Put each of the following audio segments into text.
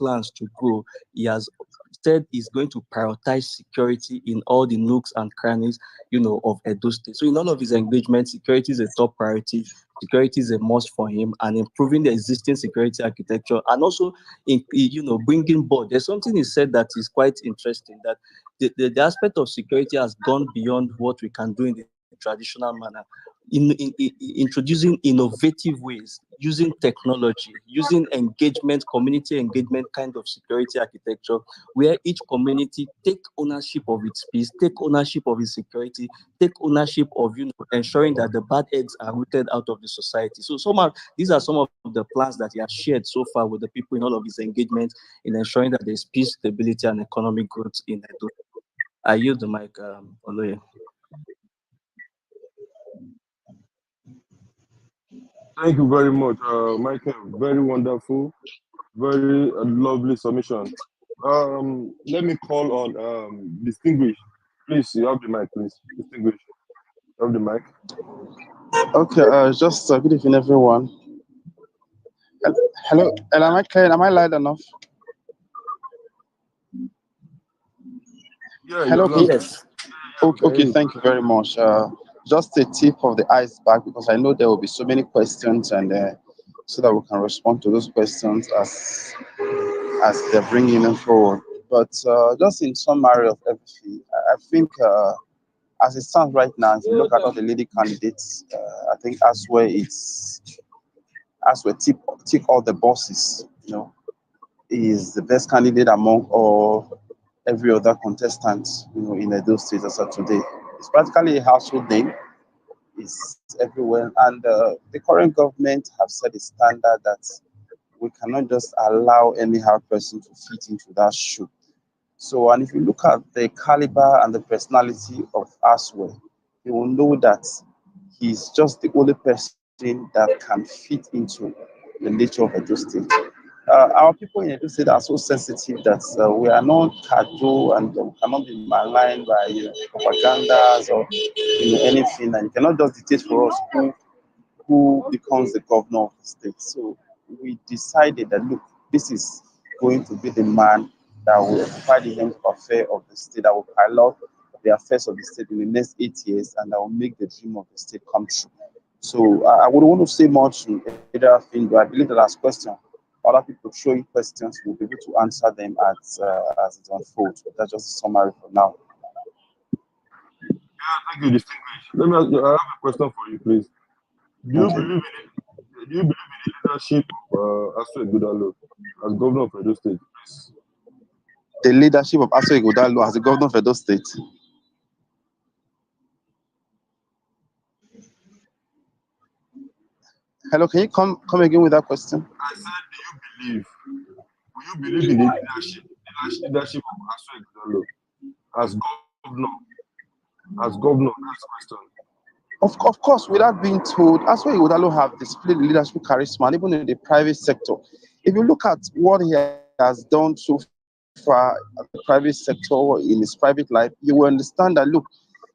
plans to grow, he has said he's going to prioritize security in all the nooks and crannies, of Edo State. So in all of his engagements, security is a top priority. Security is a must for him, and improving the existing security architecture, and also bringing board. There's something he said that is quite interesting, that the aspect of security has gone beyond what we can do in the traditional manner. In introducing innovative ways, using technology, using engagement, community engagement kind of security architecture, where each community take ownership of its peace, take ownership of its security, take ownership of ensuring that the bad eggs are rooted out of the society. So these are some of the plans that he has shared so far with the people in all of his engagements in ensuring that there's peace, stability, and economic growth in Edo. I yield the mic, Oloye. Thank you very much, Michael. Very wonderful, very lovely submission. Let me call on Distinguished. Please, you have the mic, please. Distinguished, you have the mic. Okay, just good evening, everyone. Hello, and am I clear? Am I loud enough? Yeah, hello, yes. Okay, thank you very much. Just a tip of the iceberg, because I know there will be so many questions, and so that we can respond to those questions as they're bringing them forward. But just in summary of everything, I think as it stands right now, if you look at all the lady candidates, I think Asue tick all the boxes. Is the best candidate among every other contestant, in Edo State as of today. It's practically a household name. It's everywhere, and the current government have set a standard that we cannot just allow anyhow person to fit into that shoe. So, and if you look at the caliber and the personality of Aswe, you will know that he's just the only person that can fit into the nature of Edo State. Our people in Edo State are so sensitive that we are not cajoled, and we cannot be maligned by propagandas or anything, and you cannot just dictate for us who becomes the governor of the state. So we decided that, look, this is going to be the man that will occupy the health affair of the state, that will pilot the affairs of the state in the next 8 years, and that will make the dream of the state come true. So I wouldn't want to say much in either thing, but I believe the last question, other people throwing questions, will be able to answer them as it unfolds. But that's just a summary for now. Yeah, thank you, Distinguished. Let me ask you, I have a question for you, please. Do you believe in the leadership of Asue Ighodalo as governor of Edo State, please? The leadership of Asue Ighodalo as the governor of Edo State. Hello, can you come again with that question? I said, will you believe in the leadership of Asue Ighodalo as governor? That's the question. Of course, without being told, Asue Ighodalo have displayed leadership charisma, and even in the private sector. If you look at what he has done so far at the private sector in his private life, you will understand that, look,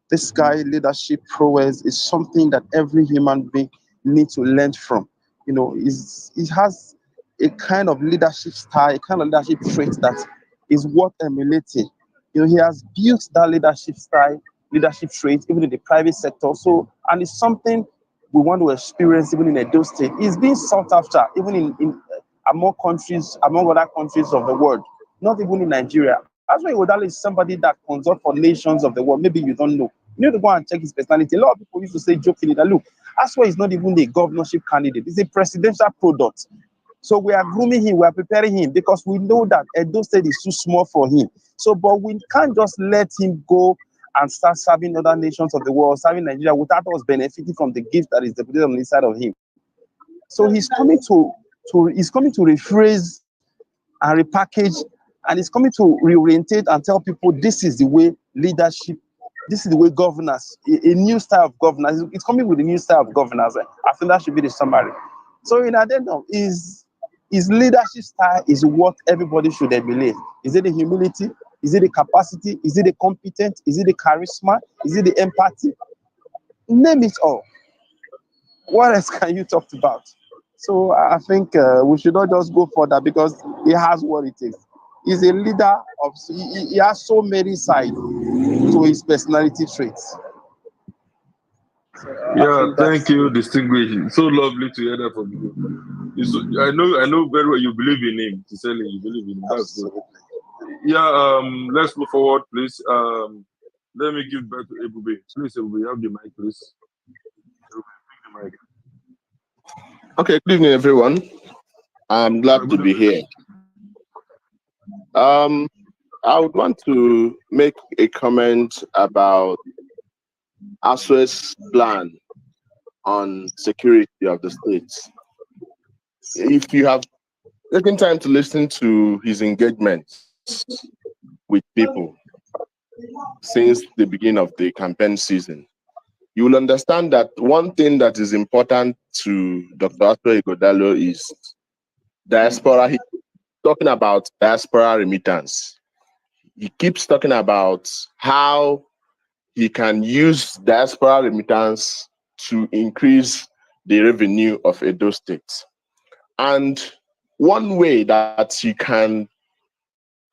this guy leadership prowess is something that every human being needs to learn from. He has a kind of leadership style, a kind of leadership trait that is worth emulating. He has built that leadership style, leadership trait, even in the private sector. So, and it's something we want to experience even in Edo State. It's being sought after, even in among other countries of the world, not even in Nigeria. Asue Ighodalo is somebody that consults for nations of the world. Maybe you don't know. You need to go and check his personality. A lot of people used to say jokingly that, look, Asue is not even a governorship candidate. It's a presidential product. So we are grooming him, we are preparing him, because we know that Edo State is too small for him. So, but we can't just let him go and start serving other nations of the world, serving Nigeria, without us benefiting from the gift that is deposited on the inside of him. So he's coming to rephrase and repackage, and he's coming to reorientate and tell people this is the way leadership, this is the way governance, a new style of governance. It's coming with a new style of governance. I think that should be the summary. So in addendum, his leadership style is what everybody should emulate. Is it the humility? Is it the capacity? Is it the competence? Is it the charisma? Is it the empathy? Name it all. What else can you talk about? So I think we should not just go for that because he has what it takes. He's a leader of. He has so many sides to his personality traits. So I Yeah, think thank that's you, distinguished. So lovely to hear that from you. I know very well you believe in him. Sincerely, you believe in him. That's good. absolutely. Yeah, let's move forward, please. Let me give back to Ebube. Please, Ebube, have the mic, please. Ebube, take the mic. Okay, good evening, everyone. I'm glad to Good be evening. here. Um, I would want to make a comment about Asue's plan on security of the states. If you have taken time to listen to his engagements with people since the beginning of the campaign season, you will understand that one thing that is important to Dr. Asue Ighodalo is diaspora. He's talking about diaspora remittance. He keeps talking about how he can use diaspora remittance to increase the revenue of Edo State. And one way that you can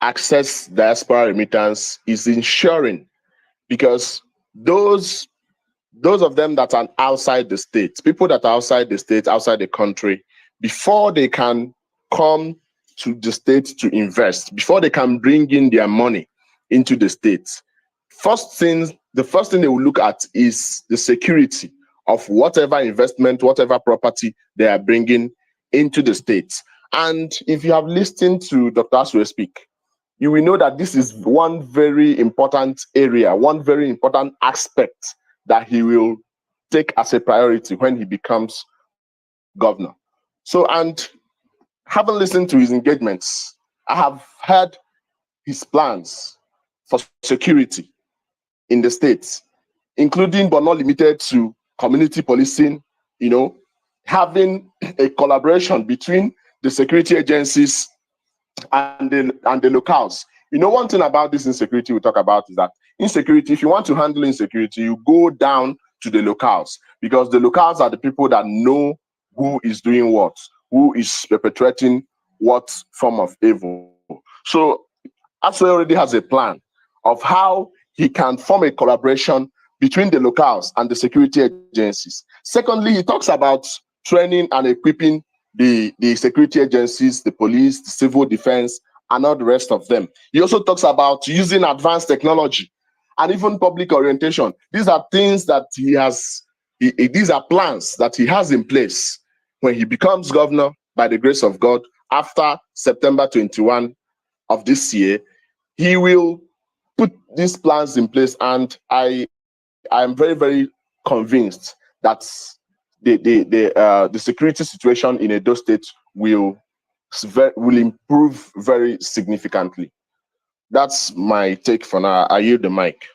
access diaspora remittance is ensuring, because those of them that are outside the state, people that are outside the state, outside the country, before they can come to the state to invest, before they can bring in their money into the state, the first thing they will look at is the security of whatever investment, whatever property they are bringing into the state. And if you have listened to Dr. Asue speak, you will know that this is one very important area, one very important aspect that he will take as a priority when he becomes governor. So, and having listened to his engagements, I have heard his plans for security in the states, including but not limited to community policing, you know, having a collaboration between the security agencies and the locals. You know, one thing about this insecurity we talk about is that insecurity, if you want to handle insecurity, you go down to the locals, because the locals are the people that know who is doing what, who is perpetrating what form of evil. So Aswe already has a plan of how he can form a collaboration between the locals and the security agencies. Secondly, he talks about training and equipping the security agencies, the police, the civil defense, and all the rest of them. He also talks about using advanced technology and even public orientation. These are things that these are plans that he has in place when he becomes governor by the grace of God after September 21 of this year. He will put these plans in place, and I am very, very convinced that the security situation in Edo State will improve very significantly. That's my take for now. I yield the mic.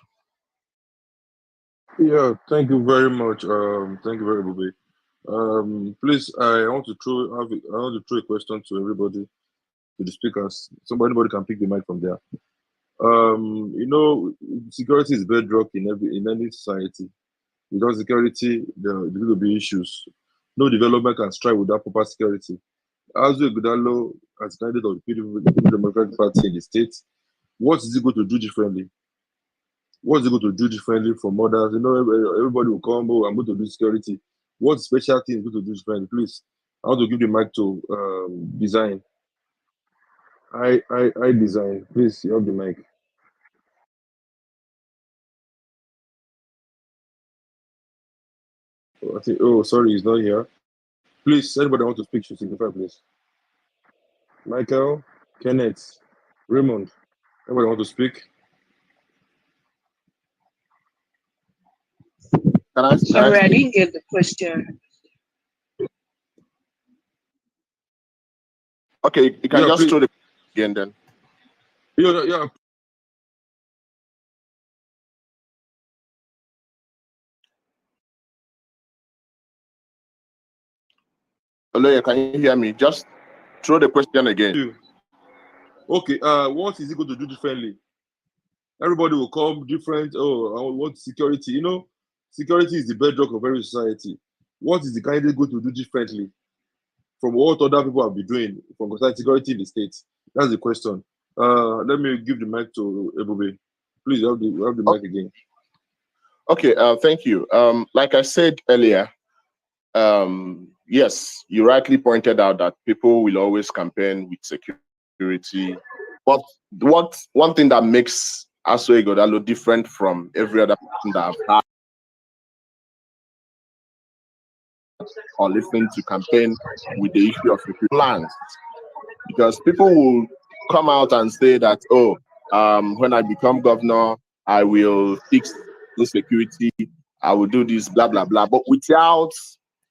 Yeah, thank you very much. Thank you very much. Please, I want to throw a question to everybody, to the speakers. Anybody can pick the mic from there. You know, security is bedrock in any society. Without security, there will be issues. No development can strive without proper security. Asue Ighodalo, as candidate of the Pedigree Democratic Party in the state, what is he going to do differently? What's he going to do differently from others? You know, everybody will come, oh, I'm going to do security. What special thing is going to do differently? Please, I want to give the mic to design. I design. Please, you have the mic. Oh, sorry, he's not here. Please, anybody want to speak should signify, please. Michael, Kenneth, Raymond, anybody want to speak? Sorry, I didn't get the question. Okay, you can just please. throw the again then. Yeah. Hello, can you hear me? Just throw the question again. Okay, what is he going to do differently? Everybody will come different. Oh, I want security. You know, security is the bedrock of every society. What is the candidate going to do differently? from what other people have been doing from security in the states? That's the question. Let me give the mic to Ebube. Please have the mic again. Okay, thank you. Like I said earlier, yes, you rightly pointed out that people will always campaign with security. But one thing that makes Asue Ighodalo different from every other person that I've had or listened to campaign with the issue of security plans, because people will come out and say that, oh, when I become governor, I will fix insecurity, I will do this, blah, blah, blah, but without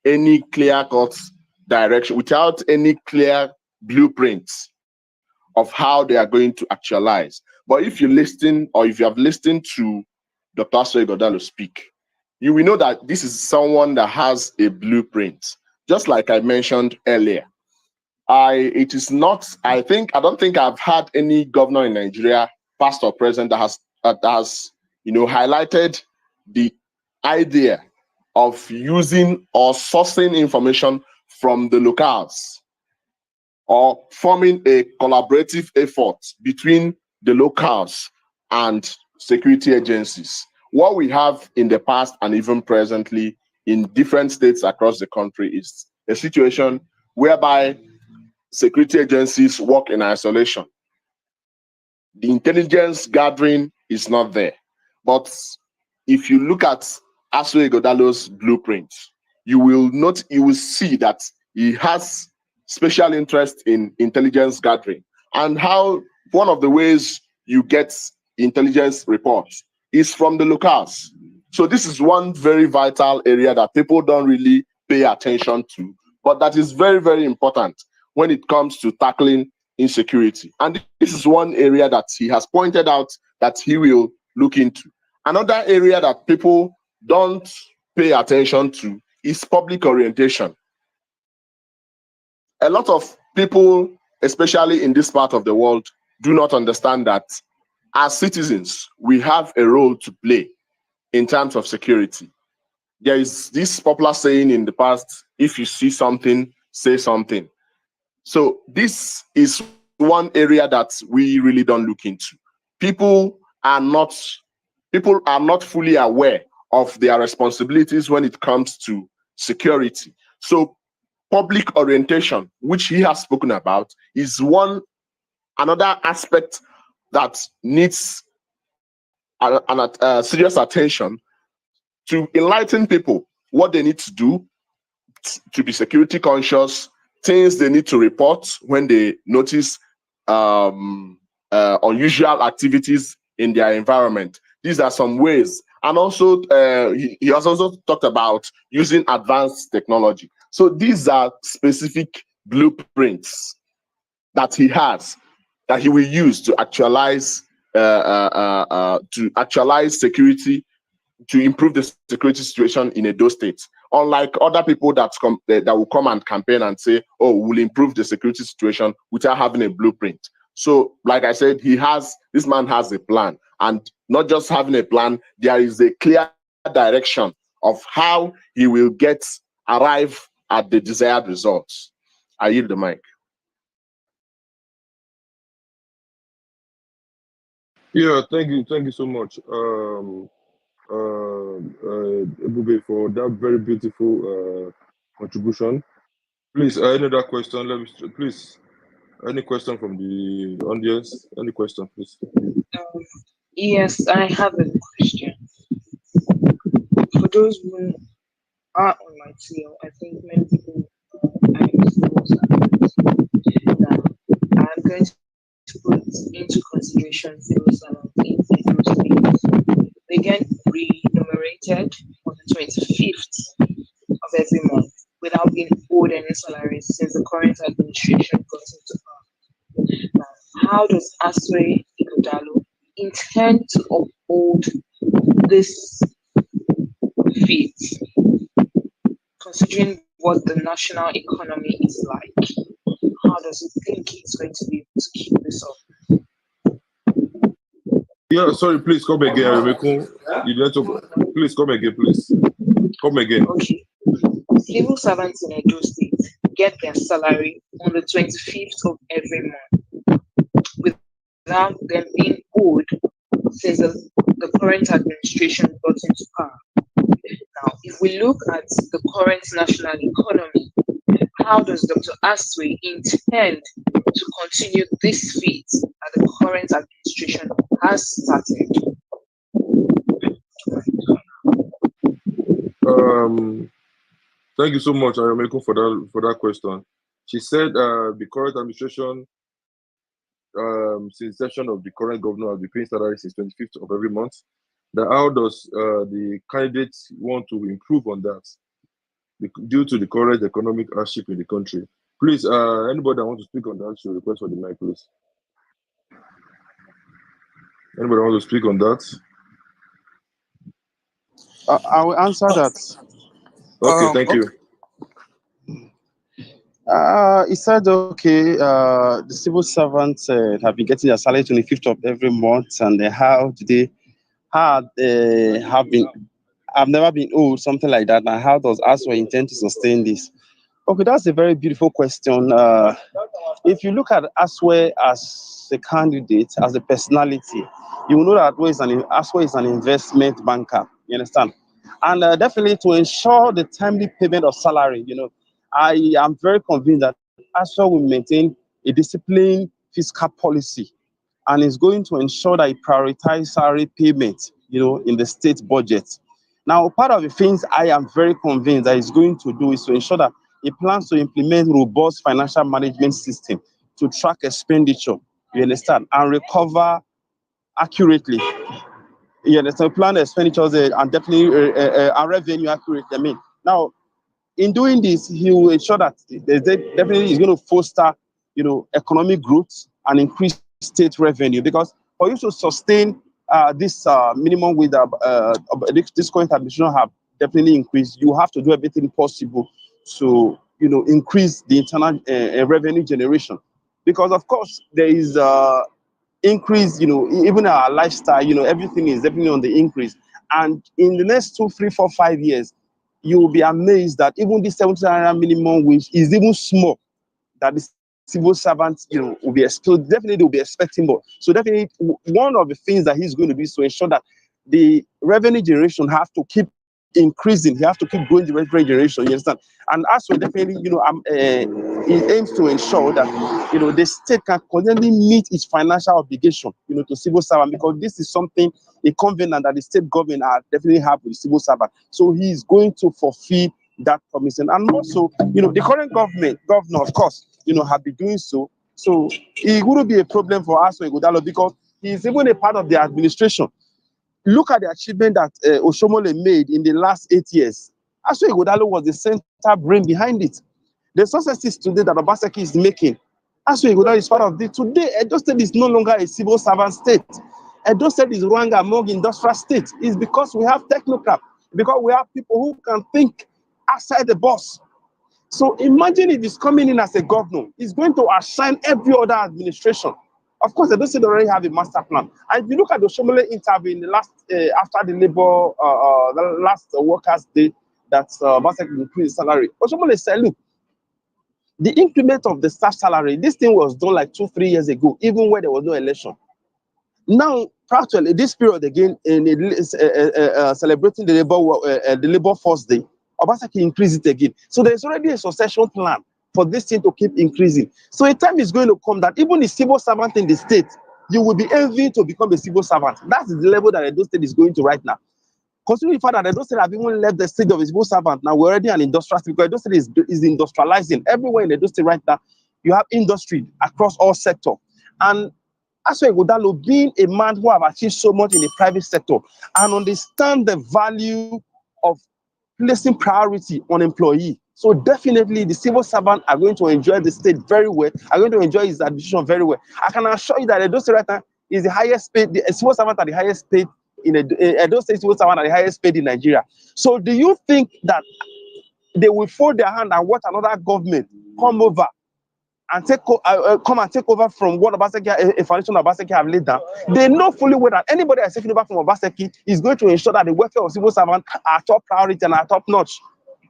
any clear-cut direction, without any clear blueprints of how they are going to actualize. But if you listen, or if you have listened to Dr. Asue Ighodalo speak, you will know that this is someone that has a blueprint. Just like I mentioned earlier, I don't think I've had any governor in Nigeria, past or present, that has highlighted the idea of using or sourcing information from the locals, or forming a collaborative effort between the locals and security agencies. What we have in the past and even presently in different states across the country is a situation whereby security agencies work in isolation. The intelligence gathering is not there. But if you look at Asue Ighodalo's blueprint, you will see that he has special interest in intelligence gathering, and how one of the ways you get intelligence reports is from the locals. So this is one very vital area that people don't really pay attention to, but that is very, very important when it comes to tackling insecurity. And this is one area that he has pointed out that he will look into. Another area that people don't pay attention to is public orientation. A lot of people, especially in this part of the world, do not understand that as citizens, we have a role to play in terms of security. There is this popular saying in the past, if you see something, say something. So this is one area that we really don't look into. People are not fully aware of their responsibilities when it comes to security. So public orientation, which he has spoken about, is another aspect that needs serious attention to enlighten people what they need to do to be security conscious, things they need to report when they notice unusual activities in their environment. These are some ways. And also, he has also talked about using advanced technology. So these are specific blueprints that he has, that he will use to actualize security, to improve the security situation in Edo State. Unlike other people that will come and campaign and say, oh, we'll improve the security situation without having a blueprint. So, like I said, this man has a plan, and not just having a plan, there is a clear direction of how he will arrive at the desired results. I yield the mic. Yeah, thank you so much, Ebube, for that very beautiful contribution. Please, any other question? Please, any question from the audience? Any question, please? Yes, I have a question. For those who are on my team, I think many people are now. I'm going to put into consideration things around things they get remunerated on the 25th of every month without being owed any salary since the current administration got into power. Now, how does Asue Ighodalo intend to uphold this feat, considering what the national economy is like? How does he think he's going to be able to keep this up? Yeah, sorry, please come again. Please come again, please. Come again. Okay. Civil servants in Edo State get their salary on the 25th of every month without them being owed since the current administration got into power. Now, if we look at the current national economy, how does Dr. Aswe intend to continue this feat that the current administration has started? Thank you so much, Ayomeko, for that question. She said the current administration, since inception of the current governor, has been paying salary since 25th of every month. That how does the candidates want to improve on that due to the current economic hardship in the country? Please, anybody that wants to speak on that should request for the mic, please. Anybody want to speak on that? I will answer that. Okay, thank you. He said, okay, the civil servants have been getting their salary 25th of every month, and how do they have been? I've never been owed something like that. Now, how does ASWA intend to sustain this? Okay, that's a very beautiful question. If you look at ASWA as a candidate, as a personality, you will know that ASWA is an investment banker. You understand? And definitely to ensure the timely payment of salary, I am very convinced that ASWA will maintain a disciplined fiscal policy and is going to ensure that it prioritizes salary payment, in the state budget. Now, part of the things I am very convinced that it's going to do is to ensure that it plans to implement robust financial management system to track expenditure, you understand, and recover accurately. You understand, plan expenditures and definitely and revenue accurately. I mean, now, in doing this, he will ensure that definitely is going to foster, economic growth and increase state revenue. Because for you to sustain this minimum with this current administration have definitely increased, you have to do everything possible to, increase the internal revenue generation. Because of course there is increase, even our lifestyle, everything is definitely on the increase. And in the next 2, 3, 4, 5 years, you will be amazed that even this 70 naira minimum wage is even small, that the civil servants, will be so definitely will be expecting more. So definitely one of the things that he's going to do is to ensure that the revenue generation have to keep increasing. He have to keep growing the revenue generation. You understand? And also definitely, it aims to ensure that the state can constantly meet its financial obligation, to civil servant, because this is something, a covenant that the state government definitely have with the civil servant. So he is going to fulfill that promise. And also, the current governor, of course, have been doing so. So it wouldn't be a problem for Asue Ighodalo because he is even a part of the administration. Look at the achievement that Oshomole made in the last 8 years. Asue Ighodalo was the center brain behind it. The successes today that Obaseki is making, Asue Ighodalo is part of it. Today, Edo State is no longer a civil servant state. Edo State is Rwanda among industrial states. It's because we have technocrats, because we have people who can think outside the box. So imagine if he's coming in as a governor, he's going to assign every other administration. Of course, they don't say they already have a master plan. And if you look at the Oshomole interview in the last, after the last workers' day, that Obaseki increased salary, Oshomole said, look, the increment of the staff salary, this thing was done like 2, 3 years ago, even when there was no election. Now, practically, this period again, in celebrating the Labor Force Day, Obaseki increased it again. So there's already a succession plan for this thing to keep increasing. So a time is going to come that even the civil servant in the state, you will be envying to become a civil servant. That's the level that Edo State is going to right now. Considering the fact that Edo State have even left the stage of a civil servant, now we're already an industrial state, because Edo State is industrializing. Everywhere in Edo State right now, you have industry across all sectors. And Asue Ighodalo, being a man who have achieved so much in the private sector and understand the value of placing priority on employee. So definitely the civil servant are going to enjoy the state very well, are going to enjoy his administration very well. I can assure you that Edo State right now is the highest paid, the civil servant are the highest paid in Edo State civil servant are the highest paid in Nigeria. So do you think that they will fold their hand and watch another government come over and come and take over from what Obaseki, a foundation Obaseki have laid down? They know fully well that anybody that's taking over from Obaseki is going to ensure that the welfare of civil servants are top priority and are top notch.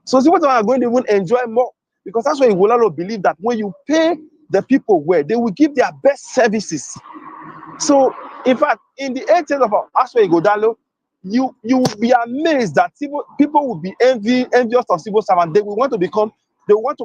So civil servants are going to even enjoy more. because that's why Ighodalo believe that when you pay the people well, they will give their best services. So, in fact, in the 8 years of Asue Ighodalo, you will be amazed that people will be envious of civil servants. They want to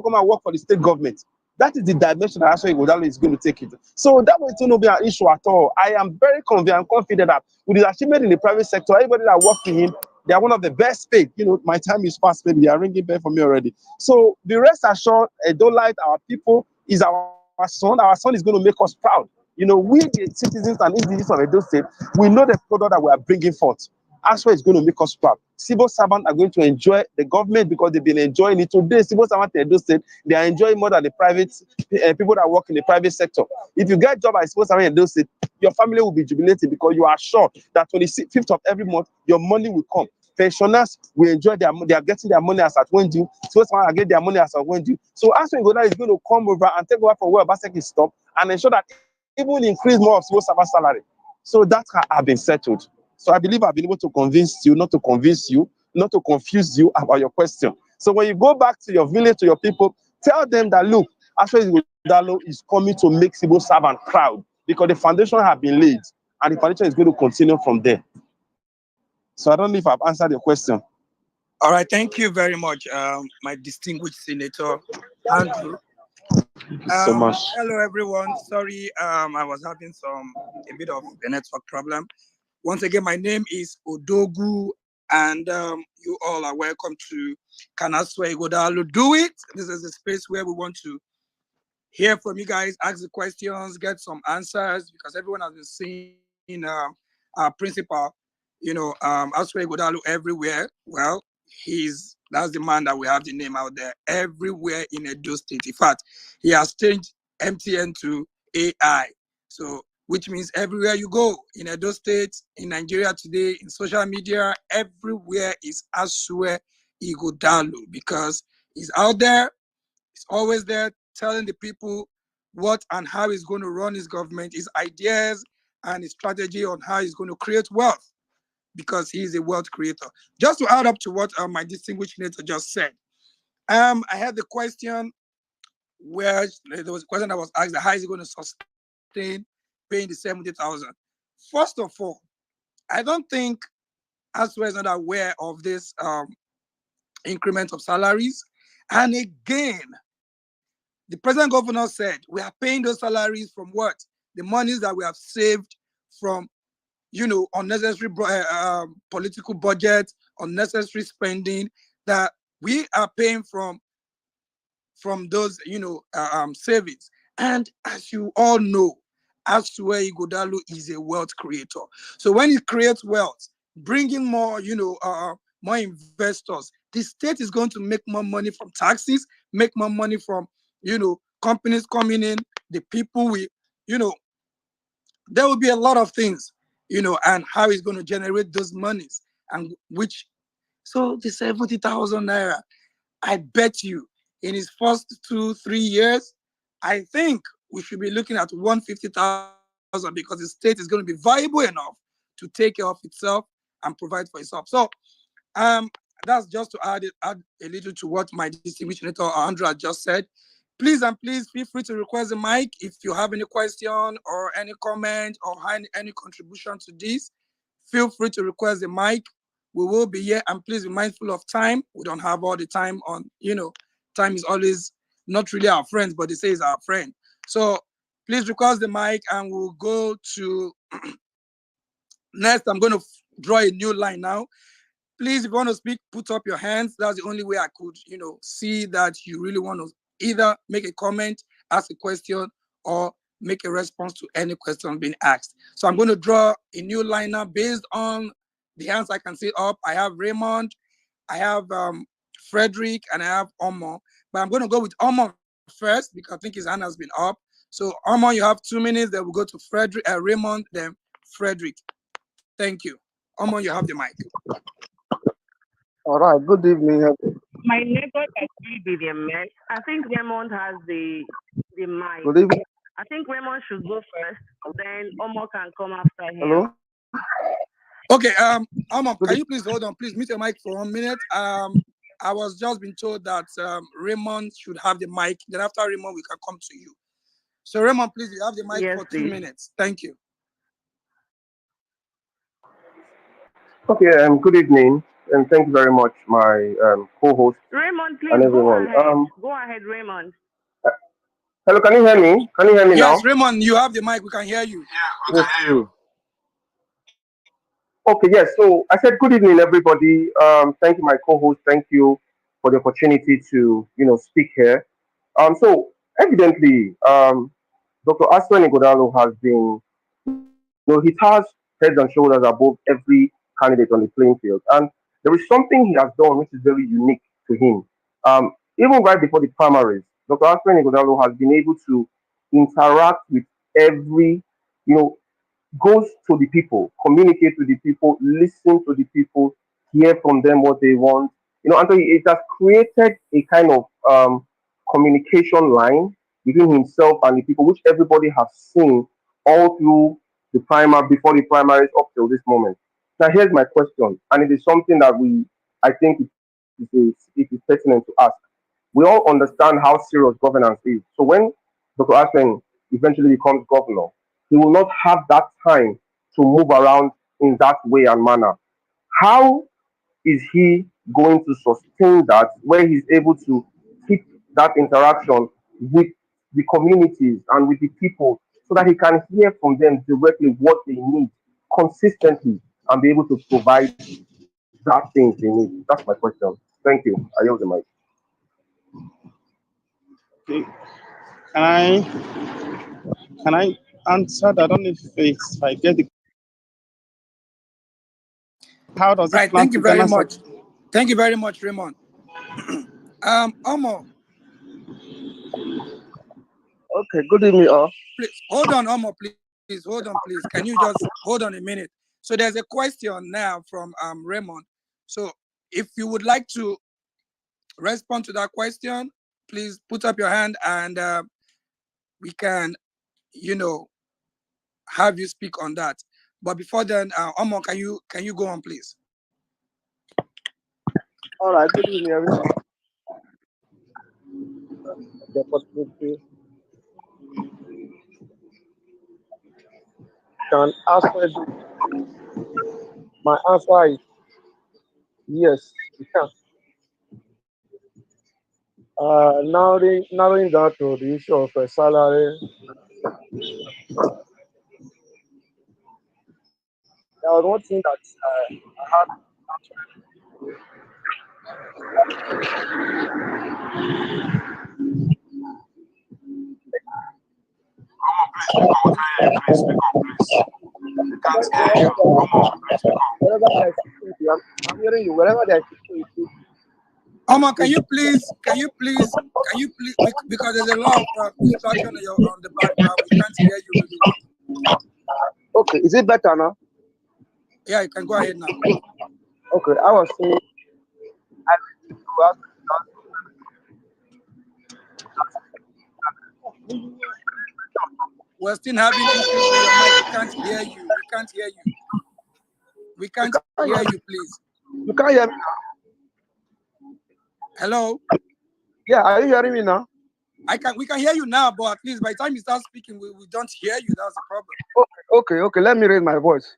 come and work for the state government. That is the dimension that Asue Ighodalo is going to take it. So that will not be an issue at all. I am very confident that with his achievement in the private sector, everybody that works with him, they are one of the best paid. My time is fast, maybe they are ringing bell for me already. So the rest assured, don't like our people is our son. Our son is going to make us proud. We the citizens and individuals of Edo State, we know the product that we are bringing forth. Asue is going to make us proud. Civil servants are going to enjoy the government because they've been enjoying it. Today, civil servants in Edo State, they are enjoying more than the private people that work in the private sector. If you get a job as a civil servant in Edo State, your family will be jubilating because you are sure that 25th of every month, your money will come. Pensioners will enjoy they are getting their money as at when due. Civil servants are getting their money as at when due. So Asue Ighodalo is going to come over and take over from where Obaseki stopped and ensure that even increase more of civil servant salary. So that have been settled. So I believe I've been able to convince you, not to confuse you, not to confuse you about your question. So when you go back to your village, to your people, tell them that, look, Asue Ighodalo is coming to make civil servant proud because the foundation has been laid and the foundation is going to continue from there. So I don't know if I've answered your question. All right, thank you very much, my distinguished Senator Andrew. Thank you so much. Hello, everyone. Sorry, I was having a bit of a network problem. Once again, my name is Odogu, and you all are welcome to Asue Ighodalo Do It. This is a space where we want to hear from you guys, ask the questions, get some answers, because everyone has been seeing our principal, Asue Ighodalo everywhere. Well, that's the man that we have the name out there everywhere in Edo State. In fact, he has changed MTN to AI. So, which means everywhere you go in Edo State, in Nigeria today, in social media, everywhere is Asue Ighodalo because he's out there, he's always there telling the people what and how he's going to run his government, his ideas and his strategy on how he's going to create wealth, because he is a wealth creator. Just to add up to what my distinguished senator just said, I had the question where there was a question that was asked, how is he going to sustain paying the 70,000? First of all, I don't think Asue is not aware of this increment of salaries. And again, the president governor said we are paying those salaries from what? The monies that we have saved from unnecessary political budget, unnecessary spending that we are paying from those, savings. And as you all know, Asue Ighodalo is a wealth creator. So when he creates wealth, bringing more, more investors, the state is going to make more money from taxes, make more money from, companies coming in, the people there will be a lot of things, and how he's going to generate those monies, and so the 70,000 naira, I bet you in his first 2-3 years, I think we should be looking at 150,000 because the state is going to be viable enough to take care of itself and provide for itself. So that's just to add a little to what my distinguished senator Andrew just said. Please feel free to request the mic if you have any question or any comment or any contribution to this. Feel free to request the mic. We will be here, and please be mindful of time. We don't have all the time on, time is always not really our friend, but they say it's our friend. So please request the mic and we'll go to next. I'm going to draw a new line now. Please, if you want to speak, put up your hands. That's the only way I could, see that you really want to either make a comment, ask a question, or make a response to any question being asked. So I'm going to draw a new line now based on the hands I can see up. I have Raymond, I have Frederick, and I have Omo. But I'm going to go with Omo first because I think his hand has been up. So Omo, you have 2 minutes. Then we'll go to Raymond, then Frederick. Thank you. Omo, you have the mic. All right. Good evening. My neighbor actually be the man. I think Raymond has the mic. Good evening. I think Raymond should go first, then Omo can come after him. Hello. Okay, Omo, can you please hold on? Please mute your mic for 1 minute. I I was just been told that Raymond should have the mic. Then after Raymond, we can come to you. So Raymond, please, you have the mic Yes, for 2 please. minutes. Thank you. Okay, good evening, and thank you very much, my co-host Raymond, and please go everyone. ahead. Go ahead, Raymond. Hello, can you hear me? Can you hear me Yes, now? Raymond, you have the mic. We can hear you. Yeah, we can hear you. Okay, yes. So I said, good evening, everybody. Thank you, my co-host. Thank you for the opportunity to, speak here. So evidently, Dr. Asue Ighodalo has been, he has heads and shoulders above every candidate on the playing field, and there is something he has done which is very unique to him. Even right before the primaries, Dr. Asue Ighodalo has been able to interact with every, you know, goes to the people, communicate with the people, listen to the people, hear from them what they want. Anthony, it has created a kind of communication line between himself and the people, which everybody has seen all through the primary, before the primaries, up till this moment. Now, here's my question, and it is something that I think it is pertinent to ask. We all understand how serious governance is. So when Dr. Aspen eventually becomes governor, he will not have that time to move around in that way and manner. How is he going to sustain that where he's able to keep that interaction with the communities and with the people so that he can hear from them directly what they need consistently and be able to provide that thing they need? That's my question. Thank you. I yield the mic. Okay. Can I answer that? I don't know if I get the how does it Right. plan Thank you to very garner much. Thank you very much, Raymond. Omo, Okay, good evening, all. please hold on, Omo, please. Hold on, please. Can you just hold on a minute? So there's a question now from Raymond. So if you would like to respond to that question, please put up your hand and we can, you know, have you speak on that. But before then, Omo, can you go on, please? All right, good evening, everyone. The opportunity can answer my answer is yes, you can. Narrowing down to the issue of salary, there was one thing that I had. Please speak up, please. We can't hear you. Come on, please speak up. Wherever there is security, I'm hearing you. Wherever there is security, Omo, because there's a lot of distraction on the background. We can't hear you really well. okay, is it better now? Yeah, you can go ahead now. Okay, I was saying, I need to ask We're still having issues with your mic. We can't hear you. We can't hear you. We can't hear you, please. you can't hear me. Hello? Yeah, are you hearing me now? We can hear you now, but at least by the time you start speaking, we don't hear you. That's the problem. Okay. Let me raise my voice.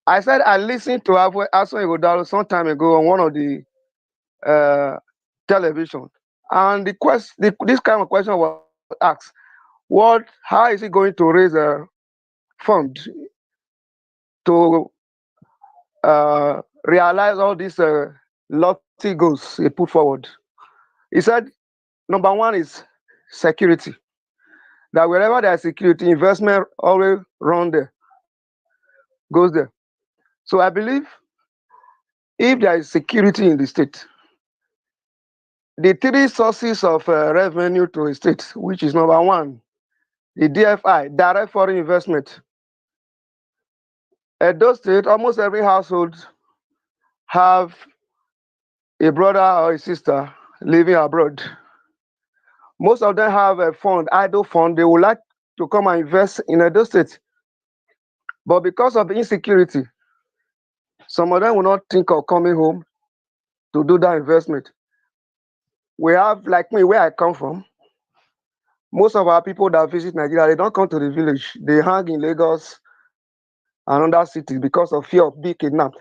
I said I listened to Asue Ighodalo some time ago on one of the television, and this kind of question was asked: how is he going to raise a fund to realize all these lofty goals he put forward? He said, number one is security. That wherever there is security, investment always goes there. So I believe if there is security in the state, the three sources of revenue to a state, which is number one, the DFI, direct foreign investment. At those states, almost every household have a brother or a sister living abroad. Most of them have a fund, idle fund. They would like to come and invest in those states. But because of the insecurity, some of them will not think of coming home to do that investment. We have, like me, where I come from, most of our people that visit Nigeria, they don't come to the village. They hang in Lagos and other cities because of fear of being kidnapped.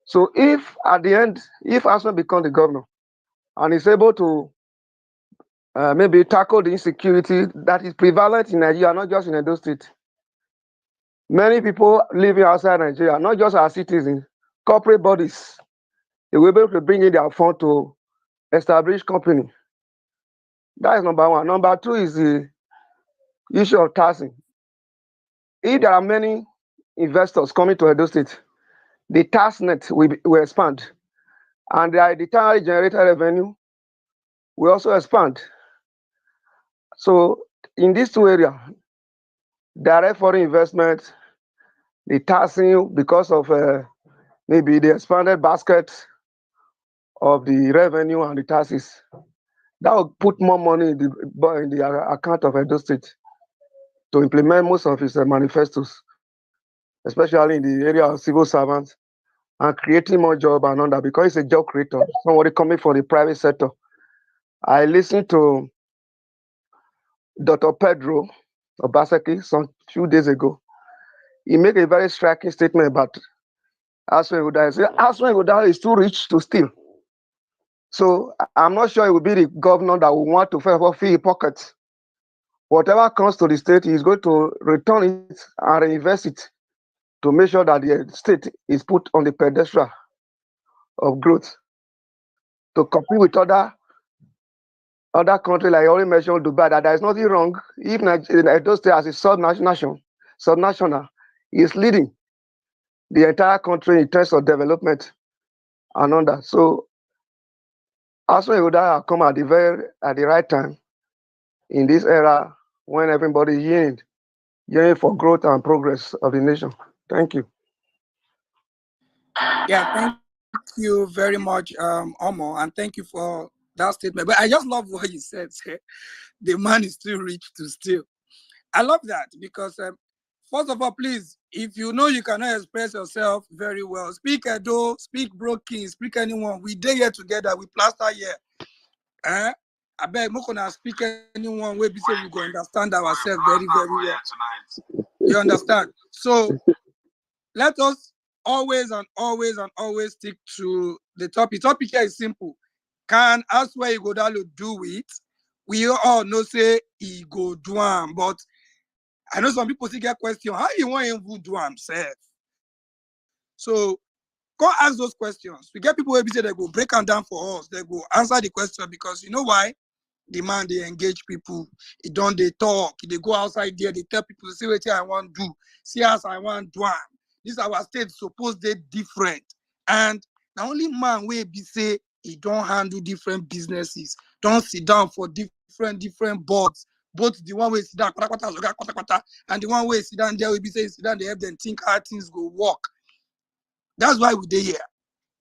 So if at the end, if Asue becomes the governor and is able to maybe tackle the insecurity that is prevalent in Nigeria, not just in Edo State, many people living outside Nigeria, not just our citizens, corporate bodies, they will be able to bring in their fund to establish company. That is number one. Number two is the issue of taxing. If there are many investors coming to Edo State, the tax net will expand, and the internally generated revenue will also expand. So in these two areas, direct foreign investment, the taxing because of maybe the expanded basket of the revenue and the taxes, that will put more money in the account of Edo State to implement most of its manifestos, especially in the area of civil servants and creating more job and all that, because it's a job creator. Somebody coming from the private sector. I listened to Dr. Pedro Obaseki some few days ago. He made a very striking statement about Asue Ighodalo. He said Asue Ighodalo is too rich to steal. So I'm not sure it will be the governor that will want to fill his pockets. Whatever comes to the state, he's going to return it and reinvest it to make sure that the state is put on the pedestal of growth to compete with other countries, like I already mentioned, Dubai. That there is nothing wrong if Edo State as a subnational is leading the entire country in terms of development and all that. So Asue Ighodalo come at the right time in this era when everybody yearning for growth and progress of the nation. Thank you. Yeah, thank you very much, Omo, and thank you for that statement. But I just love what you said. Say, the man is too rich to steal. I love that because, first of all, please, if you know you cannot express yourself very well, speak Edo, speak Broken, speak anyone. We day here together, we plaster here. I beg, I'm gonna speak anyone where we say we go understand ourselves very, very well. You understand? So let us always and always and always stick to the topic. Topic here is simple. Can Asue Ighodalo do it? We all know say he go do am, but I know some people still get question, how you want him to do himself? So go ask those questions. We get people who say they go break them down for us. They go answer the question because you know why? The man, they engage people. They talk. They go outside there. They tell people, see what I want to do. See as I want to do. This our state supposed they different. And the only man where be say he don't handle different businesses. Don't sit down for different boards. Both the one way sit down, and the one way sit down there will be say sit down, they help them think how things go work. That's why we dey here.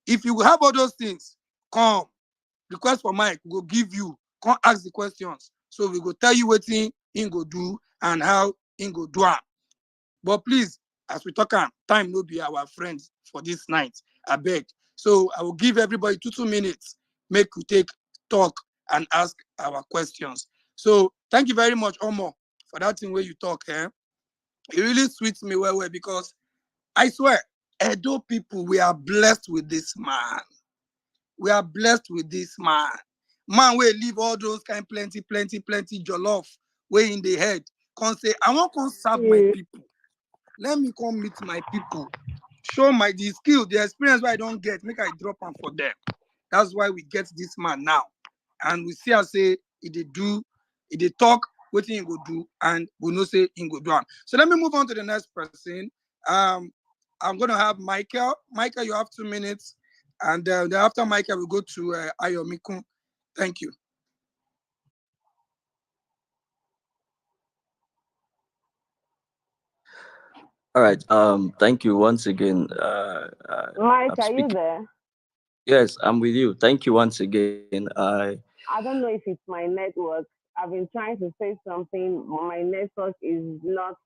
If you have all those things, come. Request for Mike, we go give you. Come ask the questions. So we go tell you what thing he go do and how he go do it. But please, as we talk, time no be our friends for this night. I beg. So I will give everybody 2 minutes. Make we take talk and ask our questions. So thank you very much, Omo, for that thing where you talk. It really sweets me well because I swear, Edo people, we are blessed with this man. We are blessed with this man. Man will leave all those kind plenty jollof way in the head. Come say, I want to serve my people. Let me come meet my people. Show my the skill, the experience where I don't get, make I drop them for them. That's why we get this man now. And we see I say, he they talk, what he go do, and we know say he go do. So let me move on to the next person. I'm going to have Michael. Michael, you have 2 minutes. And then after Michael, we go to Ayomikun. Thank you. All right. Thank you once again. Mike, I'm are you speaking. there? Yes, I'm with you. Thank you once again. I don't know if it's my network. I've been trying to say something. My network is not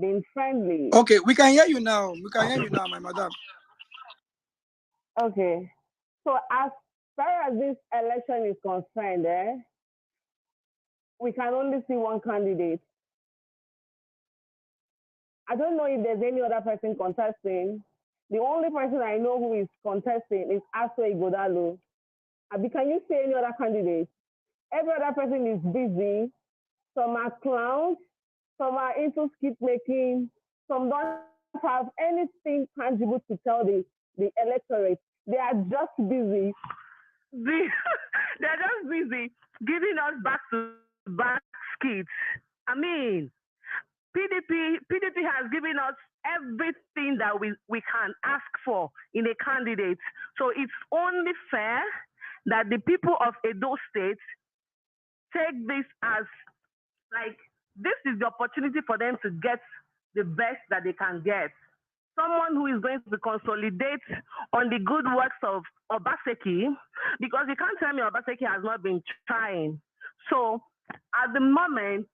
being friendly. Okay, we can hear you now. We can hear you now, my madam. Okay. So as far as this election is concerned, we can only see one candidate. I don't know if there's any other person contesting. The only person I know who is contesting is Asue Ighodalo. Abi, can you say any other candidate? Every other person is busy. Some are clowns, some are into skit making, some don't have anything tangible to tell the electorate. They are just busy. They're just busy giving us back-to-back skits. I mean, PDP has given us everything that we can ask for in a candidate. So it's only fair that the people of Edo State take this as like this is the opportunity for them to get the best that they can get. Someone who is going to consolidate on the good works of Obaseki, because you can't tell me Obaseki has not been trying. So at the moment,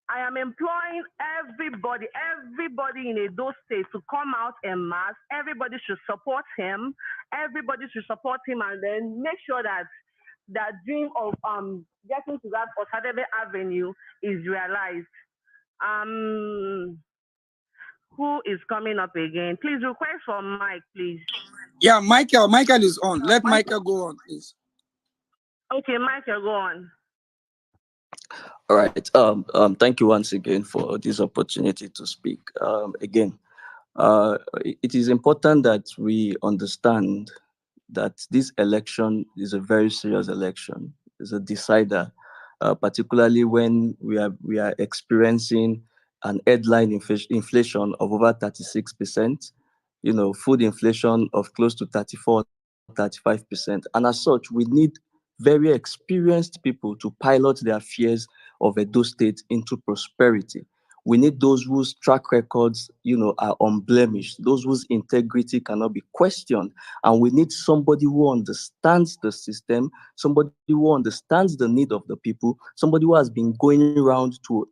I am employing everybody in Edo State to come out en masse. Everybody should support him. Everybody should support him and then make sure that that dream of getting to that Osadebe Avenue is realized. Who is coming up again? Please request for Mike, please. Yeah, Michael is on. Let Michael go on, please. Okay, Michael, go on. All right. Thank you once again for this opportunity to speak. Again, it is important that we understand that this election is a very serious election. It's a decider, particularly when we are experiencing an headline inflation of over 36%. Food inflation of close to 34-35%, and as such, we need very experienced people to pilot the affairs of Edo State into prosperity. We need those whose track records, are unblemished, those whose integrity cannot be questioned. And we need somebody who understands the system, somebody who understands the need of the people, somebody who has been going around to,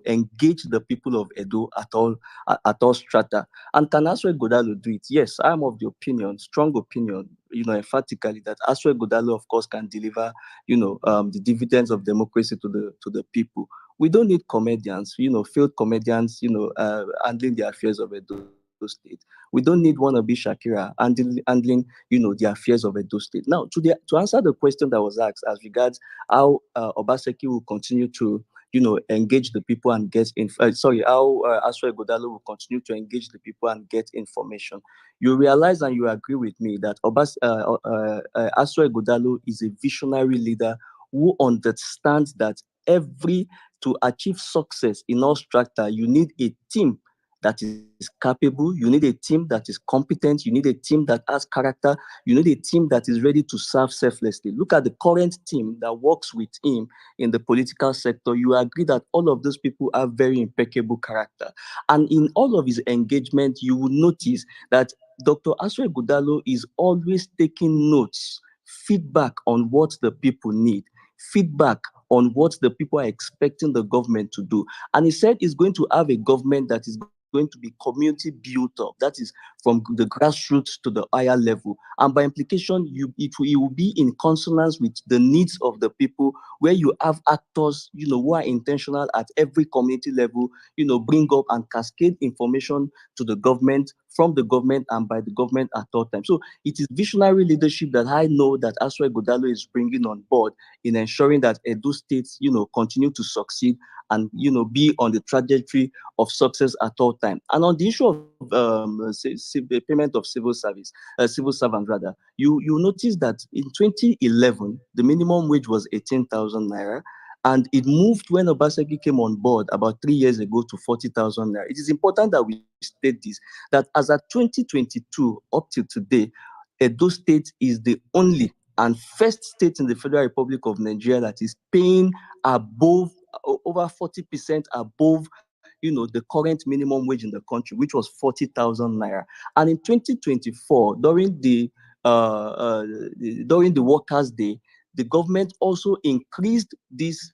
engage the people of Edo at all strata. And can Asue Ighodalo do it? Yes, I'm of the opinion, strong opinion, emphatically, that Asue Ighodalo, of course, can deliver, the dividends of democracy to the people. We don't need comedians, failed comedians, handling the affairs of Edo State. We don't need wannabe Shakira handling, the affairs of Edo State. Now, to answer the question that was asked as regards how Obaseki will continue to, engage the people and get how Asue Ighodalo will continue to engage the people and get information. You realize and you agree with me that Asue Ighodalo is a visionary leader who understands that to achieve success in all strata, you need a team that is capable, you need a team that is competent, you need a team that has character, you need a team that is ready to serve selflessly. Look at the current team that works with him in the political sector. You agree that all of those people have very impeccable character. And in all of his engagement, you will notice that Dr. Asue Ighodalo is always taking notes, feedback on what the people need, feedback on what the people are expecting the government to do. And he said he's going to have a government that is going to be community built up. That is from the grassroots to the higher level. And by implication, it will be in consonance with the needs of the people, where you have actors, who are intentional at every community level, bring up and cascade information to the government, from the government and by the government at all times. So it is visionary leadership that I know that Asue Ighodalo is bringing on board in ensuring that Edo States, continue to succeed and, be on the trajectory of success at all times. And on the issue of payment of civil servants rather, you notice that in 2011, the minimum wage was 18,000 naira. And it moved when Obaseki came on board about 3 years ago to 40,000 naira. It is important that we state this, that as at 2022 up till today, Edo State is the only and first state in the Federal Republic of Nigeria that is paying above, over 40% above, the current minimum wage in the country, which was 40,000 naira. And in 2024, during the Workers' Day, the government also increased this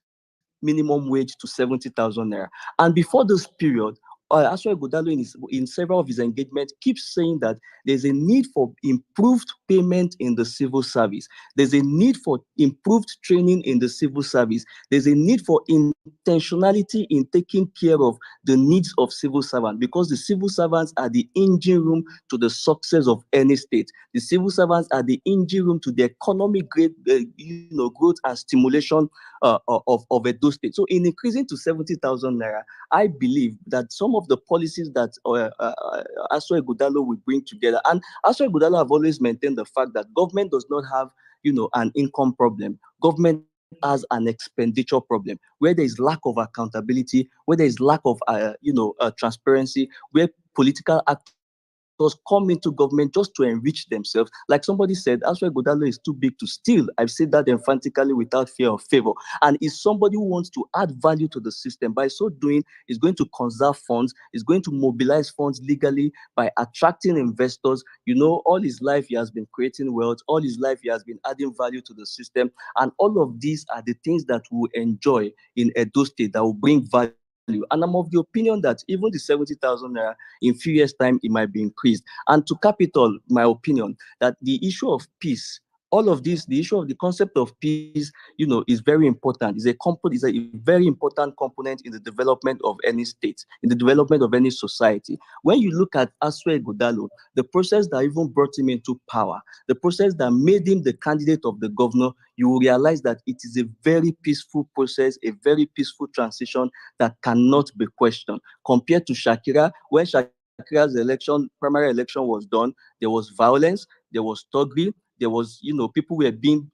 minimum wage to 70,000 naira. And before this period, Asue Ighodalo in several of his engagements keeps saying that there's a need for improved payment in the civil service. There's a need for improved training in the civil service. There's a need for intentionality in taking care of the needs of civil servants, because the civil servants are the engine room to the success of any state. The civil servants are the engine room to the economic growth and stimulation of Edo State. So in increasing to 70,000 naira, I believe that some of the policies that Asue Ighodalo will bring together, and Asue Ighodalo have always maintained the fact that government does not have, an income problem. Government has an expenditure problem, where there is lack of accountability, where there is lack of, transparency, where political actors come into government just to enrich themselves. Like somebody said, Asue Ighodalo is too big to steal. I've said that emphatically without fear of favor. And is somebody who wants to add value to the system. By so doing, is going to conserve funds, is going to mobilize funds legally by attracting investors. All his life he has been creating wealth. All his life he has been adding value to the system. And all of these are the things that we enjoy in Edo State that will bring value. And I'm of the opinion that even the 70,000 naira in few years' time, it might be increased. And to cap it all, my opinion that the issue of peace, all of this, the issue of the concept of peace, is very important. Is a very important component in the development of any state, in the development of any society. When you look at Asue Ighodalo, the process that even brought him into power, the process that made him the candidate of the governor, you will realize that it is a very peaceful process, a very peaceful transition that cannot be questioned. Compared to Shakira, when Shakira's primary election was done, there was violence, there was thuggery, there was, people were being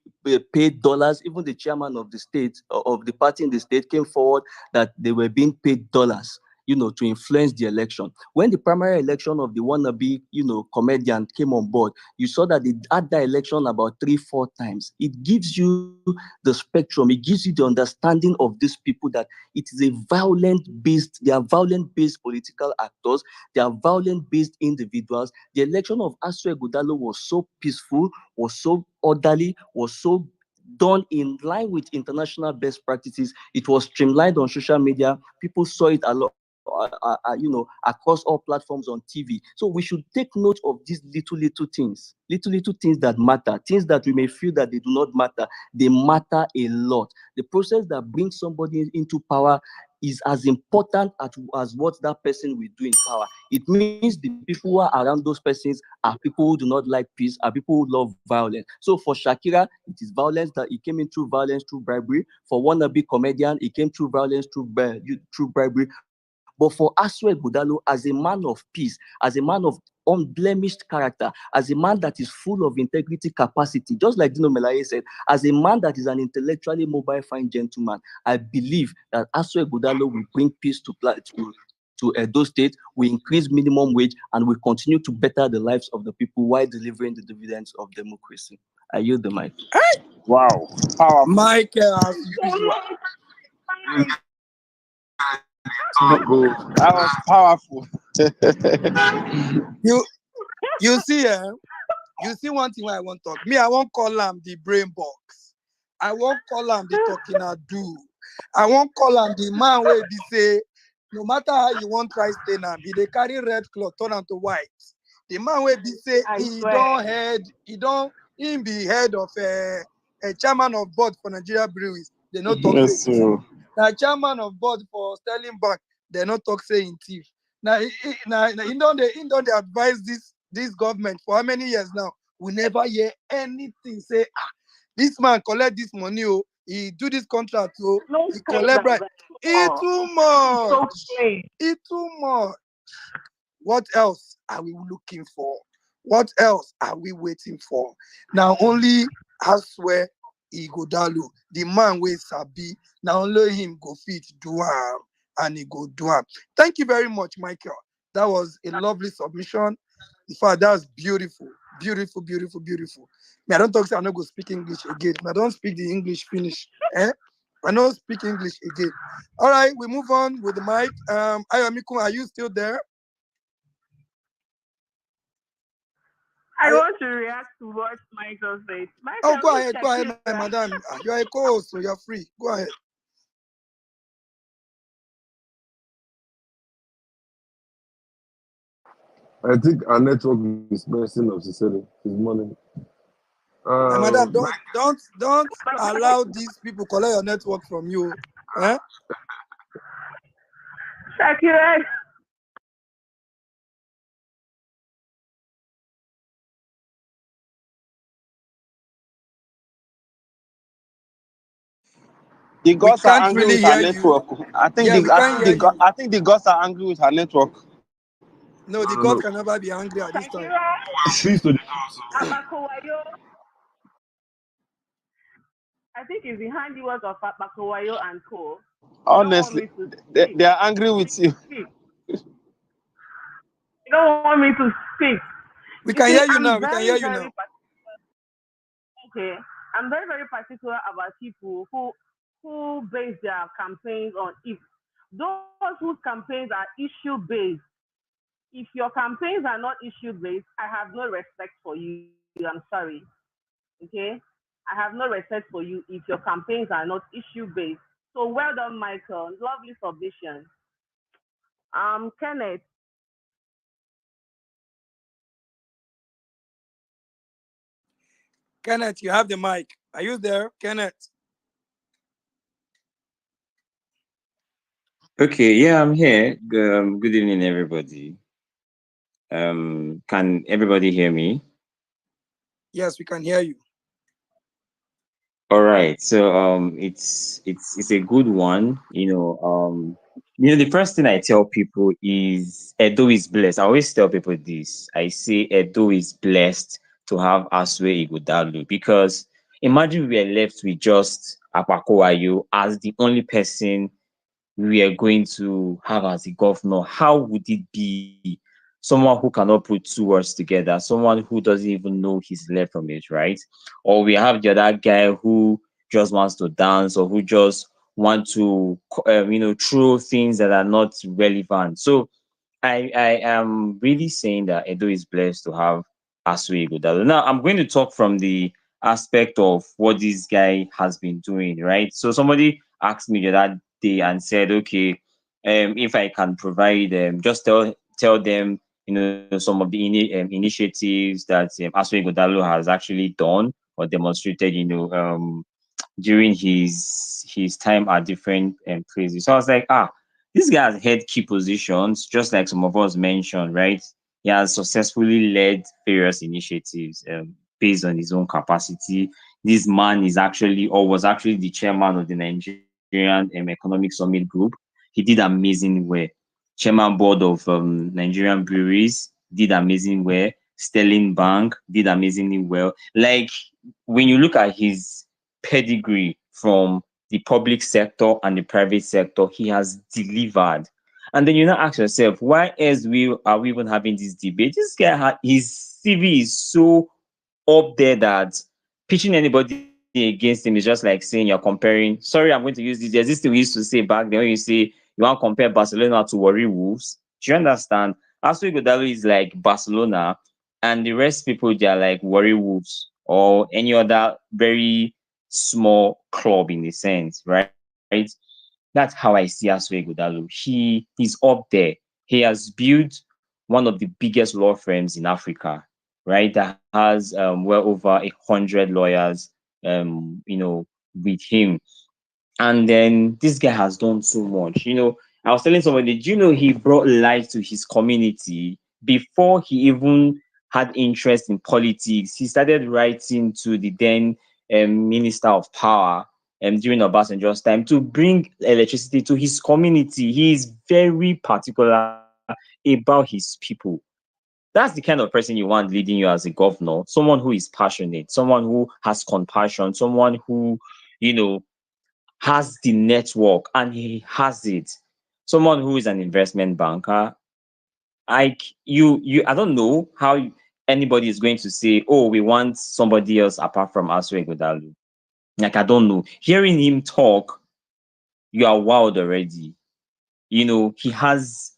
paid dollars. Even the chairman of the state, of the party in the state, came forward that they were being paid dollars, to influence the election. When the primary election of the wannabe, comedian came on board, you saw that they had that election about 3-4 times. It gives you the spectrum, it gives you the understanding of these people that it is they are violent-based political actors, they are violent-based individuals. The election of Asue Ighodalo was so peaceful, was so orderly, was so done in line with international best practices. It was streamlined on social media. People saw it a lot, across all platforms on TV. So we should take note of these little things that matter, things that we may feel that they do not matter. They matter a lot. The process that brings somebody into power is as important as what that person will do in power. It means the people who are around those persons are people who do not like peace, are people who love violence. So for Shakira, it is violence that it came in through violence, through bribery. For wannabe comedian, it came through violence, through bribery. But for Asue Ighodalo, as a man of peace, as a man of unblemished character, as a man that is full of integrity, capacity, just like Dino Melaye said, as a man that is an intellectually mobile, fine gentleman, I believe that Asue Ighodalo will bring peace to Edo State, we increase minimum wage, and we continue to better the lives of the people while delivering the dividends of democracy. I yield the mic. Wow, powerful. Michael, as usual. Good. That was powerful. You you see, you see one thing why I want to talk. Me, I won't call him the brain box. I won't call him the talking I do. I won't call him the man where be say, no matter how you want try stay now, he they carry red cloth turn into white. The man where be say he be head of a chairman of board for Nigeria Breweries. They not talk Yes, say sir. now chairman of board for Sterling Bank. They not talk say in thief. Now he don't they advise this government for how many years now? We never hear anything say this man collect this money, he do this contract, No he kind collect of bribe. It's too much. so plain. It's too much. What else are we looking for? What else are we waiting for? Now only Asue Ighodalo, the man with Sabi, now only him go fit do am and he go do am. Thank you very much, Michael. That was a lovely submission. In fact, that was beautiful. Beautiful, beautiful, beautiful. Me, I don't talk, say I don't go speak English again. I don't speak the English finish. I don't speak English again. All right, we move on with the mic. Ayomiku, are you still there? I want to react to what Michael said. Oh, Michael, go look ahead, at you. my madam. You're a co-host, so you're free. Go ahead. I think our network is bursting of sincerity this morning. Madam, Um, don't allow these people collect your network from you. Eh? Shakira, The We gods are can't angry really with her hear you. network. I think Yeah, the we I can't think hear the you. I think the gods are angry with her network. No, the no, gods no. can never be angry at this time. Shakira, Peace to the house. Abakowayo. I think it's the handiwork of Abakowayo and Co. They don't want Honestly, me to they, speak. they are angry with you. Speak. They don't want me to speak. We You can see, hear you I'm now. We can hear very, you very now. okay. I'm very, very particular about people who base their campaigns on if those whose campaigns are issue based. If your campaigns are not issue based, I have no respect for you. I'm sorry. Okay? I have no respect for you if your campaigns are not issue based. So well done, Michael. Lovely submission. Kenneth, Kenneth, you have the mic. Are you there, Kenneth? Okay, yeah, I'm here. Good evening, everybody. Can everybody hear me? Yes, we can hear you. All right. So it's a good one. The first thing I tell people is Edo is blessed. I always tell people this. I say Edo is blessed to have Asue Ighodalo because imagine we are left with just Apakowayo as the only person we are going to have as a governor. How would it be? Someone who cannot put two words together, someone who doesn't even know his left from his right, or we have the other guy who just wants to dance or who just want to throw things that are not relevant. So I am really saying that Edo is blessed to have Asue Ighodalo. Now I'm going to talk from the aspect of what this guy has been doing, right? So somebody asked me that day and said, okay, if I can provide just tell them, some of the initiatives that Asue Ighodalo has actually done or demonstrated, during his time at different places. So I was like, this guy has held key positions, just like some of us mentioned, right? He has successfully led various initiatives based on his own capacity. This man is actually, or was actually, the chairman of the Nigerian Economic Summit Group. He did amazing work. Chairman board of Nigerian breweries did amazing well. Sterling Bank did amazingly well. Like when you look at his pedigree from the public sector and the private sector, he has delivered. And then you now ask yourself, why else are we even having this debate? This guy, his CV is so up there that pitching anybody against him is just like saying you're comparing. Sorry, I'm going to use this. There's this thing we used to say back then when you say you want to compare Barcelona to Warri Wolves. Do you understand? Asue Ighodalo is like Barcelona, and the rest people they are like Warri Wolves or any other very small club in a sense, right? That's how I see Asue Ighodalo. He's up there. He has built one of the biggest law firms in Africa, right? That has well over 100 lawyers, with him. And then this guy has done so much. I was telling somebody, do you know he brought light to his community before he even had interest in politics? He started writing to the then Minister of Power during Obasanjo's time to bring electricity to his community. He is very particular about his people. That's the kind of person you want leading you as a governor. Someone who is passionate, someone who has compassion, someone who, you know, has the network and he has it. Someone who is an investment banker, like I don't know how anybody is going to say, oh, we want somebody else apart from Asue Ighodalo. Like, I don't know. Hearing him talk, you are wowed already. He has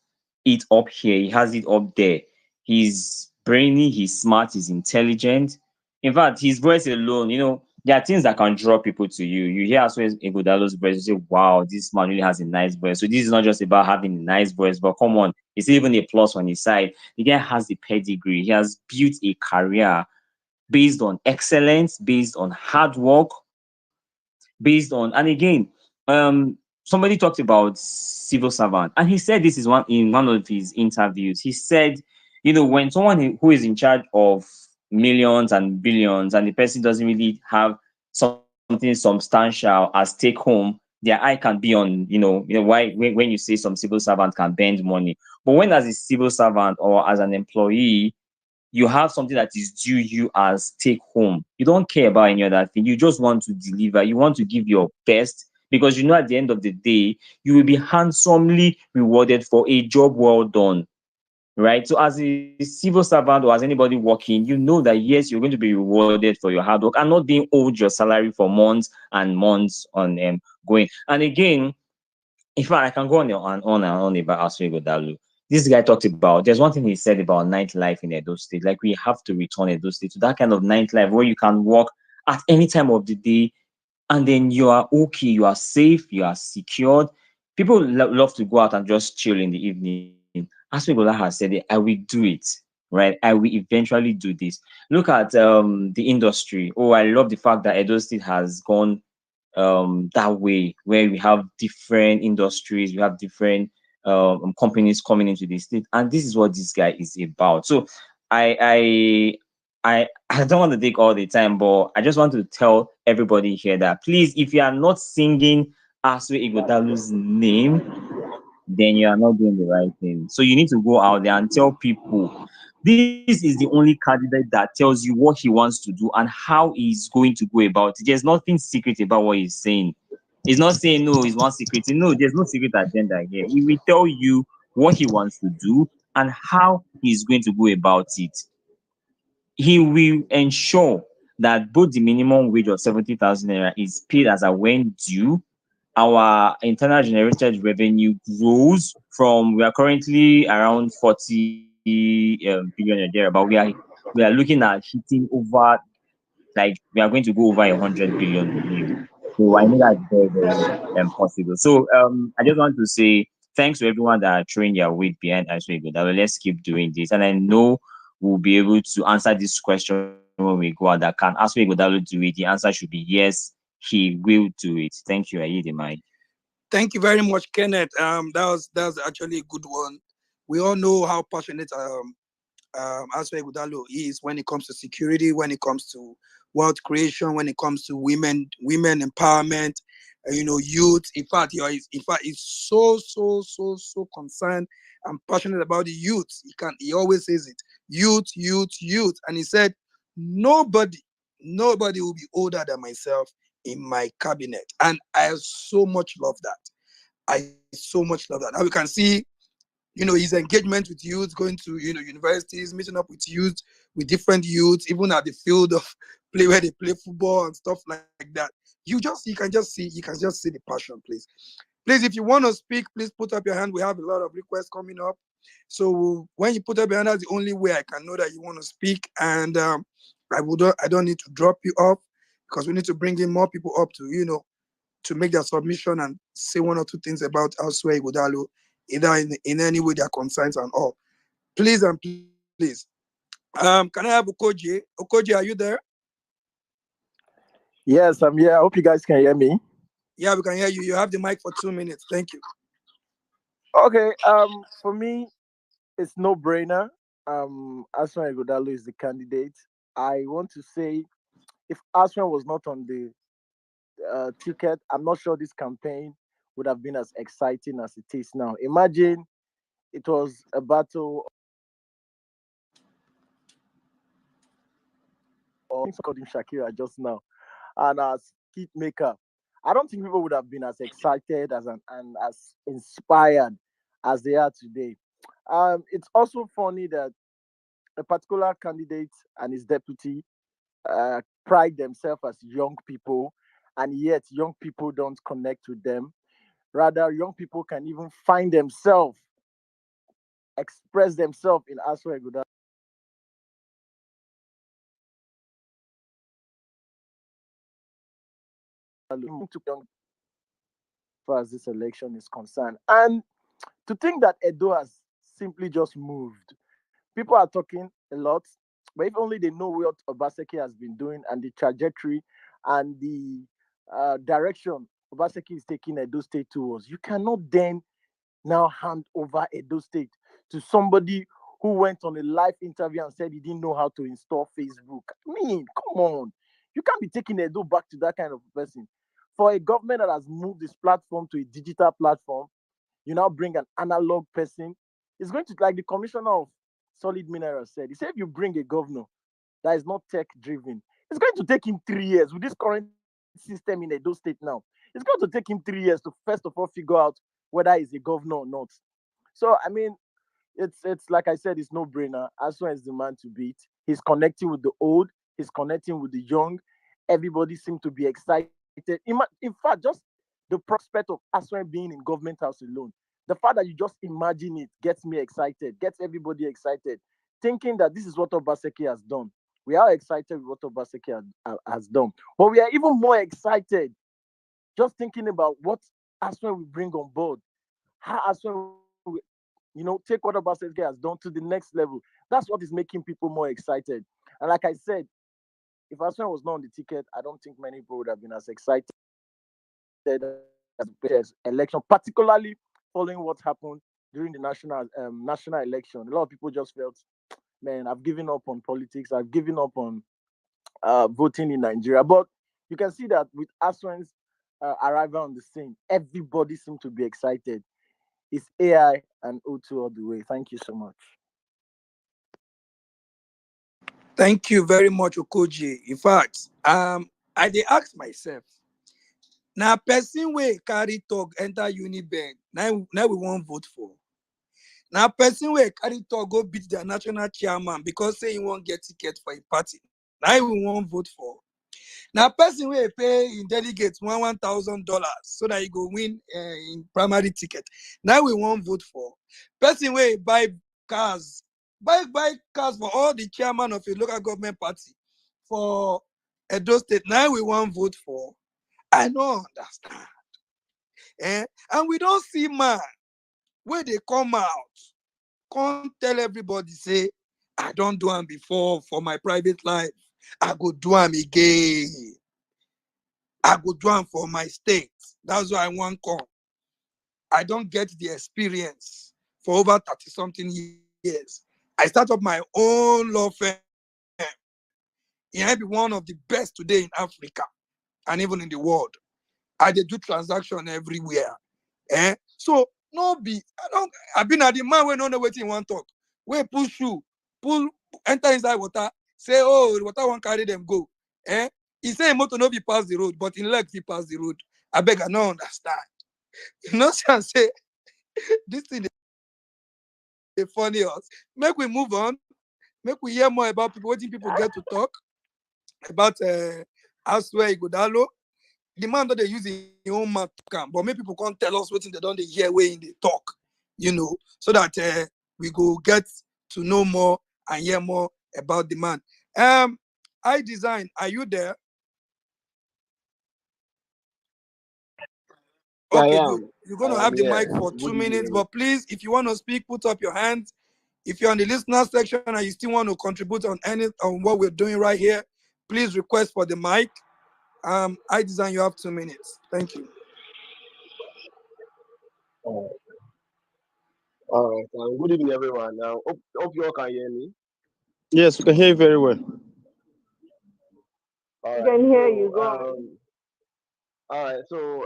it up here, he has it up there. He's brainy, he's smart, he's intelligent. In fact, his voice alone, there are things that can draw people to you. You hear Aswe Ighodalo's voice, you say, wow, this man really has a nice voice. So this is not just about having a nice voice, but come on, It's even a plus on his side. The guy has the pedigree. He has built a career based on excellence, based on hard work, based on, and again, somebody talked about civil servant, and he said this is one in one of his interviews. He said, when someone who is in charge of millions and billions, and the person doesn't really have something substantial as take home, their eye can be on, why when you say some civil servant can bend money, but when as a civil servant or as an employee you have something that is due you as take home. You don't care about any other thing. You just want to deliver. You want to give your best because at the end of the day, you will be handsomely rewarded for a job well done. Right. So as a civil servant or as anybody working, you know that yes, you're going to be rewarded for your hard work and not being owed your salary for months and months on going. And again, in fact, I can go on and on about Asue Ighodalo. This guy talked about, there's one thing he said about nightlife in Edo State. Like, we have to return Edo State to that kind of nightlife where you can walk at any time of the day and then you are okay, you are safe, you are secured. People love to go out and just chill in the evening. Asue Ighodalo has said it, I will do it. Right, I will eventually do this. Look at the industry. Oh, I love the fact that Edo State has gone that way, where we have different industries, we have different companies coming into the state, and this is what this guy is about. So I don't want to take all the time, but I just want to tell everybody here that please, if you are not singing Aswe Ighodalo's name, then you are not doing the right thing. So you need to go out there and tell people this is the only candidate that tells you what he wants to do and how he's going to go about it. There's nothing secret about what he's saying. He's not saying no, he's one secret. No, there's no secret agenda here. He will tell you what he wants to do and how he's going to go about it. He will ensure that both the minimum wage of 70,000 naira is paid as a when due. Our internal generated revenue grows from, we are currently around 40 billion a year, but we are looking at hitting over, like we are going to go over 100 billion again. So I know that's very, very possible. So I just want to say thanks to everyone that are throwing their weight behind Aswe Ighodalo. Let's keep doing this. And I know we'll be able to answer this question when we go out. That can Aswe Ighodalo do it? The answer should be yes, he will do it. Thank you. I yield the mic. Thank you very much, Kenneth. That was actually a good one. We all know how passionate Aswe Ighodalo is when it comes to security, when it comes to wealth creation, when it comes to women empowerment, youth. In fact, he's so concerned and passionate about the youth. He always says it, youth, and he said, nobody will be older than myself in my cabinet, and I so much love that. I so much love that. Now we can see his engagement with youth, going to universities, meeting up with youth, with different youths, even at the field of play where they play football and stuff like that. You can just see the passion. Please, if you want to speak, please put up your hand. We have a lot of requests coming up, so when you put up your hand, that's the only way I can know that you want to speak. And I don't need to drop you off, because we need to bring in more people up to make their submission and say one or two things about Aswe Ighodalo, either in any way their concerns and all. Please and please. Can I have Okoje? Okoje, are you there? Yes, I'm here. I hope you guys can hear me. Yeah, we can hear you. You have the mic for 2 minutes. Thank you. Okay. For me, it's no brainer. Aswan Ighodalo is the candidate. I want to say, if Aswan was not on the ticket, I'm not sure this campaign would have been as exciting as it is now. Imagine it was a battle or called him Shakira just now, and as hit maker. I don't think people would have been as excited and as inspired as they are today. It's also funny that a particular candidate and his deputy pride themselves as young people, and yet young people don't connect with them. Rather, young people can even find themselves, express themselves in Aswa Ighodalo to young as far as this election is concerned. And to think that Edo has simply just moved. People are talking a lot, but if only they know what Obaseki has been doing and the trajectory and the direction Obaseki is taking Edo State towards, you cannot then now hand over Edo State to somebody who went on a live interview and said he didn't know how to install Facebook. I mean, come on. You can't be taking Edo back to that kind of person. For a government that has moved this platform to a digital platform, you now bring an analog person. It's going to, like the commissioner of solid minerals said, he said, if you bring a governor that is not tech driven, it's going to take him 3 years with this current system in Edo State now. It's going to take him 3 years to first of all figure out whether he's a governor or not. So I mean, it's like I said, it's no brainer. As soon as the man to beat, he's connecting with the old, he's connecting with the young. Everybody seems to be excited. In fact, just the prospect of Aswan being in government house alone, the fact that you just imagine it gets me excited, gets everybody excited, thinking that this is what Obaseki has done. We are excited with what Obaseki has done, but we are even more excited just thinking about what Aswan will bring on board, how Aswan will, take what Obaseki has done to the next level. That's what is making people more excited. And like I said, if Aswan was not on the ticket, I don't think many people would have been as excited as election, particularly following what happened during the national election. A lot of people just felt, man, I've given up on politics. I've given up on voting in Nigeria. But you can see that with Aswan's arrival on the scene, everybody seemed to be excited. It's AI and O2 all the way. Thank you so much. Thank you very much, Okoji. In fact, I dey ask myself, now person wey carry talk enter Unibank, now we won't vote for. Now person wey carry talk go beat their national chairman because say he won't get ticket for a party. Now we won't vote for. Now person wey pay in delegates $1,000 so that he go win in primary ticket. Now we won't vote for. Person wey buy cars, buy cars for all the chairman of a local government party for Edo State. Now we won't vote for. I don't understand. And we don't see man where they come out, can't tell everybody say, I don't do them before for my private life. I go do them again. I go do them for my state. That's why I want come. I don't get the experience for over 30 something years. I start up my own law firm. It might be one of the best today in Africa and even in the world. I dey do transaction everywhere. So no be I've been at the man when no know wetin he want talk. Wey push you, pull enter inside water, say oh the water won't carry them go. He say motor no be pass the road, but in leg he pass the road. I beg I no understand. You know what I'm say this thing dey funny us. Make we move on. Make we hear more about people. Wetin people get to talk about Asue Ighodalo. The man that they use in his own mouth talk am, but many people can't tell us what they don't hear way in the talk, so that we go get to know more and hear more about the man. I design. Are you there? Okay, good. You're going to have the mic for 2 minutes, but please, if you want to speak, put up your hands. If you're on the listener section and you still want to contribute on what we're doing right here, please request for the mic. I design. You have 2 minutes. Thank you. All right. Good evening, everyone. Hope you all can hear me. Yes, we can hear you very well. All We right. can hear So, you. Go on. all right. So,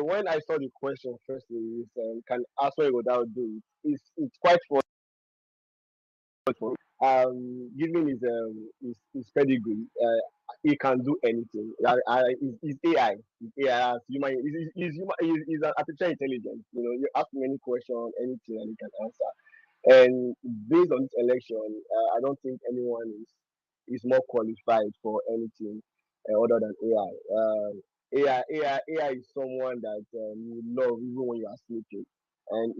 when I saw the question firstly, is can Aswe without do it? It's quite for given his pedigree, he can do anything. He's AI. He's AI as human. He's an artificial intelligence. You ask him any question, anything, and he can answer. And based on this election, I don't think anyone is more qualified for anything other than AI. AI is someone that you love even when you are sleeping. And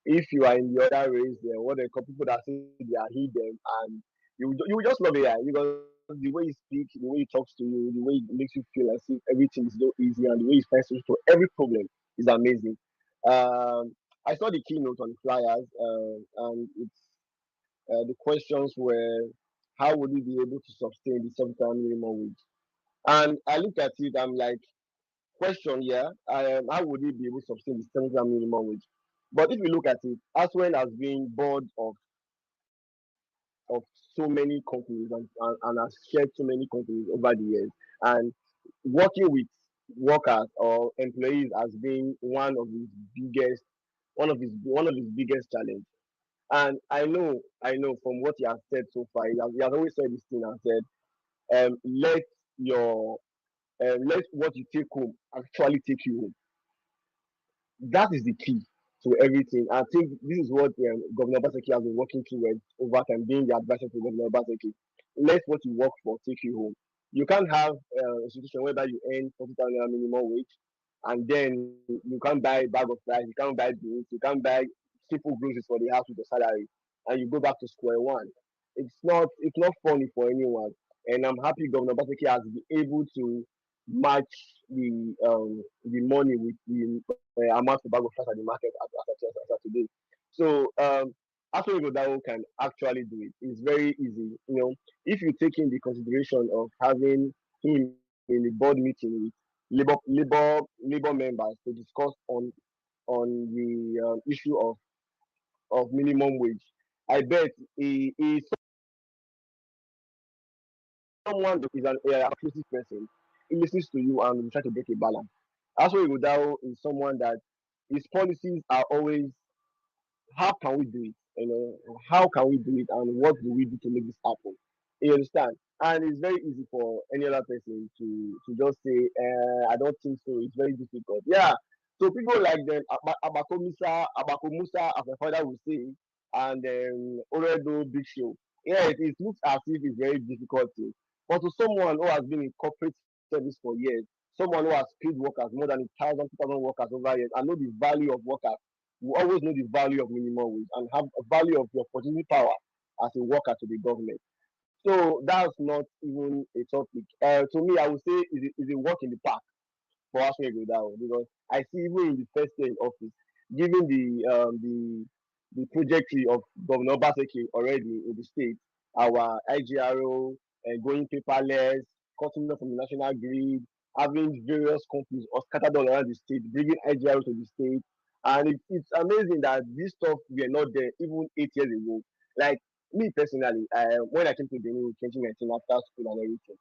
if you are in the other race, there, what they call people that say they are hidden, and you will just love AI because the way he speaks, the way he talks to you, the way it makes you feel as if everything is so easy, and the way he finds solutions for every problem is amazing. Um, I saw the keynote on flyers, and the questions were, how would we be able to sustain the 7,000 minimum wage? And I look at it, I'm like, question, yeah, how would we be able to sustain the 7,000 minimum wage? But if you look at it, Aswen has been board of so many companies and has shared so many companies over the years. And working with workers or employees has been one of his biggest challenge. And I know from what he has said so far, he has always said this thing and said, let your let what you take home actually take you home. That is the key to everything. I think this is what Governor Baseki has been working towards over time, being the advisor to Governor Baseki. Let what you work for take you home. You can't have a situation whereby you earn 40,000 minimum wage, and then you can't buy a bag of rice, you can't buy beans, you can't buy simple groceries for the house with your salary, and you go back to square one. It's not funny for anyone. And I'm happy Governor Baseki has been able to match the money with the amount of bag of rice at the market as at today. So Aswe Ighodalo can actually do it. It's very easy. If you take in the consideration of having him in the board meeting with labor members to discuss on the issue of minimum wage, I bet he is someone that is an inclusive person. He listens to you and will try to break a balance. Aswe Ighodalo is someone that his policies are always, how can we do it? How can we do it, and what do we do to make this happen? You understand? And it's very easy for any other person to just say, I don't think so. It's very difficult. Yeah. So people like them, Abako Musa, as my father would say, and Oredo Big Show. Yeah, it looks as if it's very difficult thing. But to someone who has been in corporate service for years, someone who has paid workers more than 1,000, 2,000 workers over years, and know the value of workers, you always know the value of minimum wage and have a value of your purchasing power as a worker to the government. So that's not even a topic. To me, I would say is a walk in the park for Aswe Ighodalo, because I see even in the first day in office, given the trajectory of Governor Baseki already in the state, our IGRO going paperless, cutting off from the national grid, having various companies all scattered all around the state, bringing IGRO to the state, and it's amazing that this stuff were not there even 8 years ago. Like me personally, when I came to Benin in 2019 after school and everything,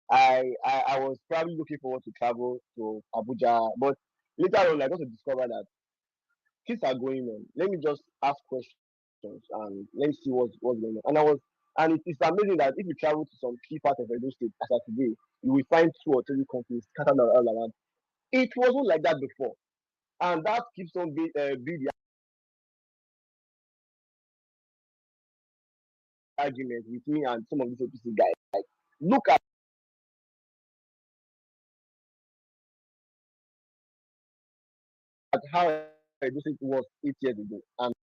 I was probably looking forward to travel to Abuja, but later on I got to discover that things are going on. Let me just ask questions and let me see what's going on. And it's amazing that if you travel to some key part of Edo State as of today, you will find two or three companies scattered all around. It wasn't like that before, and that keeps on being the argument with me and some of these OPC guys. Like, look at how Edo State was 8 years ago, and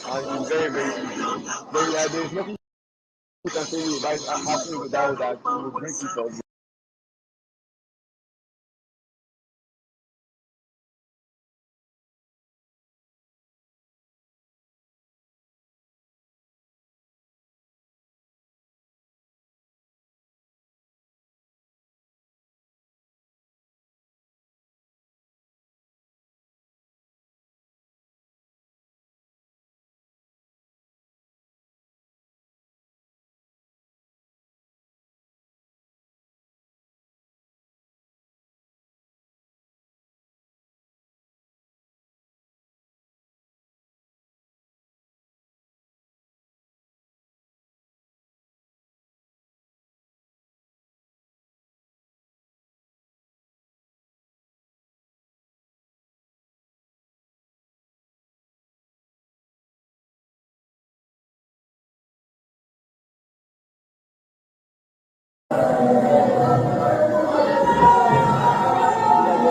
it's very, very easy. There's nothing you can say about happening without that you break it or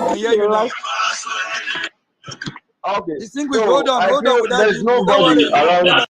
Can hear you now. Okay, Distinguish, hold so on, I hold on feel without there's the intro. Don't nobody worry. around.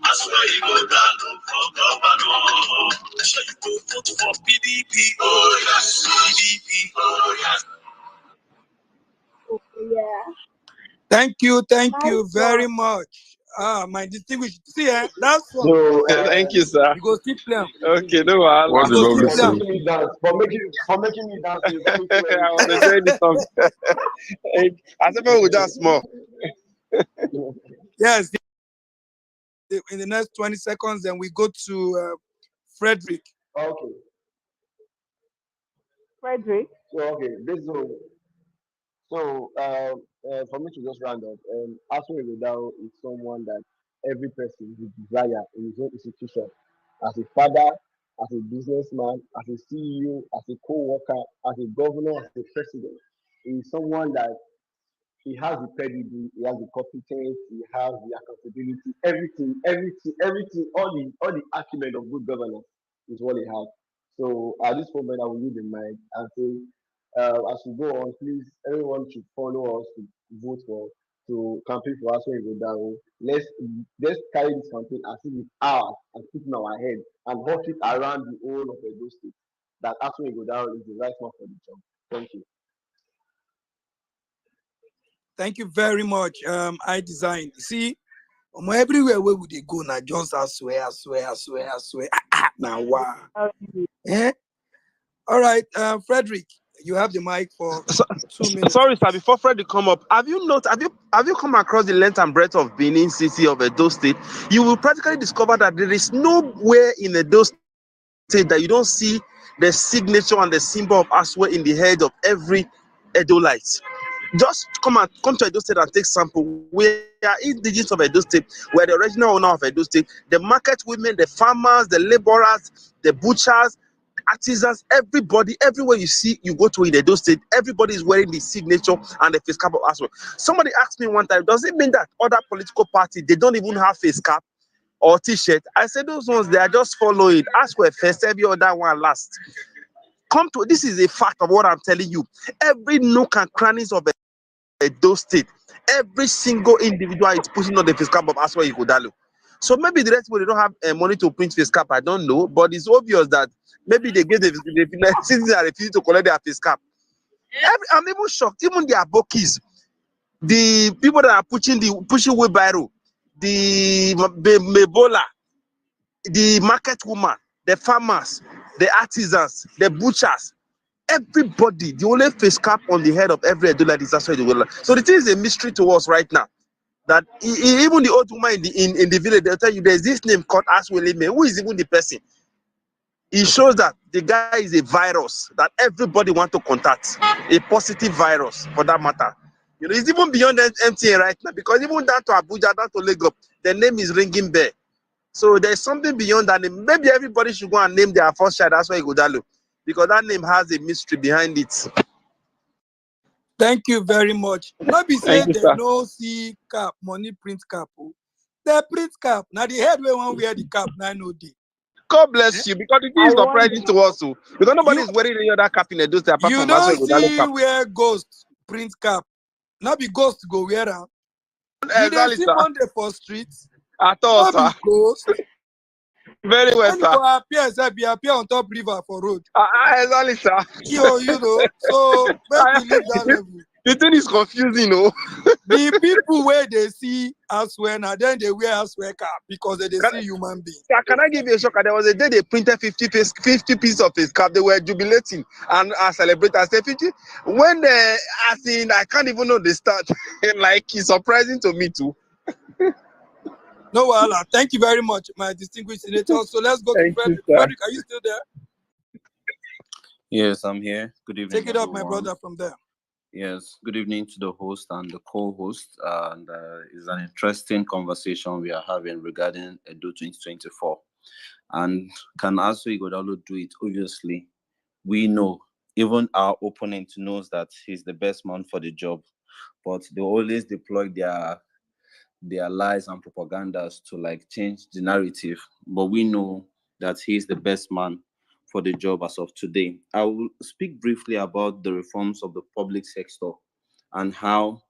Asue Ighodalo for governor. Sure you go vote for PDP. Oh yes, PDP. Oh yes. Thank you very much. My distinguished. See, that's one. So Thank you, sir. You go still play. Okay, no wahala. What You a go lovely still for play. song. making me dance, for making me dance, you got me too I was enjoying the song. I said, we dance more. Yes. In the next 20 seconds, then we go to Frederick. Okay. Frederick. So okay, this is for me to just round up, Aswe Ighodalo is someone that every person would desire in his own institution, as a father, as a businessman, as a CEO, as a co-worker, as a governor, as a president. He is someone that he has the pedigree, he has the competence, he has the accountability, everything, all the acumen of good governance is what he has. So at this moment, I will leave the mic and say, as we go on, please, everyone should follow us to vote for, to campaign for Aswe Ighodalo. Let's carry this campaign as if it's ours and keep it in our head and hawk it around the whole of Edo State that Aswe Ighodalo is the right one for the job. Thank you. Thank you very much. I designed. See, everywhere where would they go now? Just I swear. Now wow. Eh? All right, Frederick, you have the mic for 2 minutes. Sorry, sir. Before Freddy come up, have you come across the length and breadth of Benin City of Edo State? You will practically discover that there is nowhere in Edo State that you don't see the signature and the symbol of Aswe in the head of every Edolite. Just come to Edo State and take sample. We are indigenous of Edo State. We are the original owner of Edo State. The market women, the farmers, the laborers, the butchers, artisans, everybody, everywhere you see, you go to in Edo State, everybody is wearing the signature and the face cap of Aswe. Somebody asked me one time, does it mean that other political parties, they don't even have face cap or t-shirt? I said those ones, they are just following. Aswe first, every other one last. This is a fact of what I'm telling you. Every nook and crannies of Edo State, every single individual is pushing on the face cap of Aswe Ighodalo. So maybe the rest people they don't have money to print face cap. I don't know, but it's obvious that maybe they get the citizens are refusing to collect their face cap. I'm even shocked. Even the abokis, the people that are pushing wheelbarrow, the mebola, the market woman, the farmers, the artisans, the butchers, everybody, the only face cap on the head of every Edola is Aswe Ighodalo. So the thing is a mystery to us right now. That even the old woman in the village, they'll tell you there's this name called Asweleme. Who is even the person? It shows that the guy is a virus that everybody want to contact, a positive virus for that matter. You know, it's even beyond MTA right now because even down to Abuja, down to Lagos, the name is ringing bell. So there's something beyond that name. Maybe everybody should go and name their first child Aswe Ighodalo because that name has a mystery behind it. Thank you very much. Not be Thank said you, they sir. no see cap, money print cap. The print cap. Now the head we want wear the cap, now no day. God bless you, because the thing I is wonder. surprising to us too. Because nobody You is wearing any other cap in the dose apart you from Aswe don't Ighodalo see cap. where ghost print cap. Not be ghost go wear am. You dey Exactly, see sir. Monday for streets. At all, Not sir. be ghost. Very well, When you sir. go appear, say be appear on top river for road. Exactly, sir. You know. So make we leave that level. The thing is confusing, oh. The people where they see Aswe now, then they wear Aswe cap because they see human being. Sir, can I give you a shocker? There was a day they printed 50 pieces of his cap. They were jubilating and celebrating. I said 50. When as in, I can't even understand. Like, it's surprising to me too. No, well, thank you very much, my distinguished senator. So let's go to Thank you, Frederick. sir. Frederick, are you still there? Yes, I'm here. Good evening, Take it up, everyone. my brother, from there. Yes, good evening to the host and the co-host. And it's an interesting conversation we are having regarding Edo 2024. And can Asue Ighodalo do it? Obviously, we know. Even our opponent knows that he's the best man for the job. But they always deploy their lies and propagandas to like change the narrative. But we know that he's the best man for the job as of today. I will speak briefly about the reforms of the public sector and how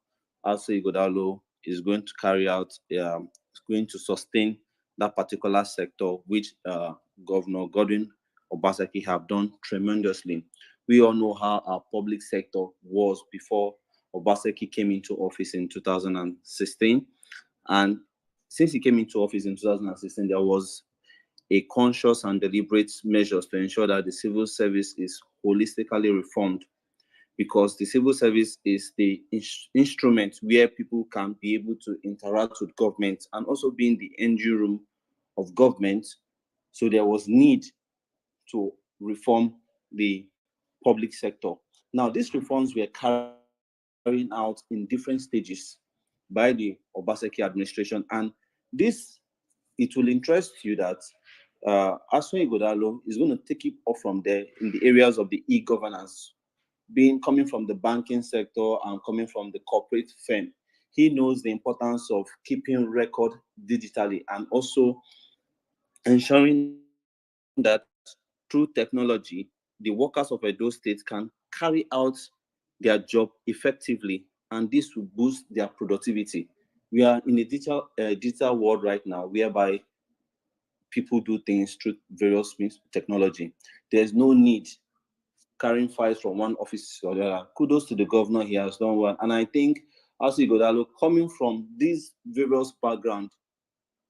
Asue Ighodalo is going to carry out, is going to sustain that particular sector, which Governor Godwin Obaseki have done tremendously. We all know how our public sector was before Obaseki came into office in 2016. And since he came into office in 2016, there was a conscious and deliberate measures to ensure that the civil service is holistically reformed, because the civil service is the instrument where people can be able to interact with government and also be in the engine room of government. So there was need to reform the public sector. Now, these reforms were carrying out in different stages by the Obaseki administration, and this, it will interest you that Asue Ighodalo is going to take it off from there in the areas of the e-governance, being coming from the banking sector and coming from the corporate firm. He knows the importance of keeping record digitally and also ensuring that through technology, the workers of Edo State can carry out their job effectively, and this will boost their productivity. We are in a digital world right now, whereby people do things through various means of technology. There's no need carrying files from one office to the other. Kudos to the governor, he has done well. And I think Asue Ighodalo, coming from these various backgrounds,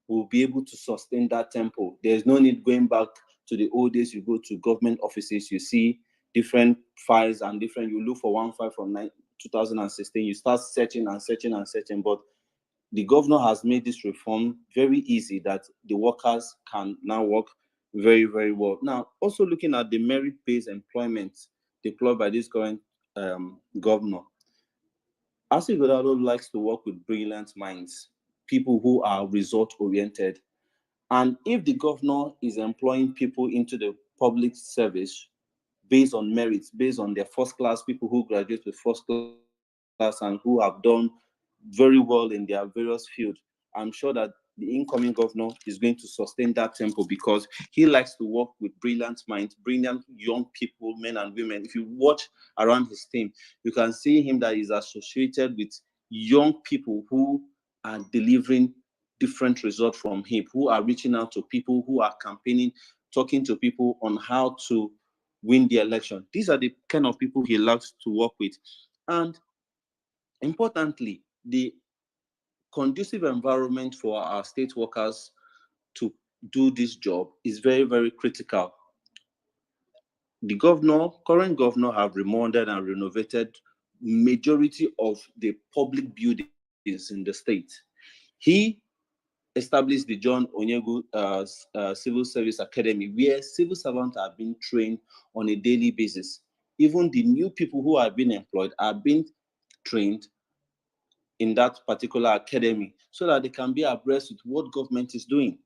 will be able to sustain that tempo. There's no need going back to the old days. You go to government offices, you see different files and different, you look for one file from 2016, you start searching and searching and searching. But the governor has made this reform very easy that the workers can now work very, very well. Now, also looking at the merit-based employment deployed by this current governor, Asue Ighodalo likes to work with brilliant minds, people who are result-oriented. And if the governor is employing people into the public service based on merits, based on their first class, people who graduate with first class and who have done very well in their various fields, I'm sure that the incoming governor is going to sustain that tempo, because he likes to work with brilliant minds, brilliant young people, men and women. If you watch around his team, you can see him that is associated with young people who are delivering different results from him, who are reaching out to people, who are campaigning, talking to people on how to win the election. These are the kind of people he loves to work with. And importantly, the conducive environment for our state workers to do this job is very, very critical. The current governor, have remodeled and renovated majority of the public buildings in the state. He established the John Onyegu Civil Service Academy, where civil servants are being trained on a daily basis. Even the new people who are being employed are being trained in that particular academy so that they can be abreast with what government is doing.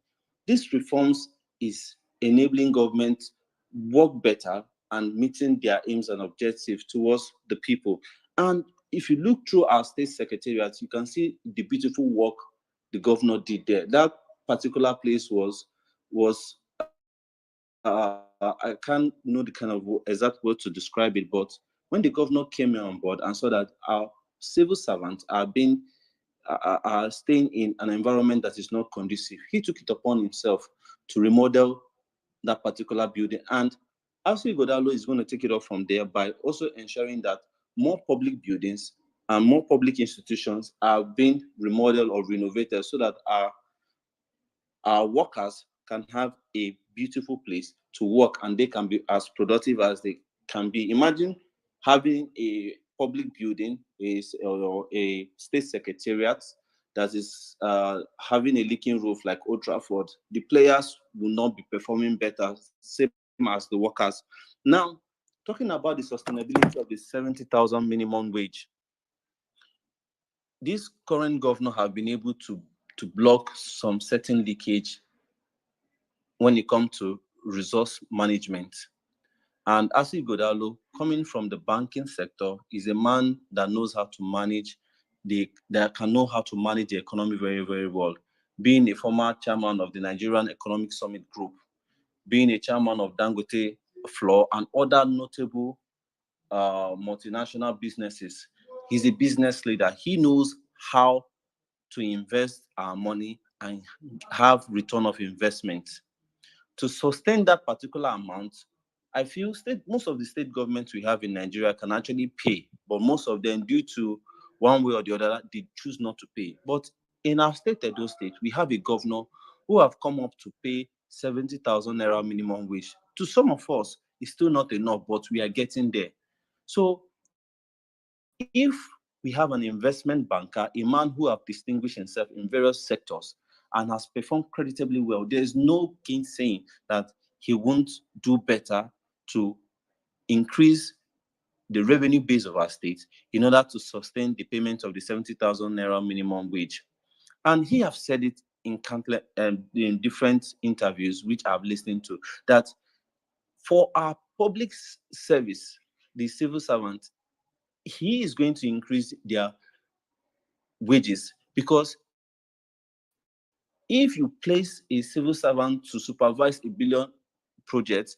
These reforms is enabling government work better and meeting their aims and objectives towards the people. And if you look through our state secretariat, you can see the beautiful work the governor did there. That particular place was I can't know the kind of exact word to describe it, but when the governor came on board and saw that our civil servants are staying in an environment that is not conducive, he took it upon himself to remodel that particular building. And Asue Ighodalo is going to take it off from there by also ensuring that more public buildings and more public institutions are being remodeled or renovated so that our workers can have a beautiful place to work and they can be as productive as they can be. Imagine having a public building, or a state secretariat that is having a leaking roof like Old Trafford. The players will not be performing better, same as the workers. Now, talking about the sustainability of the 70,000 minimum wage, this current governor have been able to block some certain leakage when it comes to resource management. And Asue Ighodalo, coming from the banking sector, is a man that knows how to manage that can know how to manage the economy very, very well. Being a former chairman of the Nigerian Economic Summit Group, being a chairman of Dangote Floor and other notable multinational businesses, he's a business leader. He knows how to invest our money and have return of investment. To sustain that particular amount, I feel most of the state governments we have in Nigeria can actually pay, but most of them, due to one way or the other, they choose not to pay. But in our state, Edo State, we have a governor who have come up to pay 70,000 naira minimum wage. To some of us, it's still not enough, but we are getting there. So if we have an investment banker, a man who have distinguished himself in various sectors and has performed creditably well, there is no gainsaying that he won't do better to increase the revenue base of our state in order to sustain the payment of the 70,000 naira minimum wage. And he have said it in different interviews, which I've listened to, that for our public service, the civil servants, he is going to increase their wages, because if you place a civil servant to supervise a billion projects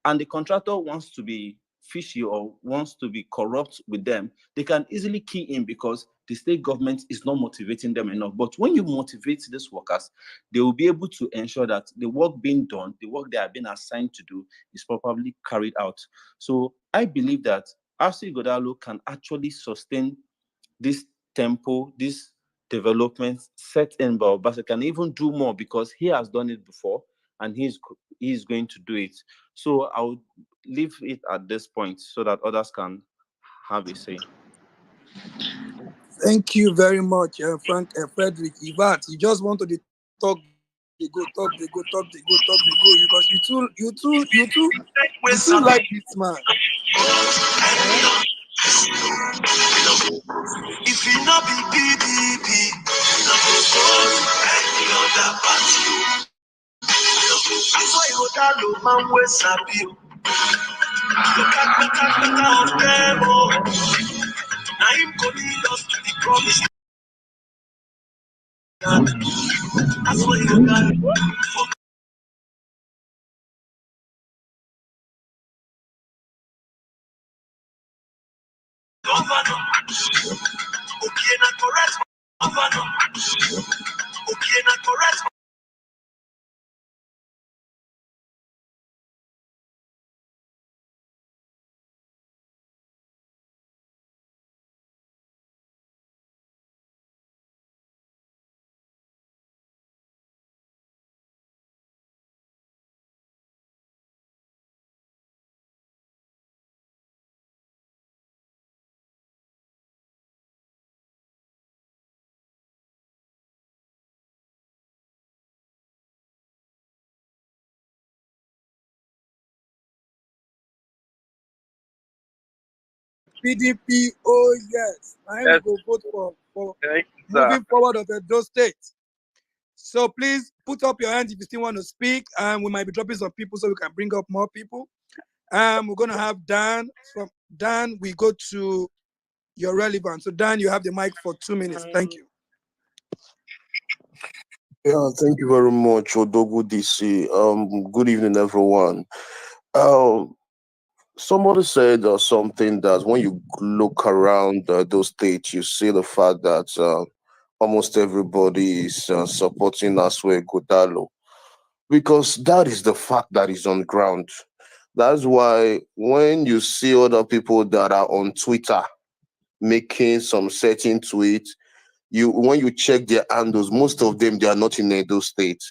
and the contractor wants to be fishy or wants to be corrupt with them, they can easily key in because the state government is not motivating them enough. But when you motivate these workers, they will be able to ensure that the work being done, the work they have been assigned to do, is properly carried out. So I believe that Asue Ighodalo can actually sustain this tempo, this development set in by Obasa, can even do more because he has done it before and he's going to do it. So I would leave it at this point so that others can have a say. Thank you very much, Frank Frederick. Ivat, you just want to talk, they go, talk, they go, talk, they go, talk, they go, because you too like this man. If you not be PDP, you not go vote any other party. Asue Ighodalo man wey sabi o. Look at better of them o. Na him go lead us to the promised land. Asue Ighodalo. Governor, okay, na correct governor. Okay, na correct. PDP, oh yes, I am go vote for moving forward of Edo State. So please put up your hands if you still want to speak. We might be dropping some people so we can bring up more people. We're gonna have Dan. From Dan, we go to your relevant. So Dan, you have the mic for 2 minutes. Thank you. Yeah, thank you very much, Odogu DC. Good evening, everyone. Um, Somebody said something that when you look around those states, you see the fact that almost everybody is supporting Asue Godalo because that is the fact that is on ground. That's why when you see other people that are on Twitter making some certain tweets, you when you check their handles, most of them they are not in Edo State.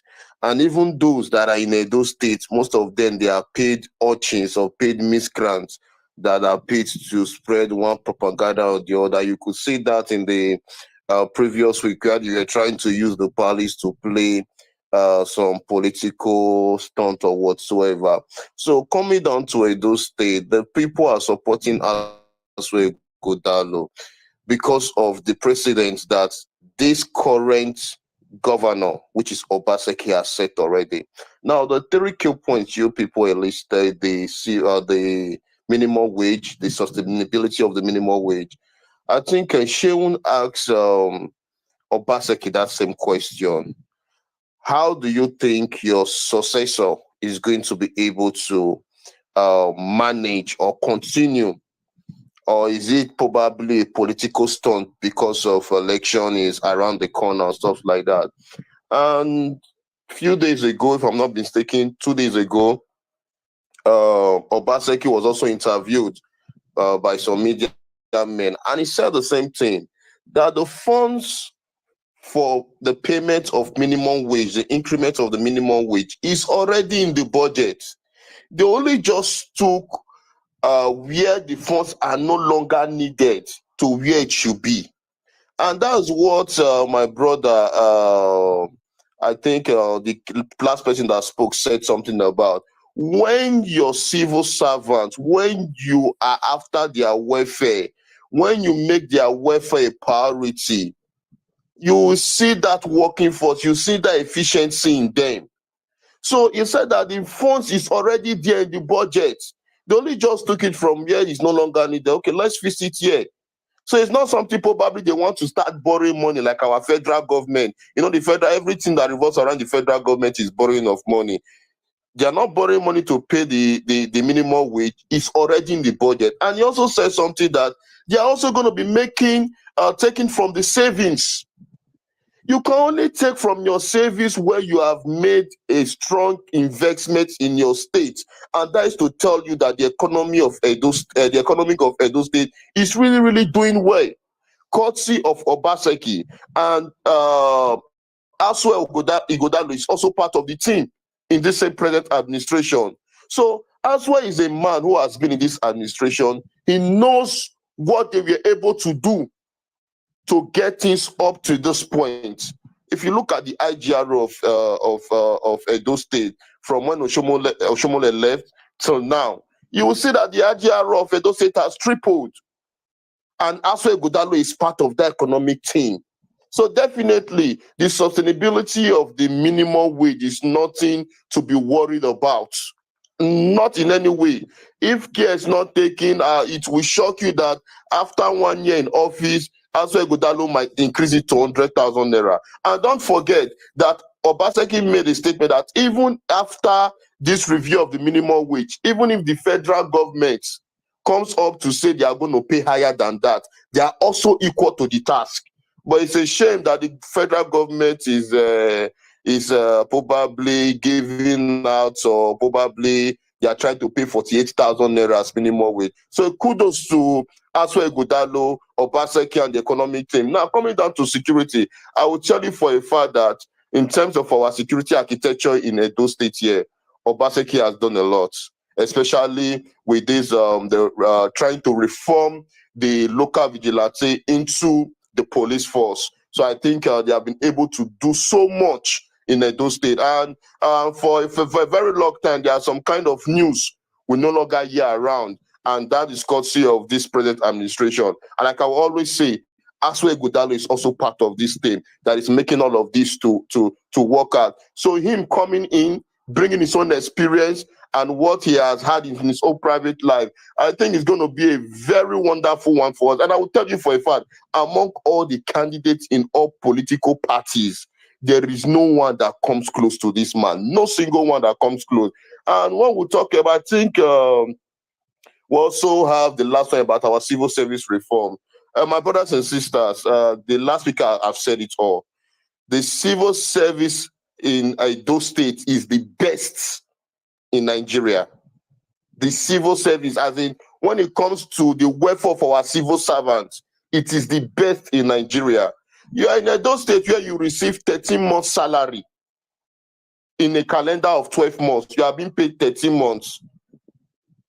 And even those that are in Edo State, most of them they are paid urchins or paid miscreants that are paid to spread one propaganda or the other. You could see that in the previous week where you were trying to use the police to play some political stunt or whatsoever. So coming down to Edo State, the people are supporting Aswe Godalo because of the precedents that this current governor, which is Obaseki, has set already. Now, the three key points you people listed, the minimum wage, the sustainability of the minimum wage. I think Sheun asked Obaseki that same question. How do you think your successor is going to be able to manage or continue, or is it probably a political stunt because of election is around the corner and stuff like that? And few days ago, if I'm not mistaken, 2 days ago, Obaseki was also interviewed by some media men, and he said the same thing that the funds for the payment of minimum wage, the increment of the minimum wage, is already in the budget. They only just took where the funds are no longer needed to where it should be. And that's what my brother, I think the last person that spoke said something about. When your civil servants, when you are after their welfare, when you make their welfare a priority, you will see that working force, you see that efficiency in them. So he said that the funds is already there in the budget. They only just took it from where it's no longer needed. Okay, let's fix it here. So it's not something probably they want to start borrowing money like our federal government. You know, the federal, everything that revolves around the federal government is borrowing of money. They are not borrowing money to pay the minimum wage. It's already in the budget. And he also said something that they are also going to be making, taking from the savings. You can only take from your savings where you have made a strong investment in your state, and that is to tell you that the economy of the economic of Edo State is really, really doing well, courtesy of Obaseki. And Asue Ighodalo is also part of the team in this same present administration. So Asue is a man who has been in this administration. He knows what they were able to do to get things up to this point. If you look at the IGR of Edo State from when Oshomole left till now, you will see that the IGR of Edo State has tripled, and Asue Ighodalo is part of that economic team. So definitely, the sustainability of the minimum wage is nothing to be worried about. Not in any way. If care is not taken, it will shock you that after 1 year in office, Asue Ighodalo might increase it to 100,000 naira. And don't forget that Obaseki made a statement that even after this review of the minimum wage, even if the federal government comes up to say they are going to pay higher than that, they are also equal to the task. But it's a shame that the federal government is probably giving out, or probably they are trying to pay 48,000 naira as minimum wage. So kudos to Asue Ighodalo, Obaseki, and the economic team. Now, coming down to security, I will tell you for a fact that in terms of our security architecture in Edo State here, Obaseki has done a lot, especially with this trying to reform the local vigilante into the police force. So I think they have been able to do so much in Edo State. And for a very long time, there are some kind of news we no longer hear around, and that is courtesy of this present administration. And like I will always say, Asue Ighodalo is also part of this team that is making all of this to work out. So him coming in, bringing his own experience and what he has had in his own private life, I think it's going to be a very wonderful one for us. And I will tell you for a fact, among all the candidates in all political parties, there is no one that comes close to this man. No single one that comes close. And when we talk about, I think we also have the last one about our civil service reform. My brothers and sisters, the last speaker have said it all. The civil service in Edo State is the best in Nigeria. The civil service, as in when it comes to the welfare of our civil servants, it is the best in Nigeria. You are in Edo State where you receive 13 months salary in a calendar of 12 months. You are being paid 13 months.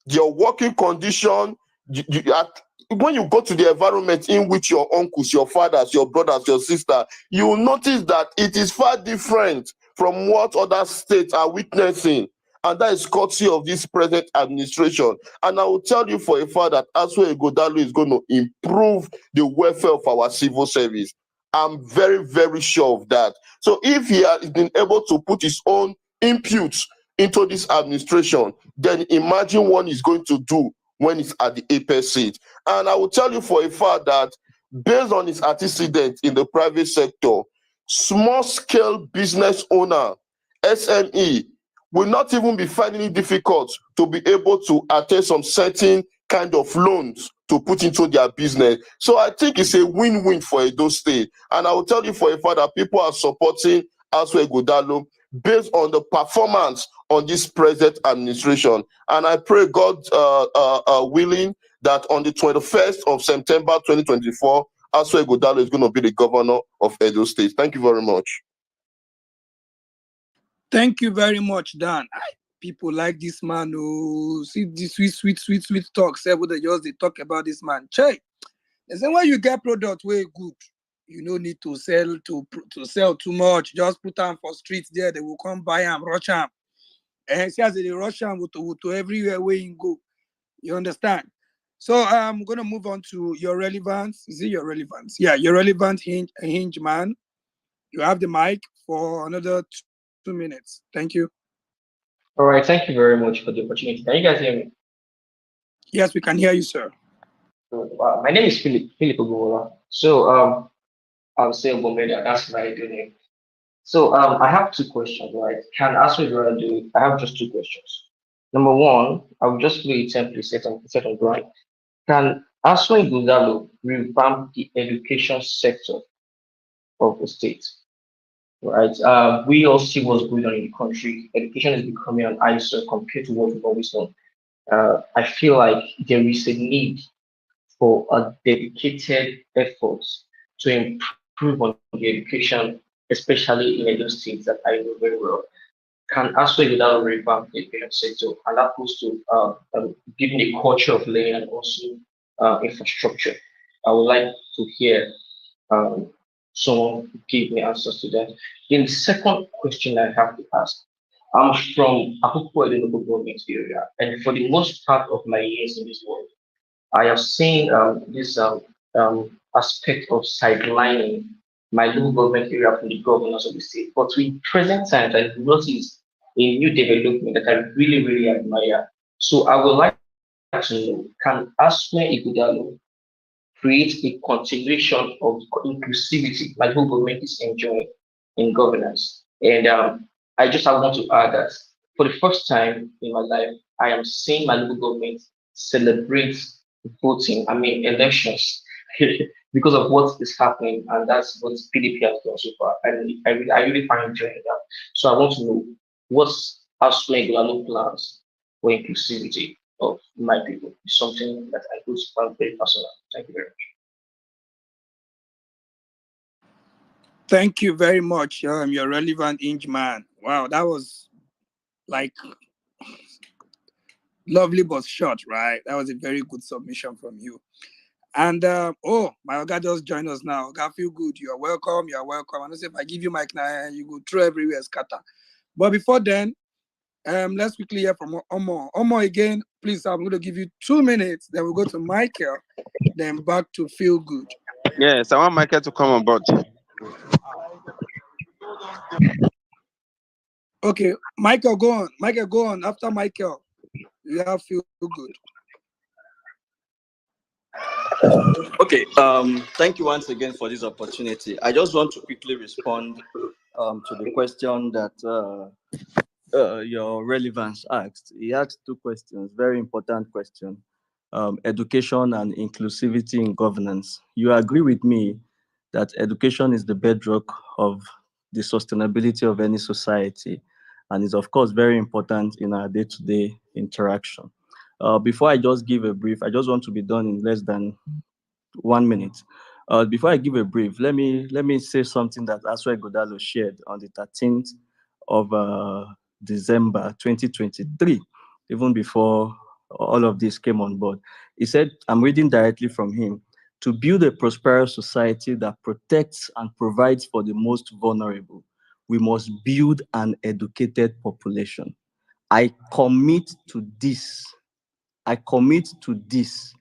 Your working condition, when you go to the environment in which your uncles, your fathers, your brothers, your sister, you will notice that it is far different from what other states are witnessing. And that is courtesy of this present administration. And I will tell you for a fact that Asue Ighodalo is going to improve the welfare of our civil service. I'm very, very sure of that. So if he has been able to put his own inputs into this administration, then imagine what he's going to do when he's at the apex seat. And I will tell you for a fact that based on his antecedents in the private sector, small-scale business owner, SME, will not even be finding it difficult to be able to attain some certain kind of loans to put into their business. So I think it's a win-win for Edo State. And I will tell you for a fact that people are supporting Asue Ighodalo based on the performance on this present administration. And I pray God willing that on the 21st of September 2024, Asue Ighodalo is going to be the governor of Edo State. Thank you very much. Thank you very much, Dan. People like this man who see this sweet talks. Everybody they talk about this man. Che, they say when you get product way good, you no need to sell sell too much. Just put them for streets there. They will come buy them, rush them. And see as they rush them to everywhere where you go. You understand? So I'm gonna move on to your relevance. Is it your relevance? Yeah, your relevant hinge man. You have the mic for another 2 minutes. Thank you. All right, thank you very much for the opportunity. Can you guys hear me? Yes, we can hear you, sir. My name is Philip Ogola. So I'll say Obomeda, that's my good name. So I have two questions, right? Can Aswe Ighodalo do it? I have just two questions. Number one, I will just play a template set on ground. Can Aswe Ighodalo revamp the education sector of the state? Right. We all see what's going on in the country. Education is becoming an eyesore compared to what we've always known. I feel like there is a need for a dedicated effort to improve on the education, especially in those states that I know very well. Can Aswe Ighodalo revamp the education sector, and that goes to giving a culture of learning and also infrastructure. I would like to hear someone give me answers to that. Then the second question I have to ask, I'm from Akoko, the local government area, and for the most part of my years in this world, I have seen this aspect of sidelining my local government area from the governors of the state. But with present times, I noticed a new development that I really, really admire. So I would like to know, can Aswe Ighodalo create a continuation of inclusivity like whole government is enjoying in governance? And I want to add that for the first time in my life, I am seeing my local government celebrate voting, elections, because of what is happening, and that's what PDP has done so far. And I really find enjoying that. So I want to know what's Aswe Ighodalo plans for inclusivity of my people. It's something that I would find very personal. Thank you very much. Thank you very much. You're relevant, Inge man. Wow, that was like lovely but short, right? That was a very good submission from you. And oh, my Oga just joined us now. Oga, feel good. You're welcome. You're welcome. And if I give you mic now, you go through everywhere, scatter. But before then, let's quickly hear from Omo. Omo again, please. I'm going to give you 2 minutes. Then we'll go to Michael. Then back to feel good. Yes, I want Michael to come on board. Okay, Michael, go on. Michael, go on. After Michael, you have feel good. Okay, thank you once again for this opportunity. I just want to quickly respond to the question that your relevance asked. He asked two questions, very important question. Education and inclusivity in governance. You agree with me that education is the bedrock of the sustainability of any society and is of course very important in our day-to-day interaction. Before I just give a brief, I just want to be done in less than 1 minute. Before I give a brief, let me say something that Asue Ighodalo shared on the 13th of December 2023, even before all of this came on board. He said, I'm reading directly from him, to build a prosperous society that protects and provides for the most vulnerable, we must build an educated population. I commit to this. I commit to this.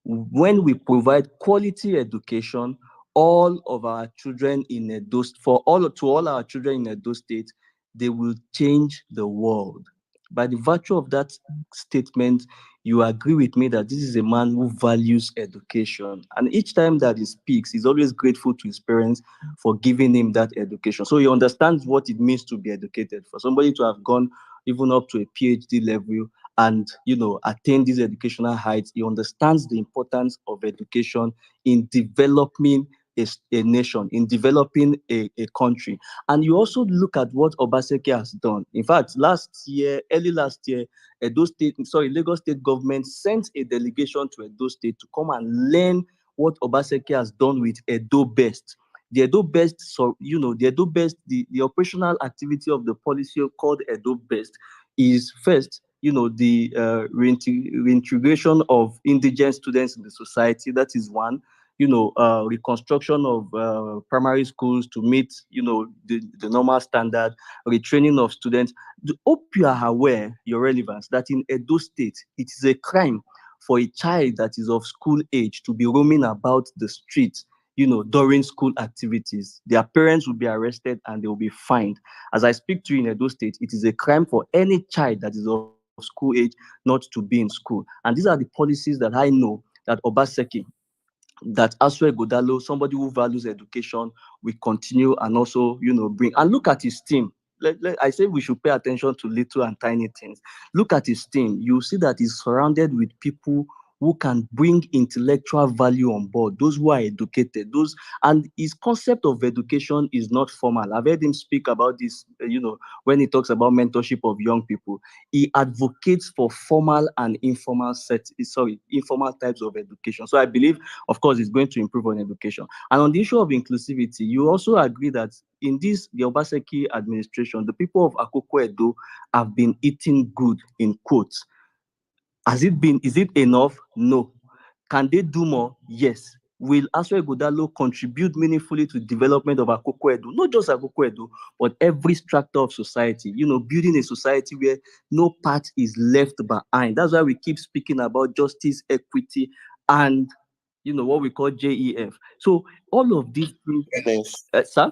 When we provide quality education, all of our children in Edo, for all our children in Edo State, they will change the world. By the virtue of that statement, you agree with me that this is a man who values education. And each time that he speaks, he's always grateful to his parents for giving him that education. So he understands what it means to be educated. For somebody to have gone even up to a PhD level and attain these educational heights, he understands the importance of education in developing a nation, in developing a country. And you also look at what Obaseki has done. In fact, early last year, Lagos State government sent a delegation to Edo State to come and learn what Obaseki has done with Edo Best. The Edo Best, the operational activity of the policy called Edo Best is first, the reintegration of indigent students in the society. That is one. Reconstruction of primary schools to meet, the normal standard, retraining of students. Hope you are aware, your relevance, that in Edo State, it is a crime for a child that is of school age to be roaming about the streets, during school activities. Their parents will be arrested and they will be fined. As I speak to you in Edo State, it is a crime for any child that is of school age not to be in school. And these are the policies that I know that Obaseki, that Asue Ighodalo, somebody who values education, will continue and also, bring. And look at his team. I say we should pay attention to little and tiny things. Look at his team. You see that he's surrounded with people who can bring intellectual value on board, those who are educated, and his concept of education is not formal. I've heard him speak about this, when he talks about mentorship of young people. He advocates for formal and informal informal types of education. So I believe, of course, it's going to improve on education. And on the issue of inclusivity, you also agree that in the Obaseki administration, the people of Akoko Edo have been eating good, in quotes. Is it enough? No. Can they do more? Yes. Will Asue Ighodalo contribute meaningfully to the development of Akoko Edo? Not just Akoko Edo, but every strata of society, building a society where no part is left behind. That's why we keep speaking about justice, equity, and what we call JEF. So all of these things, sir?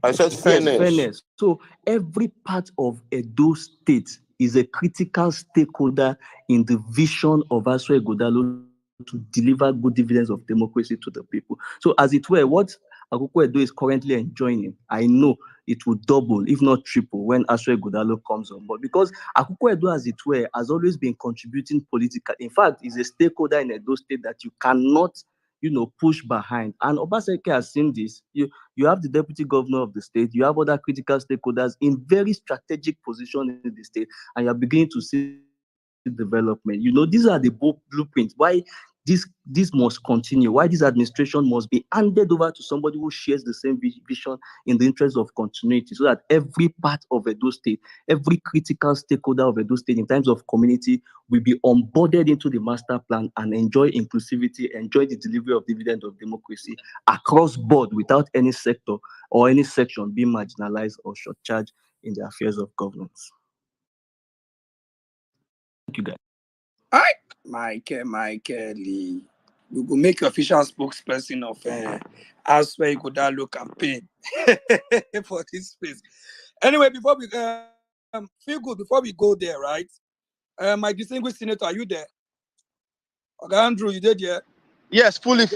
I said fairness. Yes, fairness. So every part of Edo State is a critical stakeholder in the vision of Asue Ighodalo to deliver good dividends of democracy to the people. So as it were, what Akoko Edo is currently enjoying, I know it will double, if not triple, when Asue Ighodalo comes on board. Because Akoko Edo, as it were, has always been contributing politically. In fact, is a stakeholder in Edo State that you cannot push behind. And Obaseki has seen this. You have the deputy governor of the state, you have other critical stakeholders in very strategic positions in the state, and you're beginning to see development. These are the blueprints. Why this must continue, why this administration must be handed over to somebody who shares the same vision in the interest of continuity, so that every part of Edo State, every critical stakeholder of Edo State in terms of community will be onboarded into the master plan and enjoy inclusivity, enjoy the delivery of dividend of democracy across board without any sector or any section being marginalized or short-charged in the affairs of governance. Thank you, guys. All right, Michael Lee. We will make you official spokesperson of Asue Ighodalo campaign for this space. Anyway, before we feel good, before we go there, right? My distinguished senator, are you there? Okay, Andrew, you did, yeah? Yes, fully Oh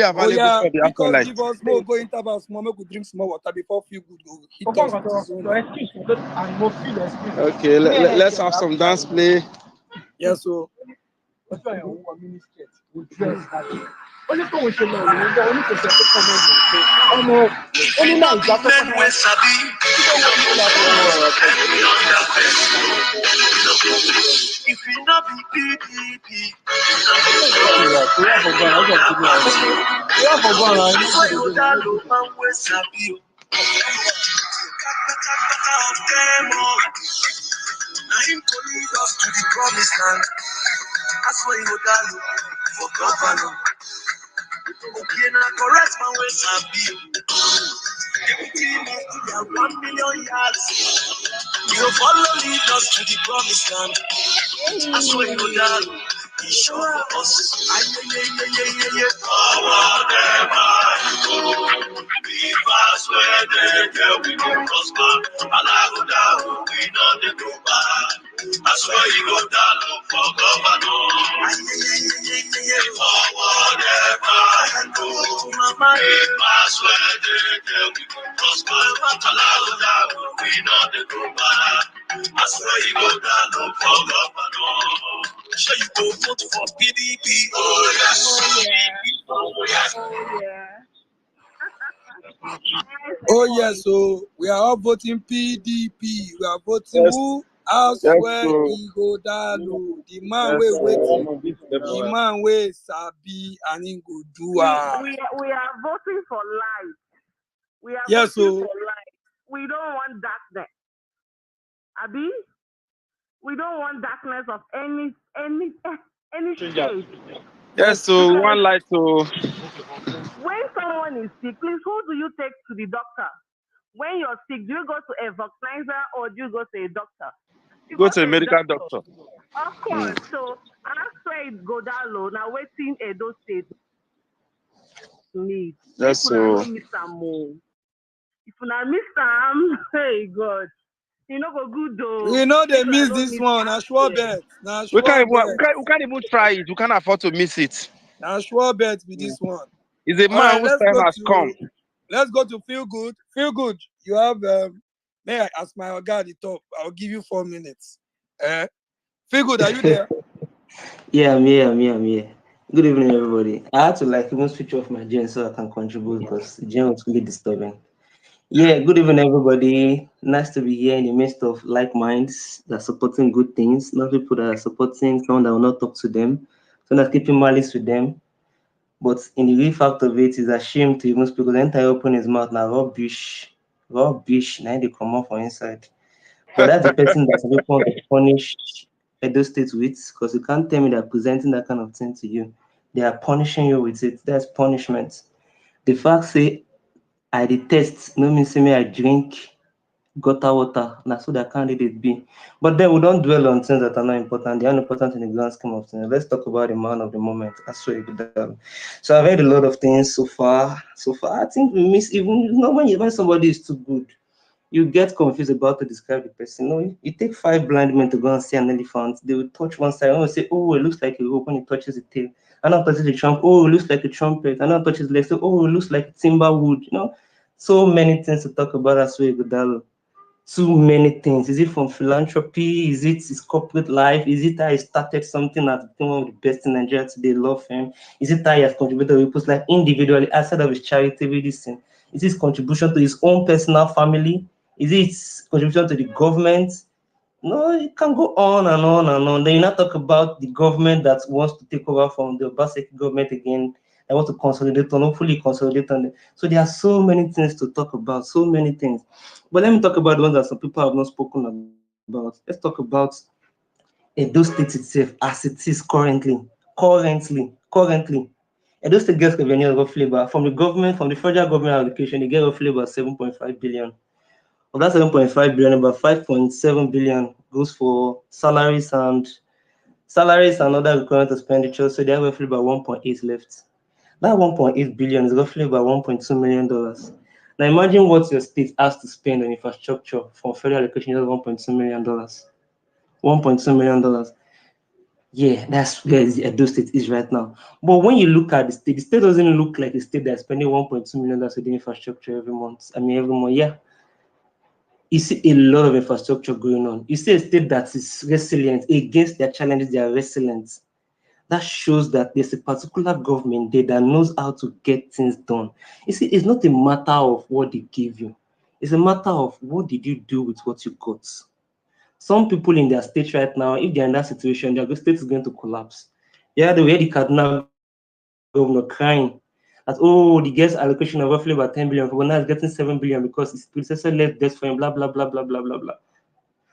available yeah, for the because afterlife. give us more go interval small, make we drink small water before feel good go hit Open us with his control. own. Your excuse. And more feel excuse. Okay, Me let's energy and have some Africa. dance play. Yes, so What's your one miniskirt? We dress as only for which you know. Only for certain comments. If you not be men wey sabi, you no go fight any other person. If you not be PDP, you no go join any other party. Asue Ighodalo man wey sabi o. Kata of them all, na him go lead us to the promised land. Asue Ighodalo for governor. Okay, na correct man wey sabi o. Every must do their 1,000,000 yards. You follow lead us to the promised land. Asue Ighodalo, he show for us. Ayeyeyeyeye. Forward ever you go. We pass where they we go prosper. Alagoda, we know the go back. Asue Ighodalo for governor. Ayeyeyeyeye. Forward ever you go. We pass where they we go prosper. Alagoda, we know the go back. Asue Ighodalo for governor. Sure you go vote for PDP. Oh yes. Oh yes. oh yes, so we are all voting PDP. We are voting Yes, who? yes, Asue so Ighodalo, the man yes, wey waiting, the so man wey sabi and him go do We am. we are voting for light. We are Yes, voting so for light. We don't want darkness. Abi? We don't want darkness of any shade. yes, so Because one light to when someone is sick, please, who do you take to the doctor? When you're sick, do you go to a vaccinizer or do you go to a doctor? You go go to a to a medical doctor. doctor. Of course. So Asue Ighodalo now waiting Edo State need. Make Yes, una so no miss am o. If una miss am, hey God, you no go good though. we know they Make una miss no this miss one. Na sure Asue. bet. Na sure bet. we can't even try it. We can't afford to miss it. Na sure bet with this one. He's a All man right, whose time has come. let's go to feel good. Feel good. You have may I ask my guy at the top? I'll give you 4 minutes. Feel good, are you there? Yeah, I'm here. Good evening, everybody. I had to even switch off my gen so I can contribute because the gen was really disturbing. Yeah, good evening, everybody. Nice to be here in the midst of like minds that are supporting good things, not people that are supporting someone that will not talk to them, so not keeping malice with them. But in the real fact of it, is a shame to even speak because anytime open his mouth now, rubbish, now they come out from inside. But that's the person that's supposed to punish Edo State with, because you can't tell me they're presenting that kind of thing to you. They are punishing you with it. That's punishment. The fact say I detest, no mean say me I drink gutter water. That's what that candidate be. But then we don't dwell on things that are not important. They are important in the grand scheme of things. Let's talk about the man of the moment, Asue Ighodalo. So I've heard a lot of things so far. I think we miss even when somebody is too good, you get confused about to describe the person. No, you take 5 blind men to go and see an elephant. They will touch one side. I will say, oh, it looks like a rope when it touches the tail. Another touches the trunk. Oh, it looks like a trumpet. Another touches the leg. So, oh, it looks like timber wood. So many things to talk about Asue Ighodalo. Too many things. Is it from philanthropy? Is it his corporate life? Is it how he started something that's become one of the best in Nigeria today? Love him. Is it how he has contributed to people's life individually outside of his charitable thing? Is his contribution to his own personal family? Is it his contribution to the government? No, it can go on and on and on. Then you not talk about the government that wants to take over from the Obaseki government again. I want to consolidate on, hopefully consolidate on it. So there are so many things to talk about, so many things. But let me talk about the ones that some people have not spoken about. Let's talk about Edo State itself as it is currently. Edo State gets revenue roughly about from the government, from the federal government allocation, they get roughly about 7.5 billion. Of that 7.5 billion, about 5.7 billion goes for salaries and other recurrent expenditures. So they have roughly about 1.8 left. That 1.8 billion is roughly about $1.2 million. Now imagine what your state has to spend on infrastructure from federal allocation, just $1.2 million. $1.2 million. Yeah, that's where the Edo State is right now. But when you look at the state doesn't look like a state that's spending 1.2 million dollars on the infrastructure every month. I mean, every month, yeah. You see a lot of infrastructure going on. You see a state that is resilient against their challenges, they are resilient. That shows that there's a particular government there that knows how to get things done. You see, it's not a matter of what they give you. It's a matter of what did you do with what you got. Some people in their state right now, if they're in that situation, their state is going to collapse. Yeah, the way the Kaduna governor crying that, oh, the gets allocation of roughly about 10 billion, but now it's getting 7 billion because his predecessor left debt for him, blah, blah, blah, blah, blah, blah, blah.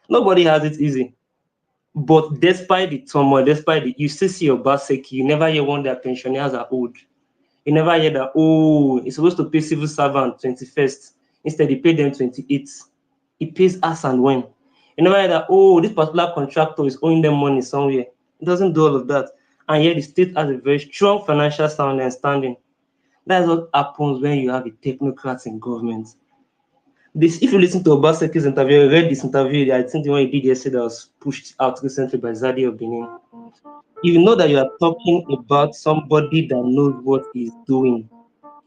Nobody has it easy. But despite the turmoil, you still see your Obaseki, you never hear one that pensioners are old. You never hear that, oh, it's supposed to pay civil servant 21st. Instead, they pay them 28th. It pays us and when. You never hear that, oh, this particular contractor is owing them money somewhere. It doesn't do all of that. And yet the state has a very strong financial sound and standing. That's what happens when you have a technocrats in government. This, if you listen to Obaseki's interview, I read this interview, I think the one he did yesterday that was pushed out recently by Zadi of Benin. You know that you are talking about somebody that knows what he's doing.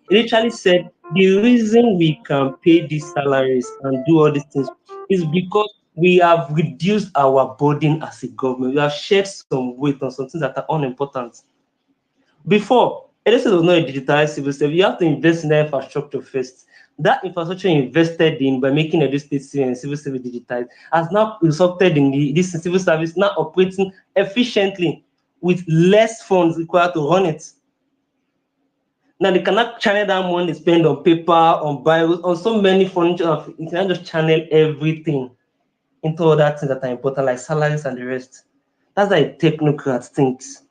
He literally said the reason we can pay these salaries and do all these things is because we have reduced our burden as a government. We have shared some weight on some things that are unimportant. Before, NSS was not a digitalized civil service. You have to invest in that infrastructure first. That infrastructure invested in by making Edo State civil service digitized has now resulted in this civil service now operating efficiently with less funds required to run it. Now they cannot channel that money spent on paper, on Bibles, on so many furniture. You cannot just channel everything into other things that are important, like salaries and the rest. That's how a technocrat thinks.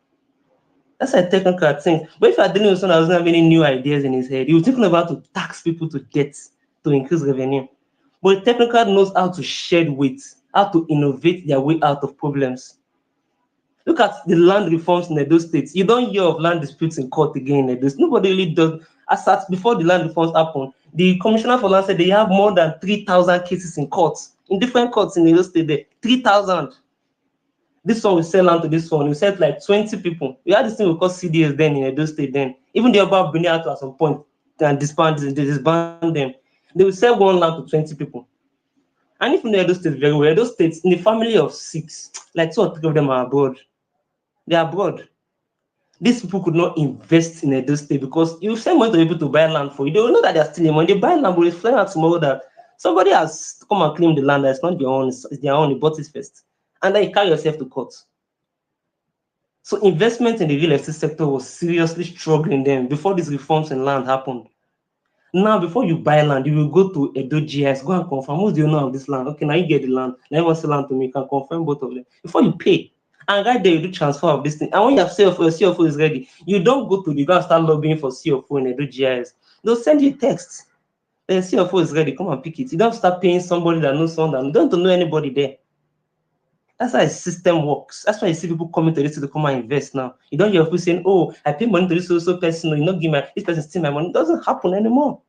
That's a technical thing. But if you're dealing with someone that doesn't have any new ideas in his head, you're thinking about to tax people to get to increase revenue. But a technical knows how to shed weight, how to innovate their way out of problems. Look at the land reforms in Edo States. You don't hear of land disputes in court again in Edo State. Nobody really does. As at before the land reforms happened, the Commissioner for Land said they have more than 3,000 cases in courts, in different courts in Edo State there. 3,000. This one will sell out to this one. We sell like 20 people. We had this thing we call CDS then in Edo State then. Even the Oba Benin had to at some point and disband them. They will sell one land to 20 people. And if you know Edo State very well, Edo State in the family of 6, like 2 or 3 of them are abroad. They are abroad. These people could not invest in Edo State because you send money to people to buy land for you. They will know that they're stealing money. They buy land, but it's flying out tomorrow that somebody has come and claim the land that's not their own, it's their own, they bought it first. And then you carry yourself to court. So investment in the real estate sector was seriously struggling then before these reforms in land happened. Now, before you buy land, you will go to Edo GIS, go and confirm, who do you know of this land? Okay, now you get the land. Now you want to sell land to me, you can confirm both of them. Before you pay, and right there, you do transfer of this thing. And when you have CFO, your CFO is ready, you don't go to the go and start lobbying for CFO in Edo GIS. They'll send you a text. The CFO is ready, come and pick it. You don't start paying somebody that knows someone, you don't know anybody there. That's how a system works. That's why you see people coming to this to come and invest now. You don't hear people saying, oh, I pay money to this person, you not give me this person steal my money. It doesn't happen anymore.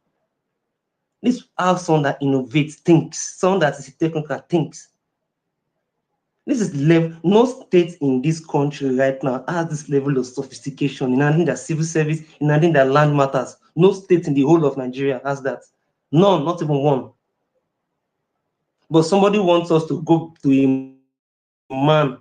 This is how someone that innovates thinks, someone that is a technical thinks. This is level. No state in this country right now has this level of sophistication in handling their civil service, in handling their land matters. No state in the whole of Nigeria has that. None, not even one. But somebody wants us to go to a man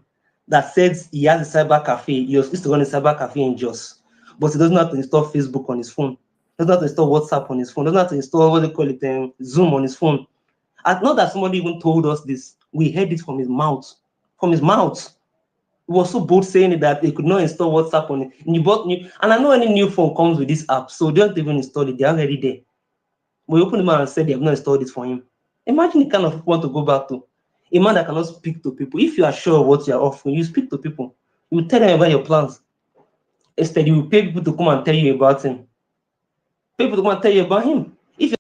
that says he has a cyber cafe, he used to run a cyber cafe in Jos, but he doesn't know how to install Facebook on his phone, doesn't know how to install WhatsApp on his phone, doesn't know how to install what they call it, Zoom on his phone. And not that somebody even told us this, we heard it from his mouth. From his mouth. He was so bold saying it that he could not install WhatsApp on it. And you bought new, and I know any new phone comes with this app, so don't even install it, they're already there. We opened the man and said they have not installed it for him. Imagine the kind of people want to go back to. A man that cannot speak to people. If you are sure of what you are offering, you speak to people. You tell them about your plans. Instead, you will pay people to come and tell you about him. Pay people to come and tell you about him. If you're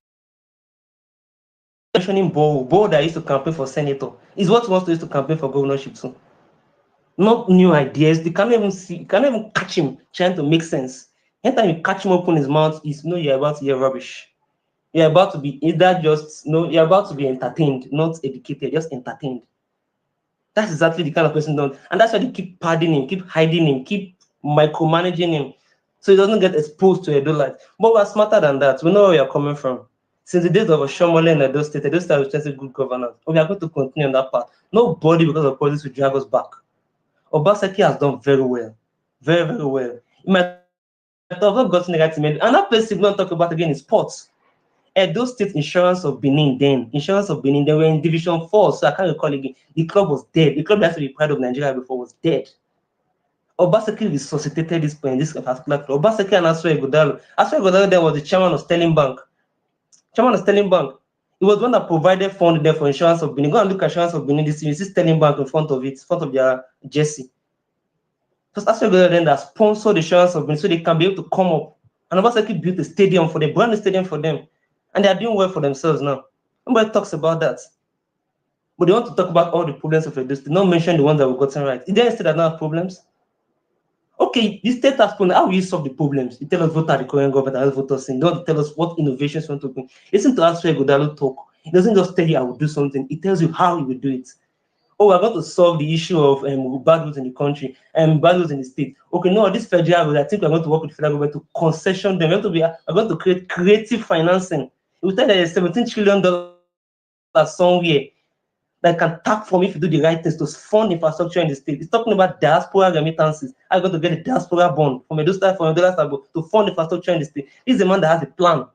mentioning Bo that used to campaign for senator, is what he wants to use to campaign for governorship too. Not new ideas. They can't even see, you can't even catch him trying to make sense. Anytime you catch him open his mouth, you know you're about to hear rubbish. You're about to be either just you're about to be entertained, not educated, just entertained. That's exactly the kind of person done. And that's why they keep padding him, keep hiding him, keep micromanaging him. So he doesn't get exposed to Edo light. But we're smarter than that. We know where we are coming from. Since the days of Oshomole and Edo State was good governance. We are going to continue on that path. Nobody, because of politics, will drag us back. Obaseki has done very well. Very, very well. He might have not gotten the right man. Another place we don't talk about again is sports. Edo State Insurance of Benin, they were in Division 4, so I can't recall again. The club was dead. The club that used to be proud of Nigeria before was dead. Obaseki resuscitated this particular club. Obaseki and Asue Ighodalo. Asue Ighodalo then was the chairman of Sterling Bank. He was one that provided fund there for Insurance of Benin. Go and look at Insurance of Benin this year. You see Sterling Bank in front of their jersey. Because Asue Ighodalo then that sponsored the Insurance of Benin so they can be able to come up. And Obaseki built a stadium for them, brand new stadium for them. And they are doing well for themselves now. Nobody talks about that. But they want to talk about all the problems of Edo State, not mention the ones that we've gotten right. Is there a state that don't have problems? Okay, the state has problems. How will you solve the problems? You tell us what are the current government and vote us in. Don't tell us what innovations you want to bring. Listen to Asue Ighodalo talk. He doesn't just tell you I will do something. He tells you how he will do it. Oh, we're going to solve the issue of bad roads in the country and bad roads in the state. Okay, no, this federal road, I think we're going to work with the federal government to concession them. We're going to create creative financing. We tell there's $17 trillion somewhere that can tap from if you do the right things to fund infrastructure in the state. It's talking about diaspora remittances. I'm going to get a diaspora bond from a dollar to fund infrastructure in the state. This is a man that has a plan.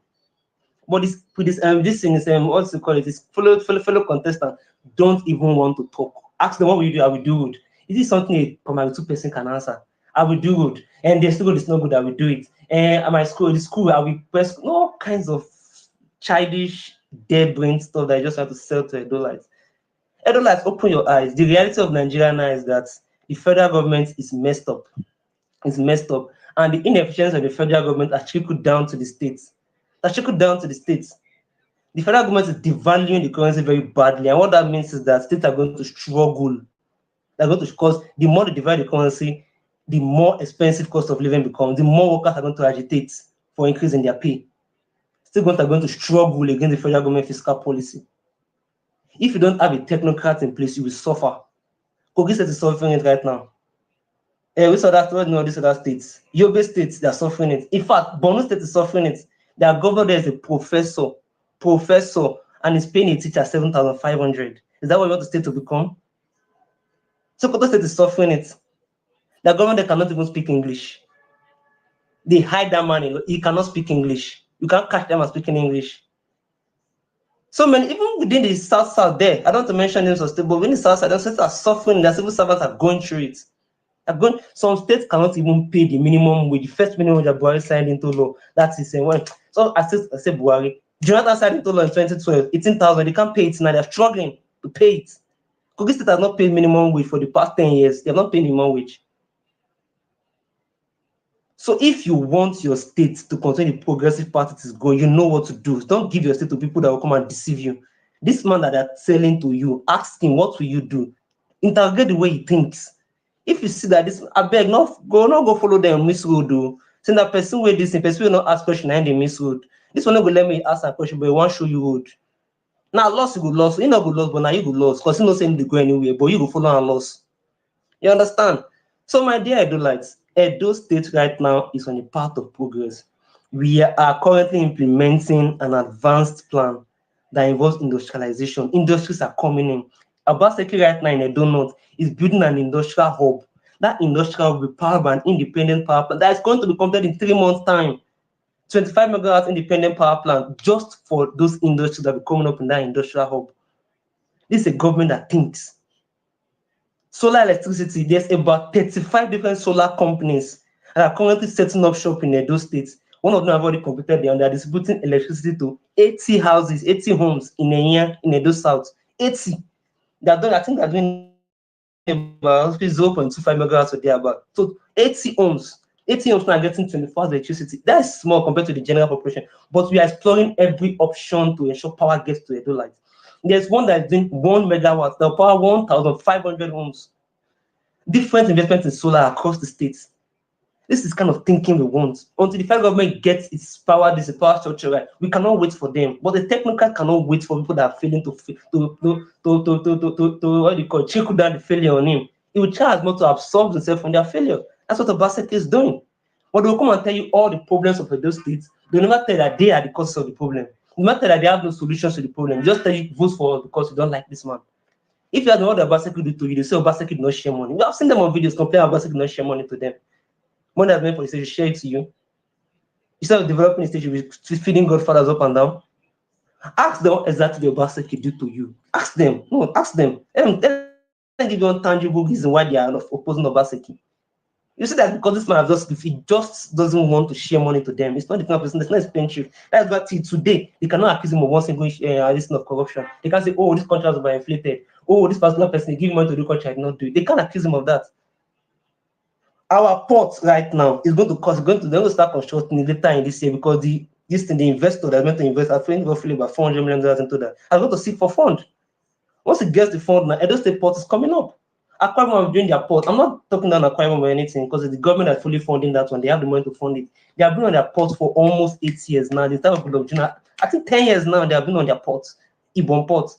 But this thing is what's to call it? This fellow contestant don't even want to talk. Ask them what will you do? I will do good. Is this something a primary 2 person can answer? I will do good. And the school is not good, I will do it. And at my school, I will press all kinds of childish, dead brain stuff that I just have to sell to Edolites. Edolites, open your eyes. The reality of Nigeria now is that the federal government is messed up. It's messed up. And the inefficiency of the federal government has trickled down to the states. The federal government is devaluing the currency very badly. And what that means is that states are going to struggle. They're going to, because the more they devalue the currency, the more expensive cost of living becomes, the more workers are going to agitate for increase in their pay. Still going to struggle against the federal government fiscal policy. If you don't have a technocrat in place, you will suffer. Kogi State is suffering it right now. We saw that in these other states. Yobe states, they are suffering it. In fact, Borno State is suffering it. Their governor there is a professor, and is paying a teacher 7,500. Is that what you want the state to become? So Kogi State is suffering it. The government cannot even speak English. They hide that man. He cannot speak English. You can't catch them as speaking English. So many, even within the South there, I don't want to mention names of states, but within the South, the states are suffering. Their civil servants are going through it. Some states cannot even pay the minimum wage. The first minimum wage that Buhari signed into law. That is one. So I say Buhari. Jonathan signed into law in 2012, 18,000. They can't pay it now. They're struggling to pay it. Kogi State has not paid minimum wage for the past 10 years. They have not paid minimum wage. So if you want your state to continue the progressive path it is going, you know what to do. Don't give your state to people that will come and deceive you. This man that they're selling to you, ask him, what will you do? Interrogate the way he thinks. If you see that this, I beg, not go follow them on Miss Road. Send that person with this, person will not ask question behind the Miss Road. This one not go let me ask a question, but he won't show you road. Now loss you go loss. You not go loss, but now you go loss because you not saying to go anywhere, but you go follow and loss. You understand? So my dear Edolites, Edo State right now is on the path of progress. We are currently implementing an advanced plan that involves industrialization. Industries are coming in. Obaseki right now in Edo North is building an industrial hub. That industrial hub will be powered by an independent power plant that is going to be completed in 3 months' time. 25 megawatts independent power plant just for those industries that will be coming up in that industrial hub. This is a government that thinks. Solar electricity, there's about 35 different solar companies that are currently setting up shop in Edo State. One of them have already completed there, and they're distributing electricity to 80 houses, 80 homes in a year in Edo South. 80. I think they're doing about 0.25 megawatts a day about. So 80 homes. 80 homes now getting 24 hours electricity. That is small compared to the general population, but we are exploring every option to ensure power gets to Edo Light. There's one that is doing 1 megawatt, they'll power 1,500 homes. Different investments in solar across the states. This is kind of thinking we want. Until the federal government gets its power, this power structure right, we cannot wait for them. But the technical cannot wait for people that are failing to what do you call it, trickle down the failure on him. He will try as much to absorb himself from their failure. That's what Obaseki is doing. But they will come and tell you all the problems of those states. They never tell that they are the cause of the problem. They never tell that they have no solutions to the problem. They just tell you vote for us because you don't like this man. If you are the one that Obaseki do to you, they say Obaseki did not share money. We have seen them on videos complaining Obaseki did not share money to them. Money that's meant for the state, share it to you. Instead of developing the state, you will feeding godfathers up and down. Ask them what exactly the Obaseki do to you. Ask them. No, ask them. Let them give you one tangible reason why they are not opposing Obaseki. You see that because this man just, if he just doesn't want to share money to them, it's not the kind of person that's not expensive. That's why today they cannot accuse him of one single listen of corruption. They can't say, oh, this contract was overinflated. Oh, this particular person give money to the contract, not do it. They can't accuse him of that. Our port right now is going to cost, they're going to start constructing later in this year because the investor that's meant to invest, I think roughly about $400 million into that, are going to seek for fund. Once it gets the fund, now Edo State Port is coming up. Akwa Ibom are doing their port. I'm not talking down Akwa Ibom or anything because the government that's fully funding that one. They have the money to fund it. They have been on their port for almost 8 years now. The time of June, I think 10 years now, they have been on their port, Ibom port.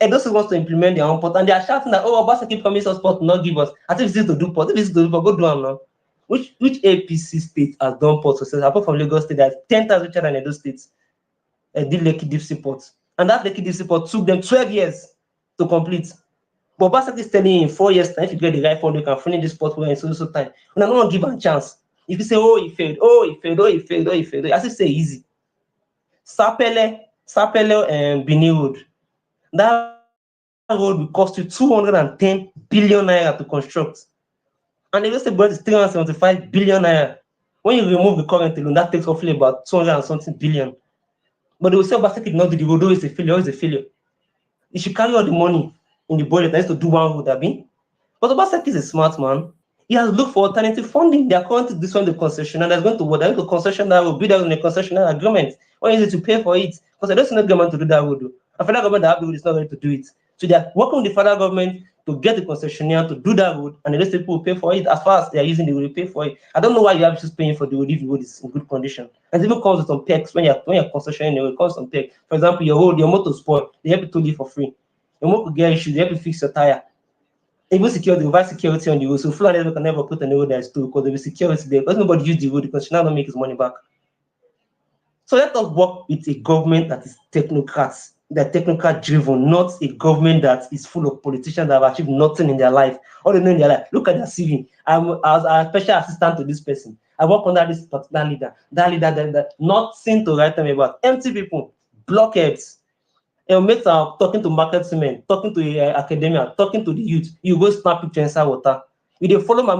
Edo State wants to implement their own port, and they are shouting that, oh, Obaseki promised us port, not give us. I think this is to do port. If this is to do port, go do them now. Which APC state has done port success? Apart from Lagos State, that's 10 times richer than Edo State. Did Lekki Deep Sea Port. And that Lekki Deep Sea Port took them 12 years to complete. But Obaseki is telling you in 4 years' time, if you get the right fund, you can finish this port in so time. And I don't give him a chance. If you say, oh, he failed, I still say easy. Sapele and Bini Road. That road will cost you 210 billion naira to construct. And the State budget is 375 billion naira. When you remove the current loan, that takes roughly about 200 and something billion. But they will say Obaseki did not do the road, is a failure, You should carry all the money in the budget that is to do one road, Abi. But Obaseki is a smart man. He has looked for alternative funding. They are currently this one the concession, and they're going to what? They're going to concession that will be there in a concessional agreement. When is it to pay for it? Because I don't see no government to do that road. A federal government that have the road is not ready to do it. So they are working with the federal government to get the concessionaire to do that road, and the rest of people will pay for it as far as they are using the road, will pay for it. I don't know why you have just paying for the road if the road is in good condition. And it even comes with some perks when you're concessionaire, it comes with some perks. For example, your motor spoil, they help you to leave for free. Your motor get issues, they help you fix your tire. Even security, provide security on the road. So Fulani can never put on the road that is too because there will be security there. Because nobody use the road, because she now don't make his money back. So let us work with a government that is technocrats, that are technical driven, not a government that is full of politicians that have achieved nothing in their life. All they know in their life. Look at their CV. I was a special assistant to this person. I work under this particular leader, that nothing to write them about. Empty people, blockheads. Your mates are talking to market women, talking to academia, talking to the youth. You go snap picture inside water. You dey follow my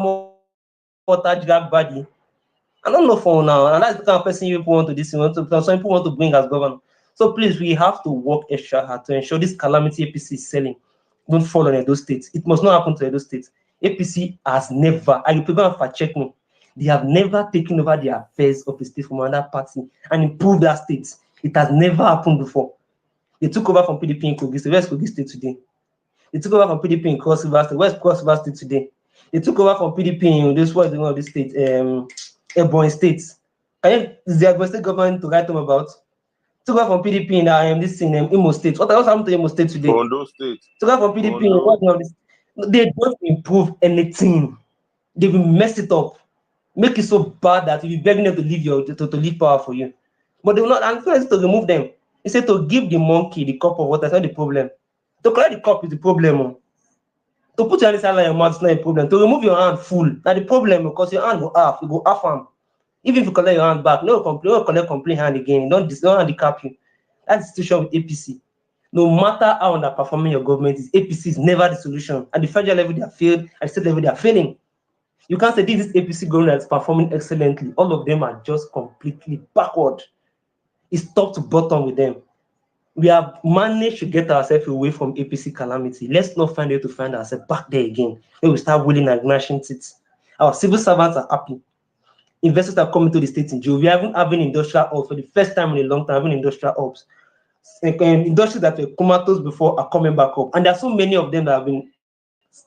water drag body. I don't know for now, and that's the kind of person you people want to this. Some people want to bring as governor. So please, we have to work extra hard to ensure this calamity APC is selling don't fall on Edo State. It must not happen to Edo State. APC has never, I will prevent for check me. They have never taken over the affairs of the state from another party and improved that state. It has never happened before. They took over from PDP in Kogi State. Where's Kogi State today? They took over from PDP in Cross River State. Where's Cross River State today? They took over from PDP in this what is the name of this state? Ebonyi State. Is the Ebonyi State government to write them about? Took over from PDP in this in Imo State. What else happened to Imo State today? Ondo State. Took over from PDP in what of this? They don't improve anything. They will mess it up, make it so bad that you'll be begging them to leave to leave power for you. But they will not, and first to remove them. He said to give the monkey the cup of water, that's not the problem. To collect the cup is the problem. To put your hand inside your mouth is not a problem. To remove your hand full, that's the problem because your hand will half, you go half arm. Even if you collect your hand back, no collect complete hand again. Don't handicap you. That's the situation with APC. No matter how underperforming your government is, APC is never the solution. At the federal level, they are failed. At the state level, they are failing. You can't say this is APC government that's performing excellently. All of them are just completely backward. It's top to bottom with them. We have managed to get ourselves away from APC calamity. Let's not find a way to find ourselves back there again. When we start willing and gnashing teeth. Our civil servants are happy. Investors are coming to the state in June. We haven't having industrial hubs for the first time in a long time, having industrial hubs. Industries that were comatose before are coming back up. And there are so many of them that have been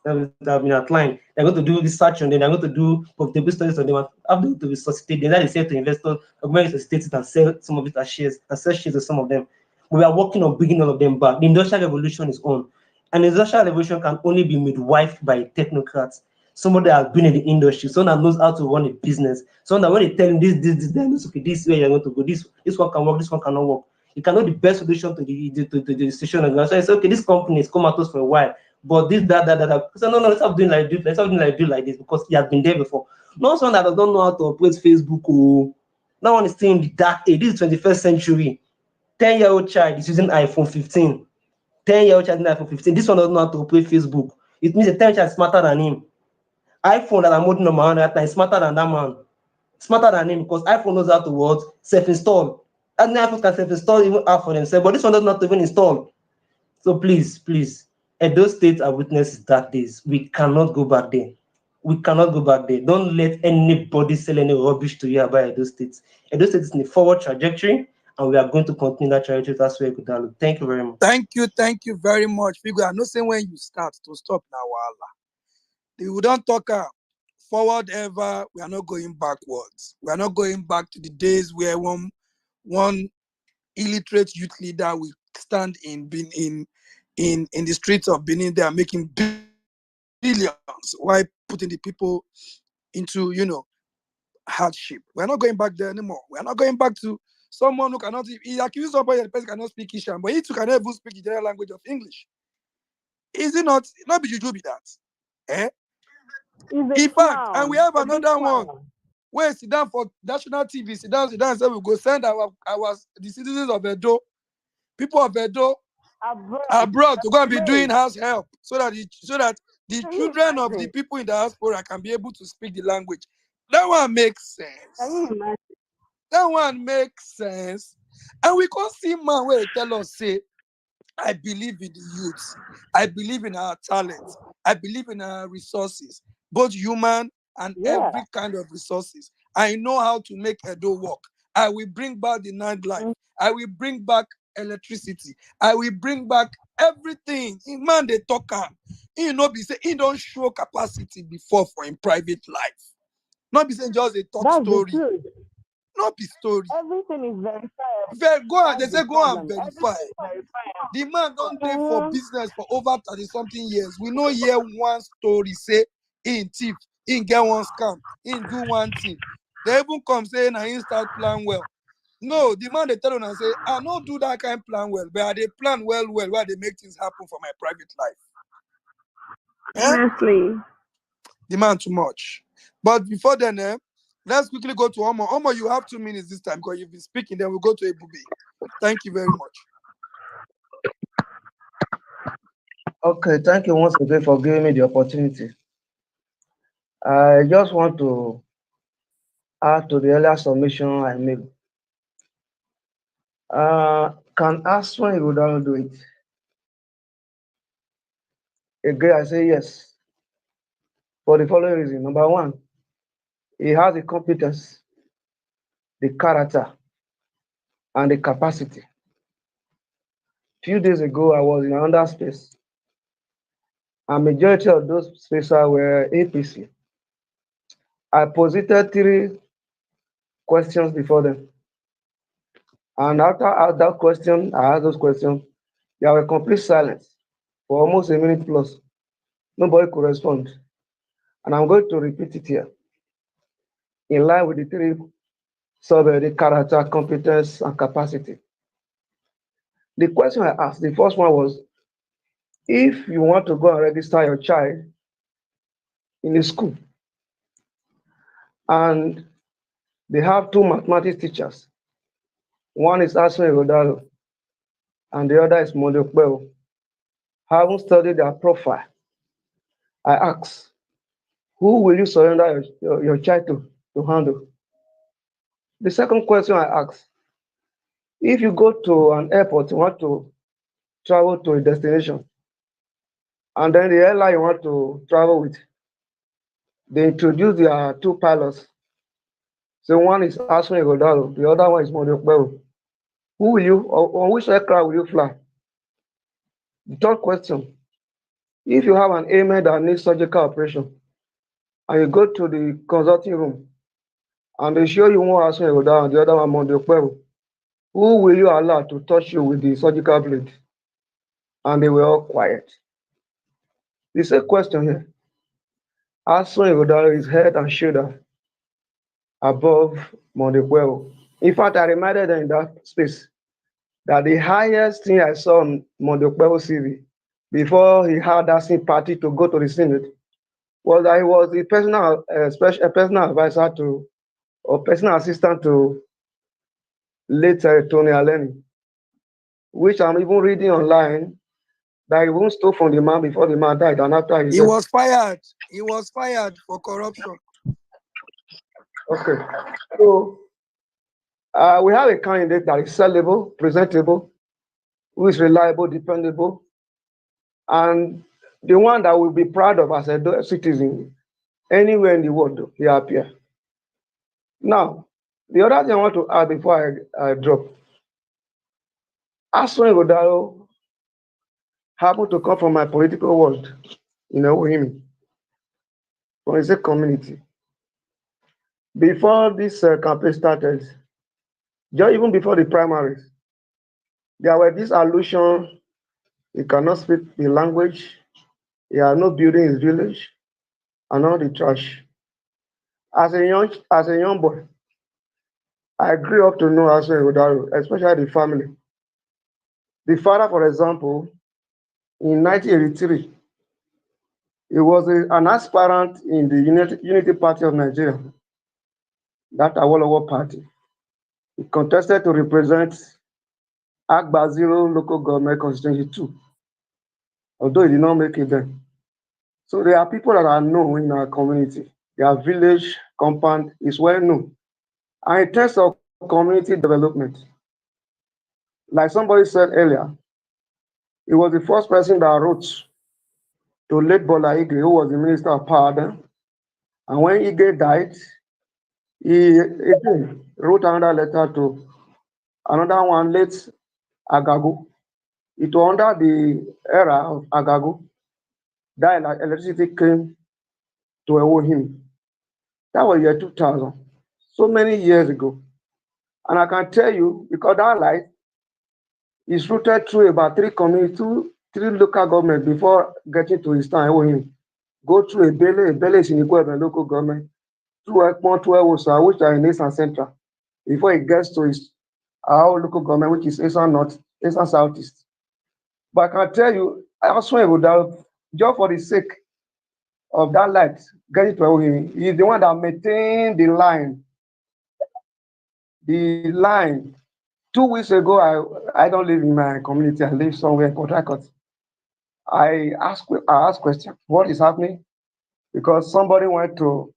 that have been outlined. They're going to do research on them. They're going to do profitable studies on them. After to resuscitate them, then they sell to investors. Or going to resuscitate it and sell some of it as shares, and sell shares of some of them. We are working on bringing all of them back. The industrial revolution is on, and the industrial revolution can only be midwifed by technocrats. Somebody that has been in the industry, someone that knows how to run a business, someone that when they tell him this, then knows, okay, this is where you're going to go. This one can work. This one cannot work. You can know the best solution to the situation. So I say, okay, this company has come at us for a while, but this, that. So no, let's stop doing like this. Let's stop doing like this because he has been there before. Not someone that does not know how to operate Facebook. Or no one is saying the dark age. This is 21st century. 10-year-old child is using iPhone 15. 10-year-old child using iPhone 15. This one doesn't know how to operate Facebook. It means the 10-year-old child is smarter than him. iPhone that I'm holding on my hand right now is smarter than that man. Smarter than him because iPhone knows how to what? Self-install. And iPhone can self-install even app for themselves, but this one does not even install. So please, Edo State are witnesses that days. We cannot go back there. We cannot go back there. Don't let anybody sell any rubbish to you about Edo State. Edo State is in a forward trajectory, and we are going to continue that trajectory. That's where Godalo. Thank you very much. Thank you very much. Figo, I'm not saying when you start to stop now, Wala. We don't talk forward ever. We are not going backwards. We are not going back to the days where one illiterate youth leader will stand in the streets of Benin. They are making billions while putting the people into hardship. We're not going back there anymore. We're not going back to someone who cannot. He accused somebody that the person cannot speak Ishan, but he too cannot even speak the general language of English. Is it not? Not be you be that. Eh? In fact, and we have another one. Where sit down for national TV, sit down, say we go send the citizens of Edo, people of Edo abroad to go and be doing house help so that the children of the people in the diaspora can be able to speak the language. That one makes sense. That one makes sense. And we can't see man where they tell us, say, I believe in the youths. I believe in our talents. I believe in our resources, both human and every kind of resources. I know how to make Edo work. I will bring back the nightlife. I will bring back electricity. I will bring back everything. In man, they talk. He not be say he don't show capacity before for in private life. Not be saying just a talk story. Not be story. Everything is verifiable. Go on, they say go and verify. The man don't pay for business for over 30-something years. We know hear one story say in thief, in get one scam, in do one thing. They even come saying I start plan well. No, the man they tell them and say, I don't do that kind of plan well, but I they plan well where they make things happen for my private life. Honestly. The man too much. But before then, let's quickly go to Omo. Omo, you have 2 minutes this time because you've been speaking. Then we'll go to Ebube. Thank you very much. Okay, thank you once again for giving me the opportunity. I just want to add to the earlier submission I made. Can Asue Ighodalo do it? Again, I say yes. For the following reason. Number one, he has the competence, the character, and the capacity. Few days ago, I was in another space, and majority of those spaces were APC. I posited 3 questions before them. And after I asked that question, I asked those questions, there were complete silence for almost a minute plus. Nobody could respond. And I'm going to repeat it here. In line with the 3 survey, the character, competence, and capacity. The question I asked, the first one was, if you want to go and register your child in a school, and they have 2 mathematics teachers, one is Asue Ighodalo, and the other is Modokbeo, having studied their profile, I asked, who will you surrender your child to handle? The second question I asked, if you go to an airport, you want to travel to a destination, and then the airline you want to travel with, they introduce their 2 pilots. So one is Asue Ighodalo, the other one is Modokbeo. Who will you, or which aircraft will you fly? The third question, If you have an ailment that needs surgical operation, and you go to the consulting room, and they show you one Asue Ighodalo and the other one Monday, who will you allow to touch you with the surgical blade? And they were all quiet. The same question here. Asue Ighodalo is head and shoulder above Monday. In fact, I reminded them in that space that the highest thing I saw on Monday CV before he had that sympathy to go to the Senate was that he was the personal advisor to, or personal assistant to late Tony Aleni, which I'm even reading online that he won't stole from the man before the man died, and after he was fired. He was fired for corruption. Okay, so we have a candidate that is sellable, presentable, who is reliable, dependable, and the one that we'll be proud of as a citizen anywhere in the world he appear. Now, the other thing I want to add before I drop, Asue Ighodalo happened to come from my political world in Owohimi, from a community. Before this campaign started, just even before the primaries, there were this allusion, he cannot speak the language, he has no building in his village, and all the trash. As a young boy, I grew up to know Asue Ighodalo, especially the family. The father, for example, in 1983, he was an aspirant in the Unity Party of Nigeria, that Awolowo party. He contested to represent Agba Zero local government constituency 2, although he did not make it then. So there are people that are known in our community. Their village compound is well known. And in terms of community development, like somebody said earlier, he was the first person that wrote to late Bola Ige, who was the Minister of Power then. And when Ige died, he again wrote another letter to another one, late Agago. It was under the era of Agago that electricity came to Ewohim. That was year 2000, so many years ago. And I can tell you, because that light is routed through about three local governments before getting to Eastern Ewohim. Go through Ebele is in Ikwe local government, through Ekpon, to Ewosa, which are in Eastern Central, before it gets to our local government, which is Eastern North, Eastern Southeast. But I can tell you, Asue Ighodalo, just for the sake of that light getting to Ewohim, he's the one that maintained the line. The line. 2 weeks ago, I don't live in my community. I live somewhere in Port Harcourt. I asked question, what is happening? Because somebody went to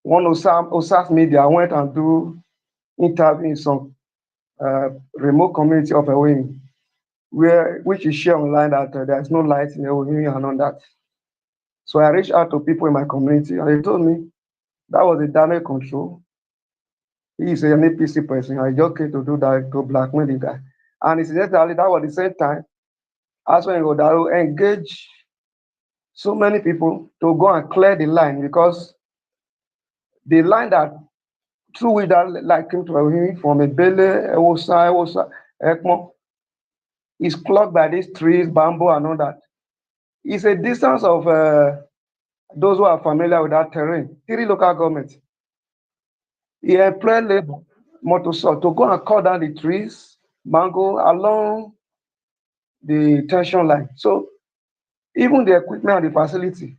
one OSAF media, went and do interview in some remote community of Ewohim, which is shared online that there's no light in Ewohim and all that. So I reached out to people in my community, and they told me that was a damage control. He is an APC person. I just came to do that to blackmail the guy. And incidentally, that was the same time Asue Ighodalo engaged so many people to go and clear the line, because the line that through which that light came to him from Ebele, Ewosa, Ekmo, is clogged by these trees, bamboo, and all that. It's a distance of those who are familiar with that terrain, 3 local governments. He employed labor, motor to go and cut down the trees, mango, along the tension line. So even the equipment and the facility,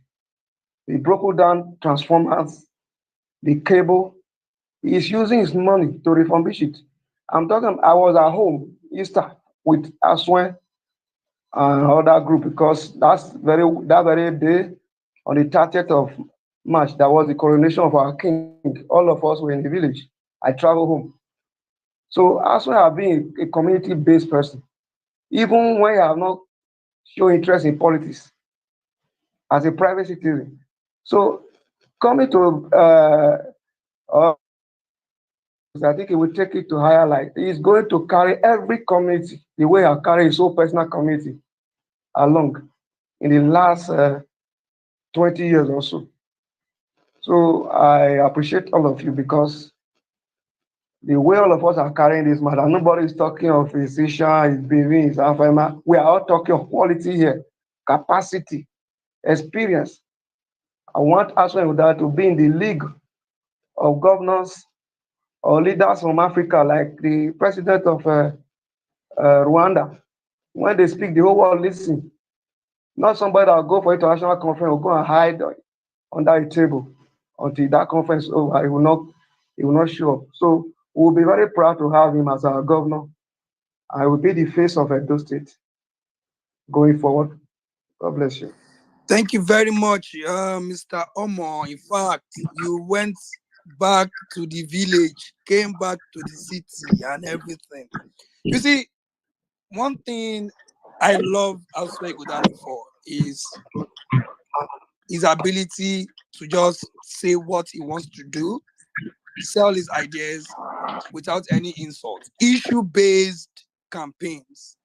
he broke down transformers, the cable. He's using his money to refurbish it. I was at home Easter with Asue and other group, because that very day, on the 30th of March, that was the coronation of our king. All of us were in the village. I traveled home. So Asue have been a community-based person, even when you have not shown interest in politics as a private citizen. So coming to I think he will take it to higher light. He's going to carry every community the way I carry his own personal community along. in the last 20 years or so. So I appreciate all of you because the way all of us are carrying this matter, nobody is talking of physician, his baby, his alpha. We are all talking of quality here, capacity, experience. I want Aswe Ighodalo to be in the league of governors or leaders from Africa, like the president of Rwanda. When they speak, the whole world listen. Not somebody that will go for international conference will go and hide under a table until that conference is over. He will not show up. So we'll be very proud to have him as our governor. I will be the face of Edo State going forward. God bless you. Thank you very much, Mr. Omo. In fact, you went back to the village, came back to the city, and everything. You see, one thing I love Asue Ighodalo for is his ability to just say what he wants to do, sell his ideas without any insult. Issue-based campaigns.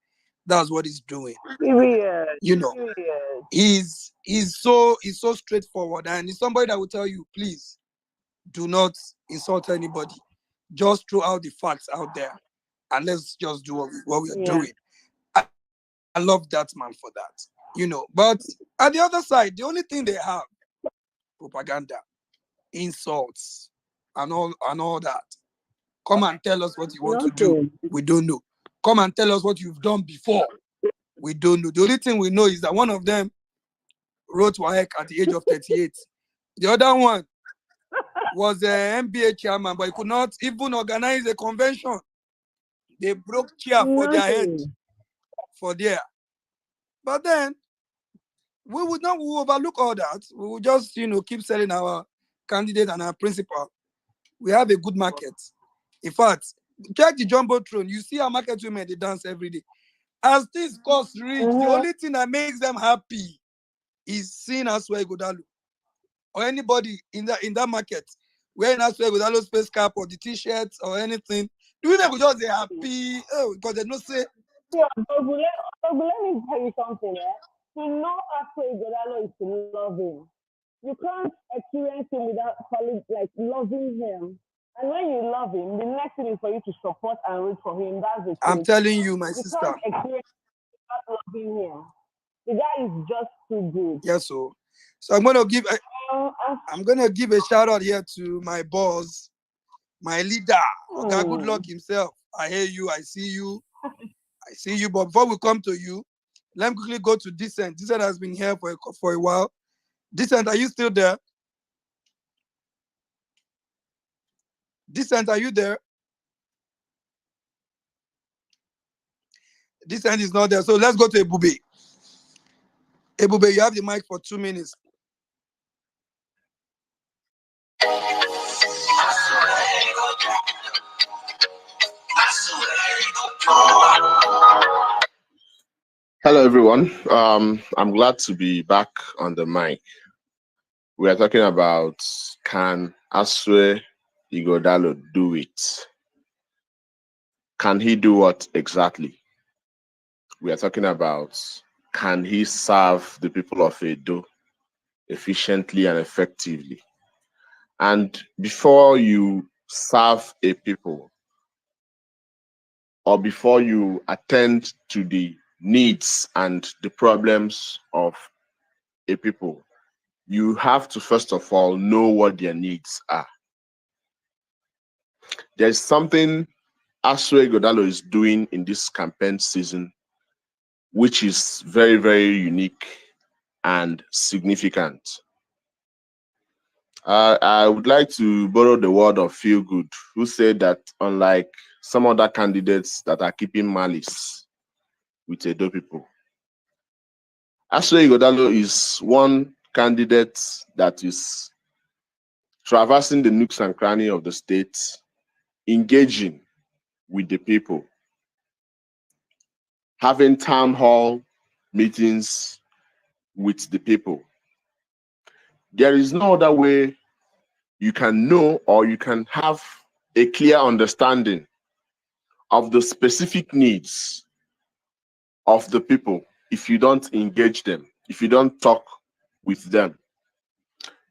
That's what he's doing. Period. You know, Period. he's so straightforward, and he's somebody that will tell you, please do not insult anybody. Just throw out the facts out there, and let's just do what we are doing. I love that man for that. You know, but at the other side, the only thing they have, propaganda, insults, and all that. Come and tell us what you want to do. We don't know. Come and tell us what you've done before. We don't know. The only thing we know is that one of them wrote WAEC at the age of 38. The other one was an MBA chairman, but he could not even organize a convention. They broke chair for their head for there. But then we would not overlook all that. We will just, keep selling our candidate and our principal. We have a good market. In fact, check the Jumbotron. You see our market women, they dance every day. As these costs reach, the only thing that makes them happy is seeing Asue Ighodalo or anybody in that market wearing Asue Ighodalo space cap or the t-shirts or anything. The women will just be happy because they don't say. Yeah, but let me tell you something. To know Asue Ighodalo is to love him. You can't experience him without loving him. And when you love him, the next thing is for you to support and root for him. That's the truth. I'm telling you, my you sister. Can't experience without loving him. The guy is just too good. Yes, so I'm gonna give a shout out here to my boss, my leader, Oga Good Luck himself. I hear you, I see you, I see you. But before we come to you, let me quickly go to Decent. Decent has been here for a while. Decent, are you still there? Decent, are you there? Decent is not there. So let's go to Ebube. Ebube, you have the mic for 2 minutes. Hello, everyone. I'm glad to be back on the mic. We are talking about, can Asue Ighodalo do it? Can he do what exactly? We are talking about, can he serve the people of Edo efficiently and effectively? And before you serve a people, or before you attend to the needs and the problems of a people, you have to first of all know what their needs are. There's something Asue Ighodalo is doing in this campaign season, which is very, very unique and significant. I would like to borrow the word of Feel Good, who said that unlike some other candidates that are keeping malice with Edo people, Asue Ighodalo is one candidate that is traversing the nooks and crannies of the state, engaging with the people, having town hall meetings with the people. There is no other way you can know or you can have a clear understanding of the specific needs of the people if you don't engage them. if you don't talk with them.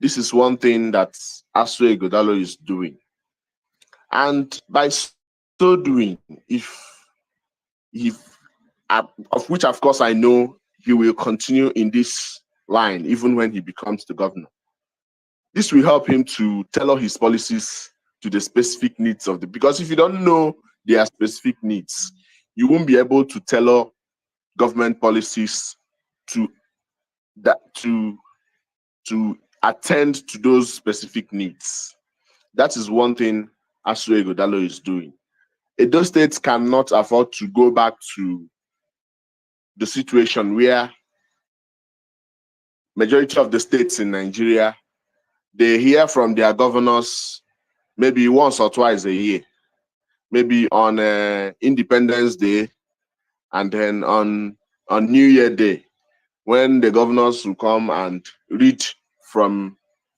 This is one thing that Asue Ighodalo is doing. And by so doing, of which of course I know he will continue in this line even when he becomes the governor. This will help him to tailor his policies to the specific needs of because if you don't know their specific needs, you won't be able to tailor government policies to attend to those specific needs. That is one thing Asue Ighodalo is doing. Edo State cannot afford to go back to the situation where majority of the states in Nigeria, they hear from their governors maybe once or twice a year, maybe on Independence Day and then on New Year Day, when the governors will come and read from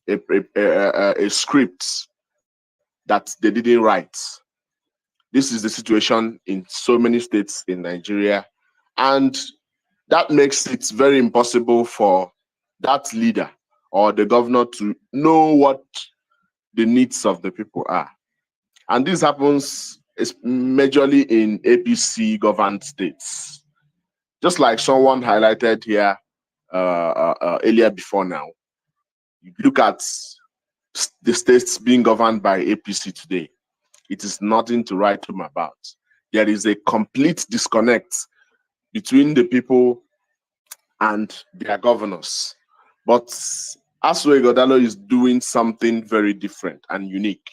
a script that they didn't write. This is the situation in so many states in Nigeria, and that makes it very impossible for that leader or the governor to know what the needs of the people are. And this happens majorly in APC governed states. Just like someone highlighted here earlier before now, you look at the states being governed by APC today, it is nothing to write home about. There is a complete disconnect between the people and their governors. But Asue Ighodalo is doing something very different and unique.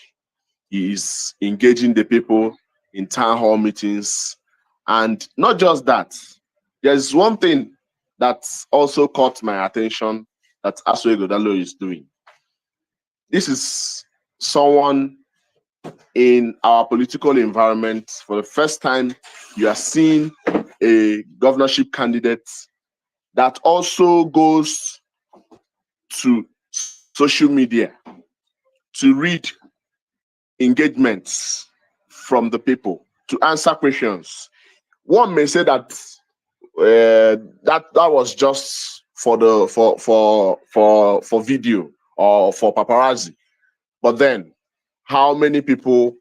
He is engaging the people in town hall meetings. And not just that, there's one thing that also caught my attention that Asue Ighodalo is doing. This is someone in our political environment. For the first time, you are seeing a governorship candidate that also goes to social media to read engagements from the people, to answer questions. One may say that that was just for video or for paparazzi. But then, how many people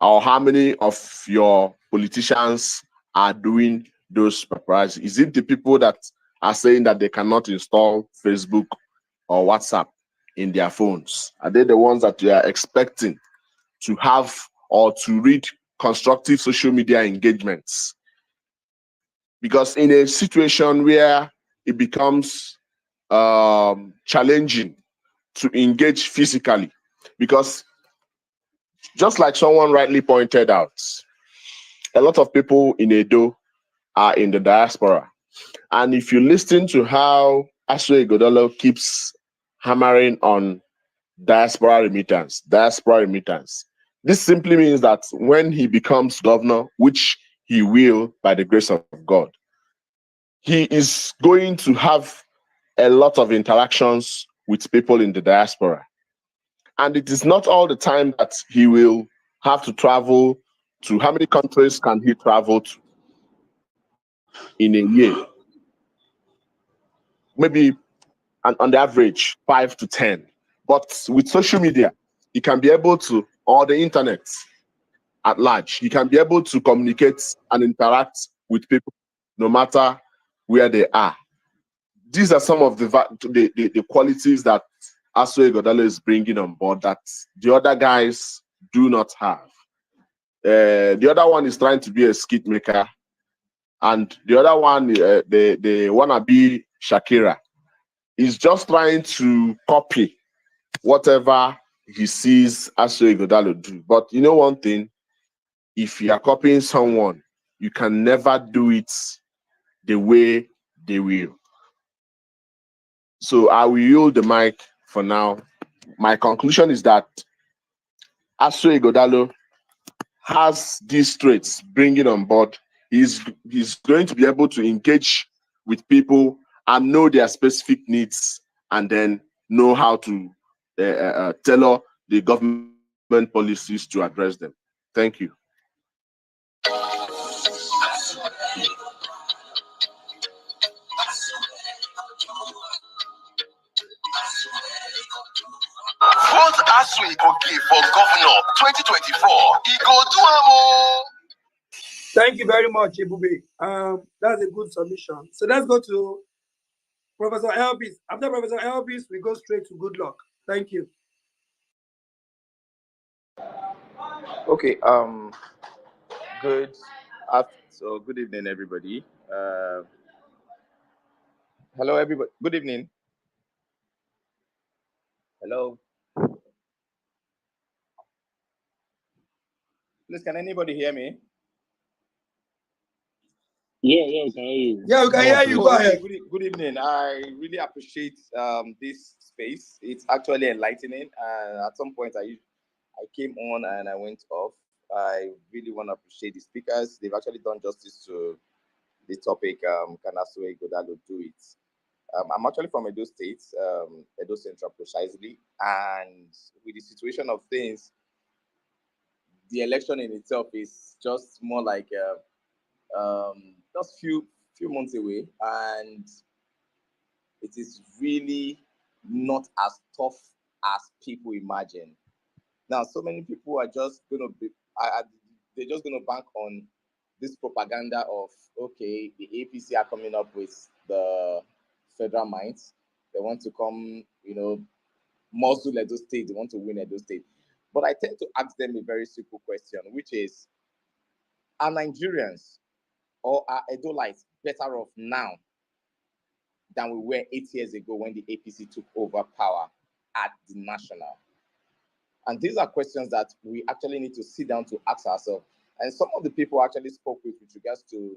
or how many of your politicians are doing those paparazzi? Is it the people that are saying that they cannot install Facebook or WhatsApp in their phones? Are they the ones that you are expecting to have or to read constructive social media engagements? Because in a situation where it becomes challenging to engage physically, because just like someone rightly pointed out, a lot of people in Edo are in the diaspora. And if you listen to how Asue Ighodalo keeps hammering on diaspora remittance, this simply means that when he becomes governor, which he will by the grace of God, he is going to have a lot of interactions with people in the diaspora. And it is not all the time that he will have to travel to. How many countries can he travel to in a year? Maybe on the average, 5 to 10. But with social media, he can be able to, or the internet at large, he can be able to communicate and interact with people no matter where they are. These are some of the qualities that Asue Ighodalo is bringing on board that the other guys do not have. The other one is trying to be a skit maker, and the other one, the wannabe Shakira, is just trying to copy whatever he sees Asue Ighodalo do. But you know one thing, if you are copying someone, you can never do it the way they will. So I will yield the mic for now. My conclusion is that Asue Ighodalo has these traits bringing on board. He's going to be able to engage with people and know their specific needs, and then know how to tailor the government policies to address them. Thank you. Asue go give for governor 2024. He go do am. Thank you very much, Ebube. That's a good submission. So let's go to Professor Elvis. After Professor Elvis, we go straight to good luck. Thank you. Okay. Good. So good evening, everybody. Hello, everybody. Good evening. Hello. Please, can anybody hear me? Yeah, I can hear you. Yeah, we can hear you. Go ahead. Good evening. I really appreciate this space. It's actually enlightening. And at some point, I came on and I went off. I really want to appreciate the speakers. They've actually done justice to the topic. Can Asue Ighodalo do it? I'm actually from Edo State, Edo Central precisely. And with the situation of things, the election in itself is just more like just few months away, and it is really not as tough as people imagine. Now, so many people are just going to be, they're just going to bank on this propaganda of, okay, the APC are coming up with the federal minds. They want to come, muzzle Edo State. They want to win Edo State. But I tend to ask them a very simple question, which is, are Nigerians or are Edolites better off now than we were 8 years ago when the APC took over power at the national? And these are questions that we actually need to sit down to ask ourselves. And some of the people actually spoke with regards to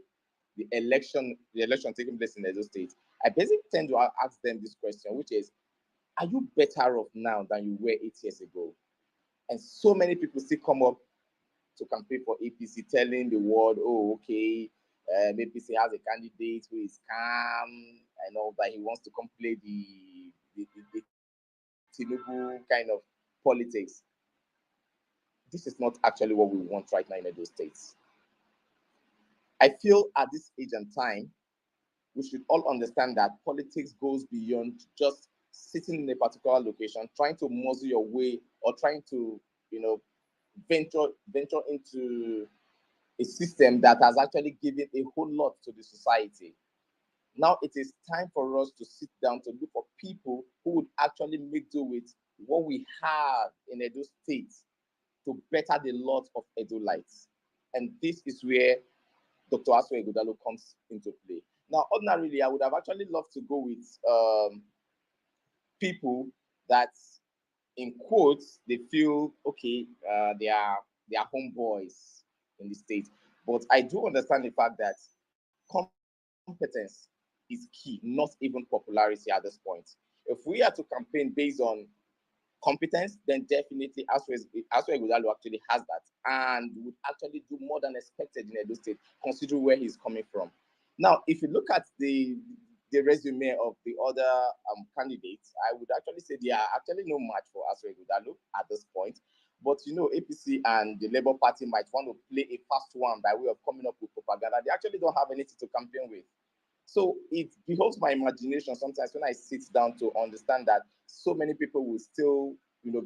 the election taking place in Edo State. I basically tend to ask them this question, which is, are you better off now than you were 8 years ago? And so many people still come up to campaign for APC, telling the world, oh, okay, APC has a candidate who is calm and all that. He wants to come play the Tinubu kind of politics. This is not actually what we want right now in Edo States. I feel at this age and time, we should all understand that politics goes beyond just sitting in a particular location, trying to muzzle your way or trying to, venture into a system that has actually given a whole lot to the society. Now it is time for us to sit down to look for people who would actually make do with what we have in Edo State to better the lot of Edolites. And this is where Dr. Asue Ighodalo comes into play. Now, ordinarily, I would have actually loved to go with people that, in quotes, they feel, okay, they are homeboys in the state. But I do understand the fact that competence is key, not even popularity at this point. If we are to campaign based on competence, then definitely Asue Ighodalo actually has that and would actually do more than expected in Edo State, considering where he's coming from. Now, if you look at the resume of the other candidates, I would actually say they are actually no match for Asue Ighodalo at this point. But APC and the Labour Party might want to play a fast one by way of coming up with propaganda. They actually don't have anything to campaign with. So it beholds my imagination sometimes when I sit down to understand that so many people will still,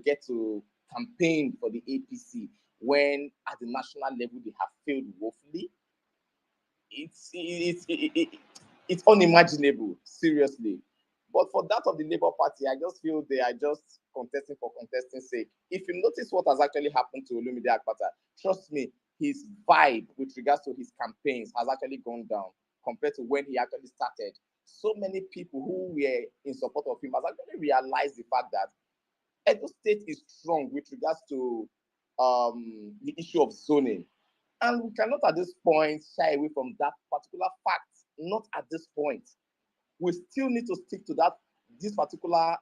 get to campaign for the APC when at the national level they have failed woefully. It's unimaginable, seriously. But for that of the Labour Party, I just feel they are just contesting for contesting's sake. If you notice what has actually happened to Olumide Akpata, trust me, his vibe with regards to his campaigns has actually gone down compared to when he actually started. So many people who were in support of him has actually realized the fact that Edo State is strong with regards to the issue of zoning. And we cannot at this point shy away from that particular fact. Not at this point. We still need to stick to this particular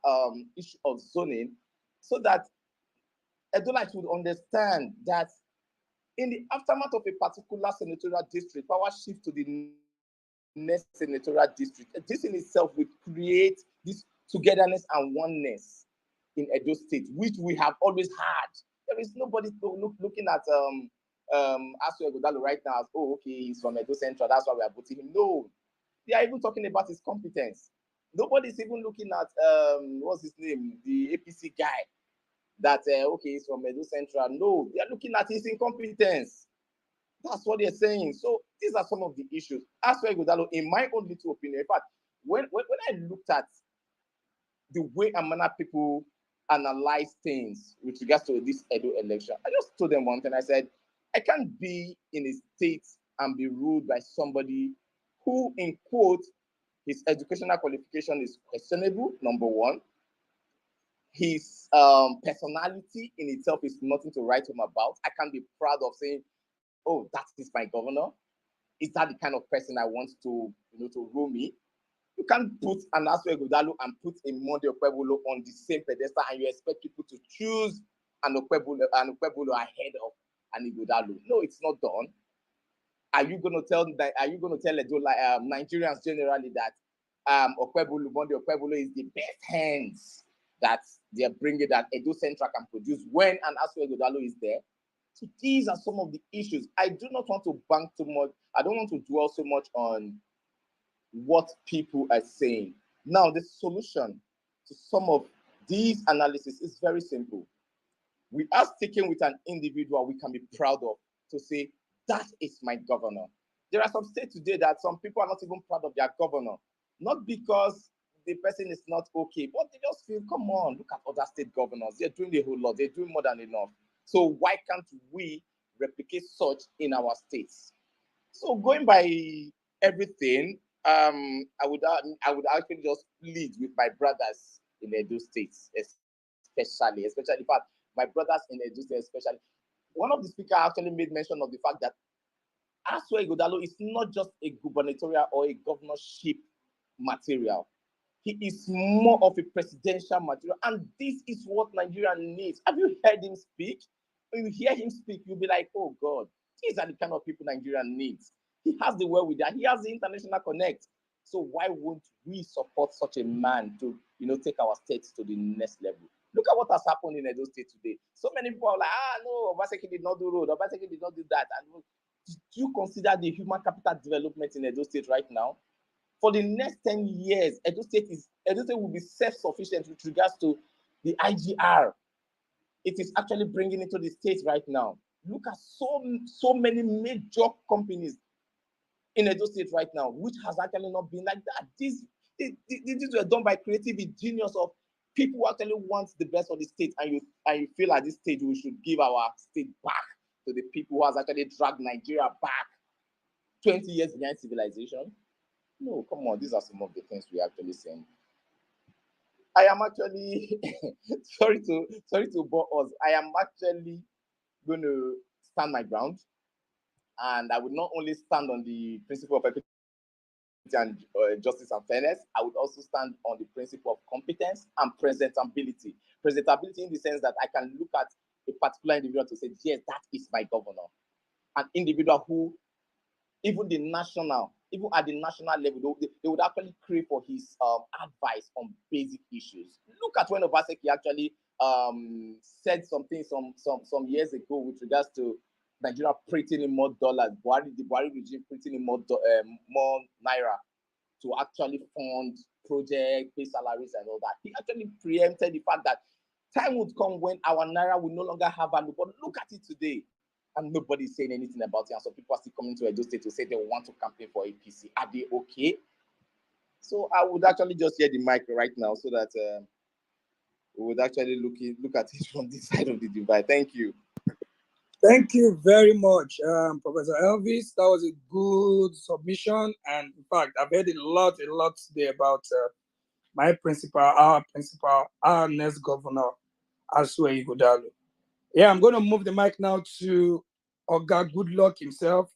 issue of zoning so that Edolites would understand that in the aftermath of a particular senatorial district, power shift to the next senatorial district. This in itself would create this togetherness and oneness in Edo State, which we have always had. There is nobody looking at Asue Ighodalo right now as, oh, okay, he's from Edo Central, that's why we are voting him. No, they are even talking about his competence. Nobody's even looking at what's his name, the APC guy. that okay, he's from Edo Central. No, they are looking at his incompetence. That's what they're saying. So these are some of the issues. Asue Ighodalo, in my own little opinion, in fact, when I looked at the way and manner people analyze things with regards to this Edo election, I just told them one thing. I said, I can't be in a state and be ruled by somebody who, in quote, his educational qualification is questionable, number one. His personality in itself is nothing to write home about. I can't be proud of saying, oh, that is my governor. Is that the kind of person I want to, to rule me? You can't put an Asue Ighodalo and put a Monday Okpebholo on the same pedestal and you expect people to choose an Okpebholo ahead of an Ighodalo. No, it's not done. Are you going to tell Nigerians generally that Monday Okpebholo is the best hands that they're bringing that Edo Central can produce when an Asue Ighodalo is there? So these are some of the issues. I do not want to bank too much. I don't want to dwell so much on what people are saying. Now, the solution to some of these analysis is very simple. We are sticking with an individual we can be proud of to say, that is my governor. There are some states today that some people are not even proud of their governor, not because the person is not okay, but they just feel, come on, look at other state governors. They're doing a whole lot. They're doing more than enough. So why can't we replicate such in our states? So going by everything, I would actually just lead with my brothers in Edo States, especially in fact, my brothers in Edo State, especially. One of the speakers actually made mention of the fact that Asue Ighodalo is not just a gubernatorial or a governorship material. He is more of a presidential material, and this is what Nigeria needs. Have you heard him speak? When you hear him speak, you'll be like, oh God, these are the kind of people Nigeria needs. He has the wherewithal. He has the international connect. So why won't we support such a man to, take our states to the next level? Look at what has happened in Edo State today. So many people are like, no, Obaseki did not do road. Obaseki did not do that. And do you consider the human capital development in Edo State right now? For the next 10 years, Edo State will be self-sufficient with regards to the IGR. It is actually bringing it to the state right now. Look at so many major companies in Edo State right now, which has actually not been like that. These were done by creative genius of people who actually want the best of the state, and you feel at this stage we should give our state back to the people who has actually dragged Nigeria back 20 years behind civilization. No, come on, these are some of the things we are actually saying. I am actually sorry to bore us. I am actually going to stand my ground, and I would not only stand on the principle of equity and justice and fairness, I would also stand on the principle of competence and presentability. Presentability in the sense that I can look at a particular individual to say, yes, that is my governor. An individual who, even at the national level, they would actually crave for his advice on basic issues. Look at when Obaseki actually said something some years ago with regards to Nigeria printing in more dollars, the Buhari regime printing in more naira to actually fund projects, pay salaries and all that. He actually preempted the fact that time would come when our naira will no longer have value. But look at it today. And nobody's saying anything about it. And so people are still coming to Edo State to say they want to campaign for APC. Are they okay? So I would actually just hear the mic right now so that we would actually look at it from this side of the divide. Thank you. Thank you very much, Professor Elvis. That was a good submission. And in fact, I've heard a lot today about my principal, our next governor, Asue Ighodalo. Yeah, I'm going to move the mic now to Oga Goodluck himself.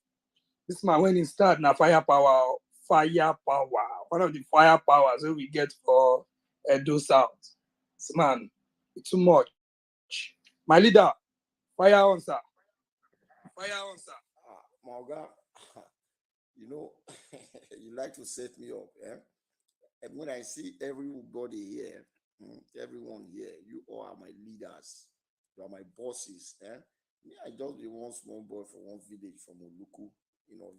This man, when he start, now firepower. One of the firepowers that we get for Edo South. This man, it's too much. My leader, fire on, sir. Mauga, you like to set me up, eh? And when I see everybody here, everyone here, you all are my leaders, you are my bosses, eh? Me, I just be one small boy from one village from Oluku,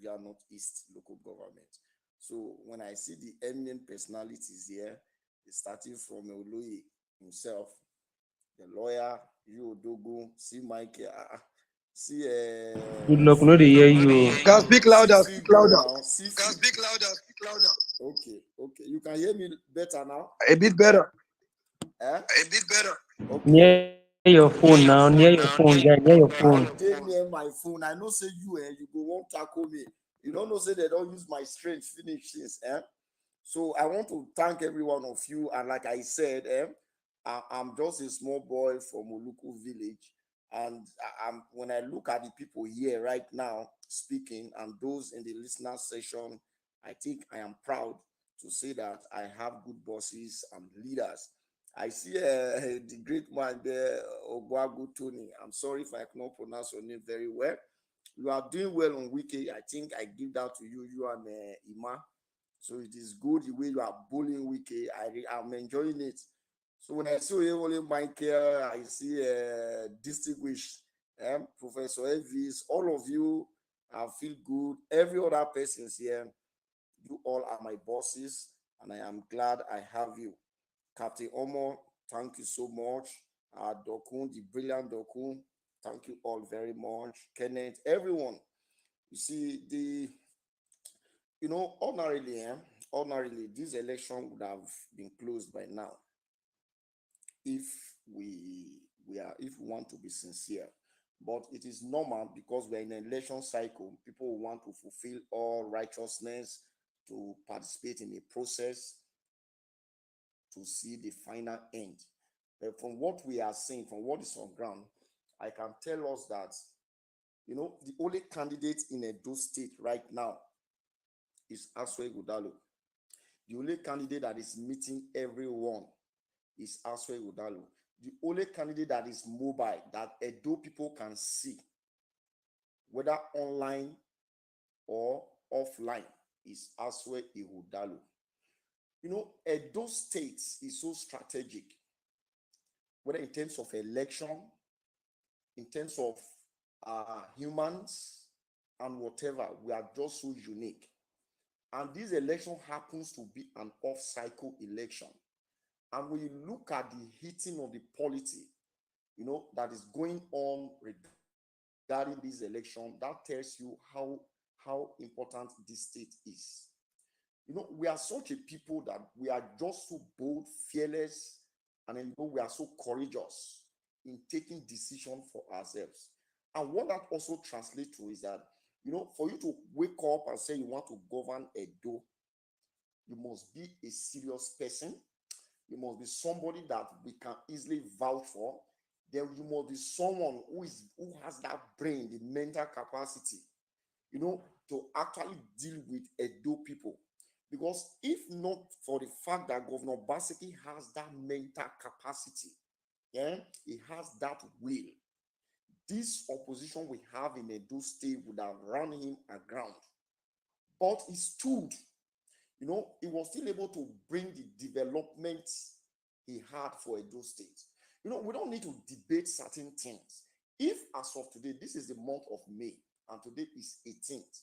via Northeast local government. So when I see the eminent personalities here, starting from Oloye himself, the lawyer, you Odogu, see Mike, see Good luck, no dey hear you. Can speak louder, see speak God louder. now, see speak louder. Okay, you can hear me better now. A bit better. A bit better. Okay. Near your phone now, near your phone, guy, near your phone. I dey near my phone. I know say you you go won't tackle me. You don't know say they don't use my strength finish this. So I want to thank every one of you. And like I said, I'm just a small boy from Oluku village. And when I look at the people here right now speaking and those in the listener session, I think I am proud to say that I have good bosses and leaders. I see the great man there, Ogwagu Tony. I'm sorry if I cannot pronounce your name very well. You are doing well on Wiki. I think I give that to you, you and Ima. So it is good the way you are bullying Wiki. I'm enjoying it. So when I see only Michael, I see distinguished Professor Elvis, all of you, I feel good. Every other person here, you all are my bosses, and I am glad I have you. Captain Omo, thank you so much. Dokun, the brilliant Dokun, thank you all very much. Kenneth, everyone. You see, ordinarily, this election would have been closed by now if we want to be sincere. But it is normal because we're in an election cycle. People want to fulfill all righteousness, to participate in a process, to see the final end. But from what we are seeing, from what is on ground, I can tell us that, the only candidate in Edo State right now is Asue Ighodalo. The only candidate that is meeting everyone is Asue Ighodalo. The only candidate that is mobile, that Edo people can see, whether online or offline, is Asue Ighodalo. Edo State is so strategic, whether in terms of election, in terms of humans, and whatever. We are just so unique. And this election happens to be an off-cycle election. And when you look at the heating of the polity, that is going on regarding this election, that tells you how important this state is. We are such a people that we are just so bold, fearless, and then we are so courageous in taking decisions for ourselves. And what that also translates to is that, for you to wake up and say you want to govern Edo, you must be a serious person. You must be somebody that we can easily vouch for. Then you must be someone who has that brain, the mental capacity, to actually deal with Edo people. Because if not for the fact that Governor Basiki has that mental capacity, he has that will, this opposition we have in Edo State would have run him aground. But he stood, he was still able to bring the development he had for Edo State. We don't need to debate certain things. If as of today, this is the month of May, and today is 18th,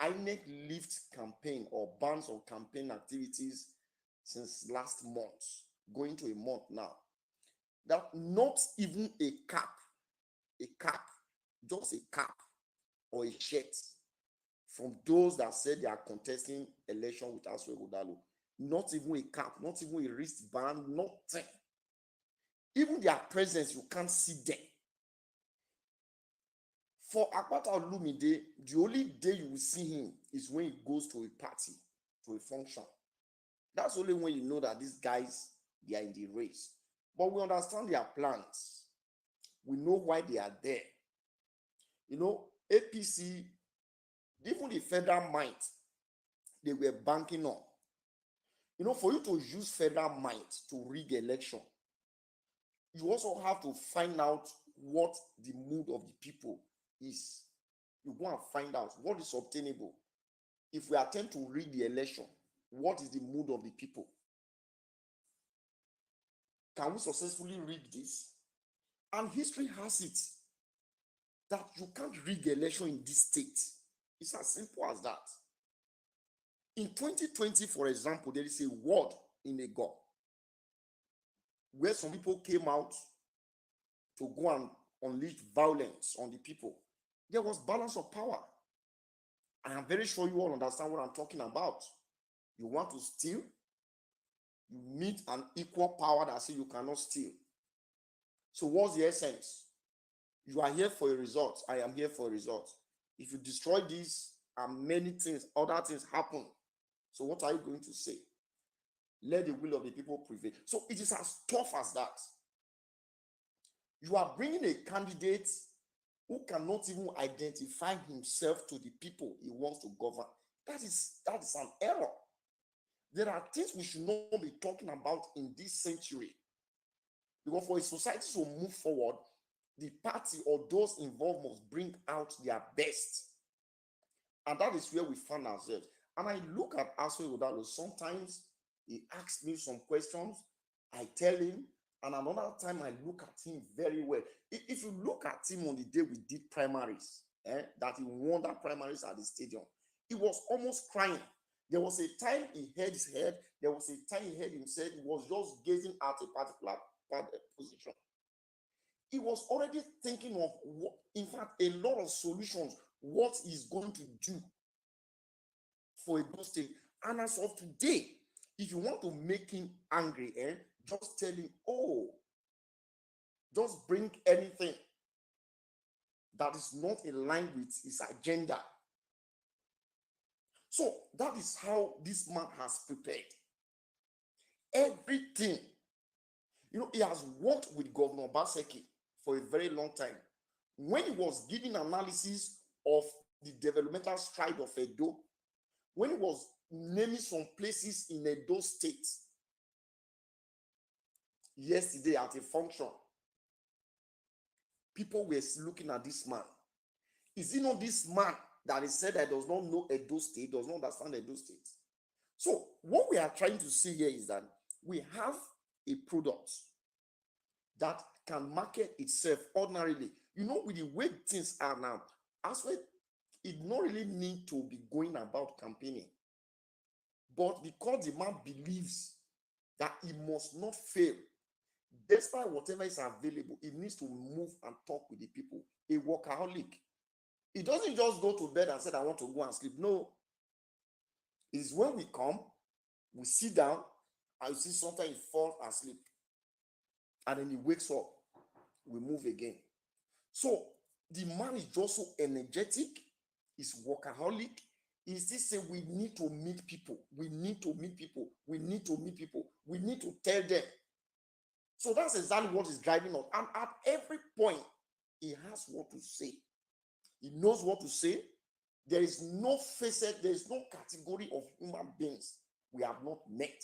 INEC lift campaign or bans on campaign activities since last month, going to a month now. That not even a cap, just a cap or a shirt from those that said they are contesting election with Asue Ighodalo. Not even a cap, not even a wristband, nothing. Even their presence, you can't see them. For Akpata Olumide, the only day you will see him is when he goes to a party, to a function. That's only when you know that these guys, they are in the race. But we understand their plans. We know why they are there. APC, even the federal might, they were banking on. For you to use federal might to rig election, you also have to find out what the mood of the people is. You go and find out what is obtainable. If we attempt to rig the election, what is the mood of the people? Can we successfully rig this? And history has it that you can't rig election in this state. It's as simple as that. In 2020, for example, there is a word in a God where some people came out to go and unleash violence on the people. There was balance of power. I am very sure you all understand what I'm talking about. You want to steal, you meet an equal power that says you cannot steal. So what's the essence? You are here for a result. I am here for a result. If you destroy this and many things, other things happen. So what are you going to say? Let the will of the people prevail. So it is as tough as that. You are bringing a candidate who cannot even identify himself to the people he wants to govern. That is an error. There are things we should not be talking about in this century. Because for a society to move forward, the party or those involved must bring out their best. And that is where we find ourselves. And I look at Asue Ighodalo. Sometimes he asks me some questions, I tell him, and another time I look at him very well. If you look at him on the day we did primaries, that he won that primaries at the stadium, he was almost crying. There was a time he held his head. There was a time he held himself. He was just gazing at a particular position. He was already thinking of, what, in fact, a lot of solutions, what he's going to do for a good state. And as of today, if you want to make him angry, just tell him, oh, just bring anything that is not in line with his agenda. So that is how this man has prepared. Everything. You know, he has worked with Governor Obaseki for a very long time. When he was giving analysis of the developmental stride of Edo, when he was naming some places in Edo State yesterday at a function, people were looking at this man. Is it not this man that is said that does not know Edo State, does not understand Edo State? So what we are trying to see here is that we have a product that can market itself ordinarily. You know, with the way things are now, Asue, it not really need to be going about campaigning. But because the man believes that he must not fail, despite whatever is available, he needs to move and talk with the people. A workaholic. He doesn't just go to bed and say, I want to go and sleep. No. It's when we come, we sit down, and you see sometimes he falls asleep. And then he wakes up, we move again. So the man is just so energetic, he's workaholic. He still say we need to meet people, we need to meet people, we need to meet people, we need to tell them. So that's exactly what is driving us. And at every point, he has what to say. He knows what to say. There is no facet, there is no category of human beings we have not met.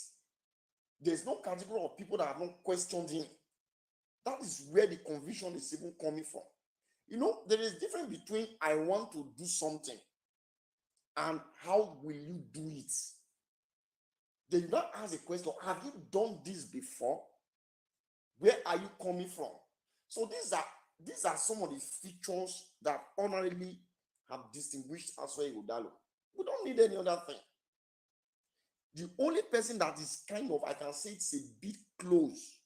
There's no category of people that have not questioned him. That is where the conviction is even coming from. You know, there is a difference between I want to do something and how will you do it? They do not ask a question, have you done this before? Where are you coming from? So these are some of the features that honorably have distinguished Asue Ighodalo. We don't need any other thing. The only person that is kind of, I can say it's a bit close,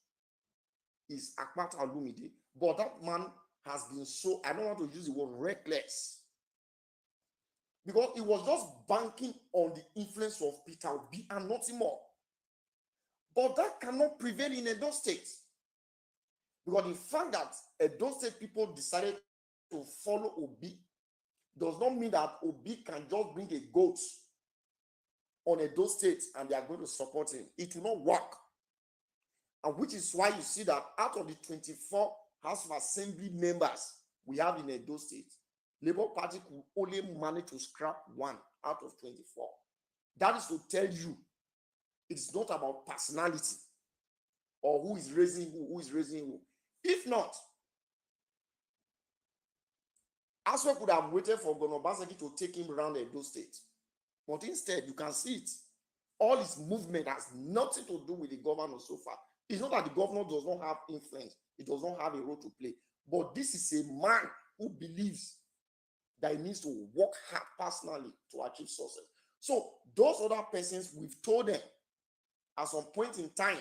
is Akpata Olumide. But that man has been so, I don't want to use the word reckless, because he was just banking on the influence of Peter Obi and nothing more. But that cannot prevail in Edo State. Because the fact that Edo State people decided to follow Obi does not mean that Obi can just bring a goat on Edo State and they are going to support him. It will not work. And which is why you see that out of the 24 House of Assembly members we have in Edo State, Labour Party could only manage to scrap one out of 24. That is to tell you, it's not about personality or who is raising who is raising who. If not, Asue could have waited for Governor Obaseki to take him around Edo State. But instead, you can see it. All his movement has nothing to do with the governor so far. It's not that the governor does not have influence. He does not have a role to play. But this is a man who believes that he needs to work hard personally to achieve success. So those other persons, we've told them at some point in time,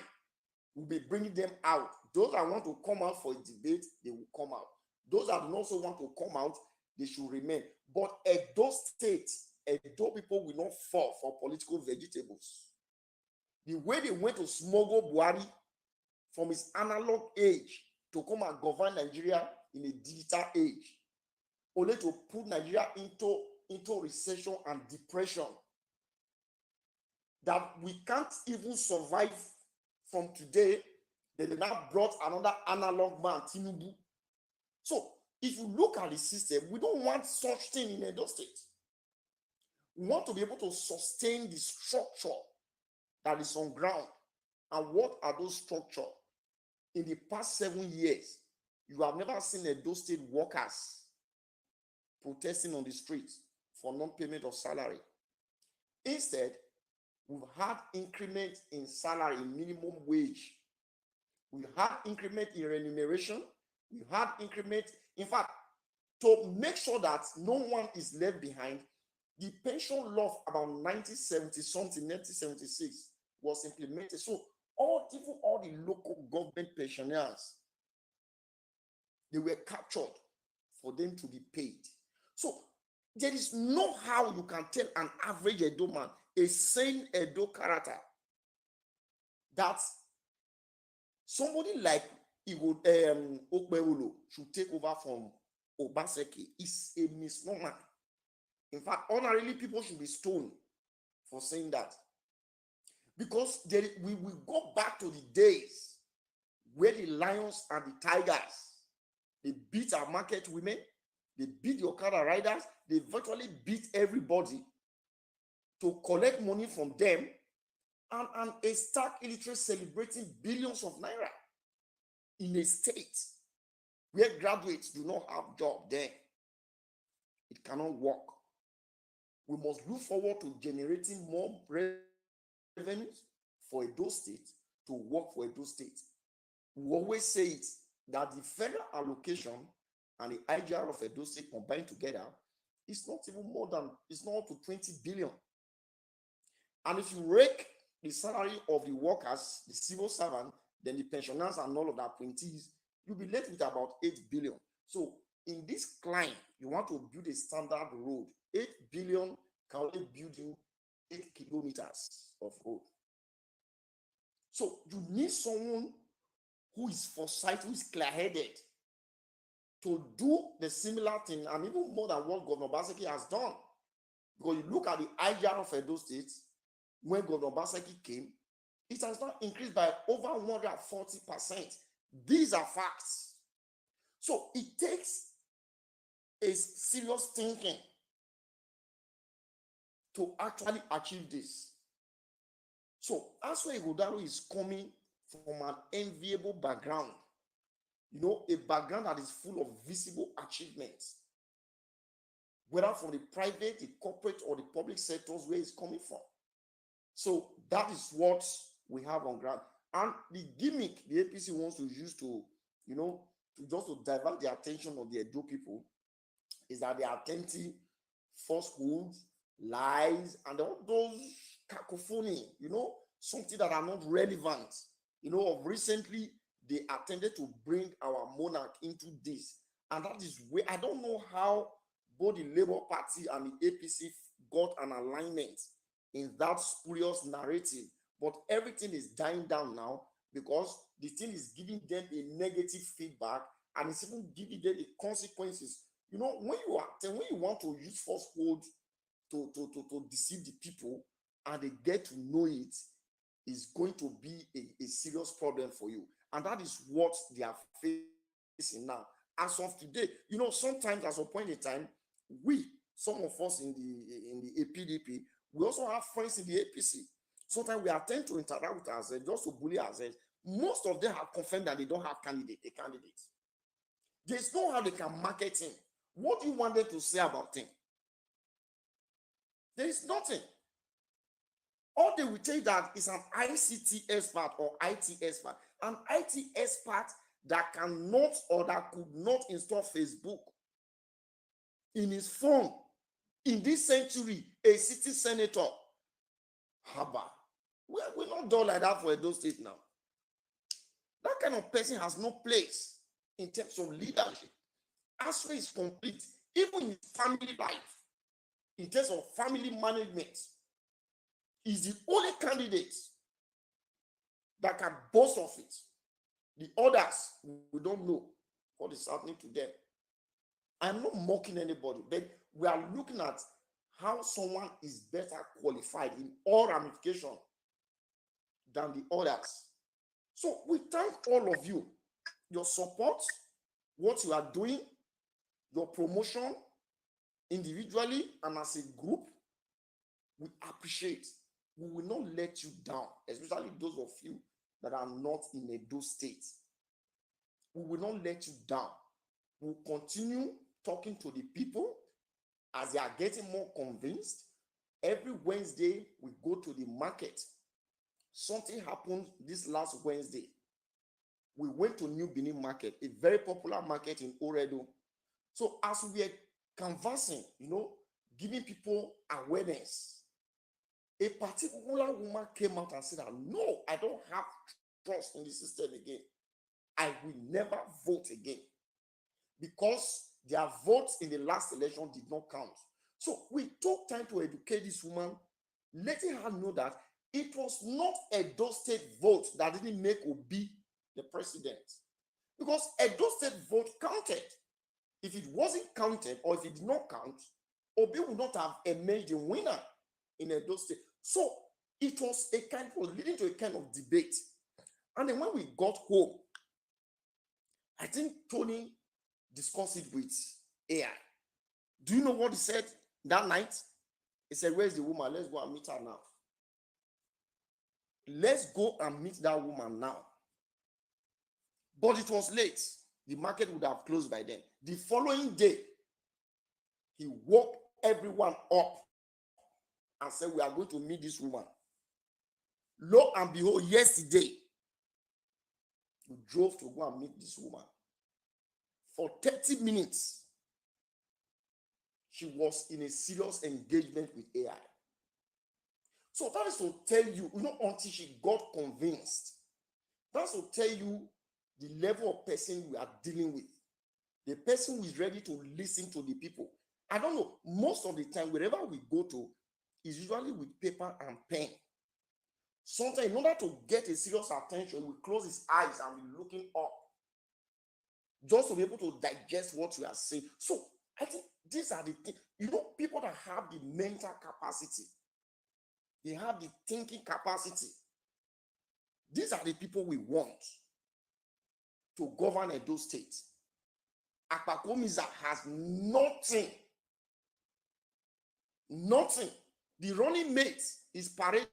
we'll be bringing them out those that want to come out for a debate, they will come out. Those that also want to come out, they should remain. But Edo State, Edo people will not fall for political vegetables. The way they went to smuggle Buhari from his analog age to come and govern Nigeria in a digital age, only to put Nigeria into recession and depression, that we can't even survive from today. They now brought another analog man, Tinubu. So if you look at the system, we don't want such thing in Edo State. We want to be able to sustain the structure that is on ground. And what are those structures? In the past 7 years, you have never seen Edo State workers protesting on the streets for non-payment of salary. Instead, we've had increment in salary, minimum wage. We've had increment in remuneration. We've had increment. In fact, to make sure that no one is left behind, the pension law about 1970 something, 1976 was implemented. So even all the local government pensioners, they were captured for them to be paid. So there is no how you can tell an average Edo man, a sane Edo character, that somebody like Okpewolo should take over from Obaseki. Is a misnomer. In fact, honorably, people should be stoned for saying that. Because we will go back to the days where the lions and the tigers, they beat our market women, they beat the Okada riders, they virtually beat everybody to collect money from them, and a stark illiterate celebrating billions of naira in a state where graduates do not have job there. It cannot work. We must look forward to generating more revenues for Edo State to work for Edo State. We always say it, that the federal allocation and the IGR of Edo State combined together is not even more than, it's not up to 20 billion. And if you rake the salary of the workers, the civil servant, then the pensioners and all of the appointees, you'll be left with about 8 billion. So in this climb, you want to build a standard road. 8 billion can only build you 8 kilometers of road. So you need someone who is foresight, who is clear-headed, to do the similar thing, and even more than what Governor Obaseki has done. Because you look at the IGR of Edo State, when Governor Obaseki came, it has now increased by over 140%. These are facts. So it takes a serious thinking to actually achieve this. So Asue Ighodalo is coming from an enviable background, you know, a background that is full of visible achievements, whether from the private, the corporate, or the public sectors where it's coming from. So that is what we have on ground. And the gimmick the APC wants to use to, you know, to divert the attention of the Edo people is that they are attempting falsehoods, lies, and all those cacophony, you know, something that are not relevant. You know, of recently, they attempted to bring our monarch into this. And that is where, I don't know how both the Labour Party and the APC got an alignment in that spurious narrative, but everything is dying down now because the thing is giving them a negative feedback, and it's even giving them the consequences. You know, when you want to use falsehood to deceive the people and they get to know it, is going to be a serious problem for you. And that is what they are facing now. As of today, you know, sometimes at some point in time, some of us in the PDP, we also have friends in the APC. Sometimes we attempt to interact with ourselves just to bully ourselves. Most of them have confirmed that they don't have a candidate. There's no how they can market him. What do you want them to say about him? There is nothing. All they will tell you that is an ICT expert or IT expert. An IT expert that cannot or that could not install Facebook in his phone in this century, a city senator. Haba. We're not done like that for Edo State now. That kind of person has no place in terms of leadership. Asue is complete, even in family life, in terms of family management. He's the only candidate that can boast of it. The others, we don't know what is happening to them. I'm not mocking anybody, but we are looking at how someone is better qualified in all ramifications than the others. So we thank all of you, your support, what you are doing, your promotion individually and as a group. We appreciate. We will not let you down, especially those of you that are not in Edo State. We will not let you down. We'll continue talking to the people as they are getting more convinced. Every Wednesday, we go to the market. Something happened this last Wednesday. We went to New Benin Market, a very popular market in Oredo. So as we are canvassing, giving people awareness, a particular woman came out and said, no, I don't have trust in the system again. I will never vote again because their votes in the last election did not count. So we took time to educate this woman, letting her know that it was not Edo State vote that didn't make Obi the president, because Edo State vote counted. If it wasn't counted or if it did not count, Obi would not have emerged a winner in Edo State. So it was leading to a kind of debate. And then when we got home, I think Tony discussed it with AI. Do you know what he said that night? He said, where's the woman? Let's go and meet her now. Let's go and meet that woman now. But it was late. The market would have closed by then. The following day, he woke everyone up and said, we are going to meet this woman. Lo and behold, yesterday, we drove to go and meet this woman. For 30 minutes, she was in a serious engagement with AI. So that is to tell you, until she got convinced, that's to tell you the level of person we are dealing with. The person who is ready to listen to the people. I don't know, most of the time, wherever we go to, is usually with paper and pen. Sometimes, in order to get a serious attention, we close his eyes and we're looking up, just to be able to digest what we are saying. So I think these are the things, people that have the mental capacity, they have the thinking capacity. These are the people we want to govern Edo State. Akpakomiza has nothing. Nothing. The running mate is parading,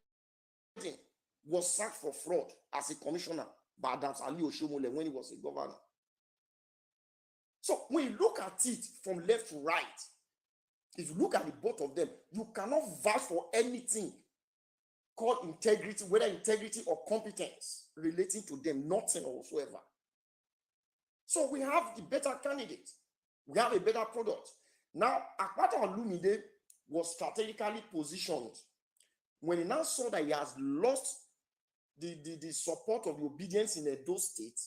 was sacked for fraud as a commissioner by Adams Ali Oshomole when he was a governor. So when you look at it from left to right, if you look at the both of them, you cannot vouch for anything called integrity, whether integrity or competence relating to them, nothing whatsoever. So we have the better candidate. We have a better product. Now, Akpata Olumide was strategically positioned. When he now saw that he has lost the support of the obedience in Edo State,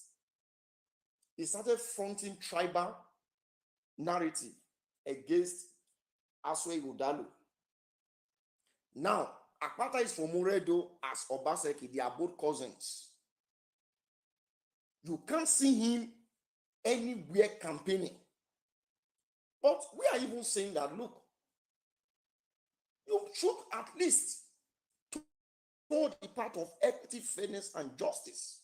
he started fronting tribal narrative against Asue Ighodalo. Now, Akpata is from Oredo as Obaseki. They are both cousins. You can't see him anywhere campaigning. But we are even saying that, look, you should at least hold the part of equity, fairness, and justice.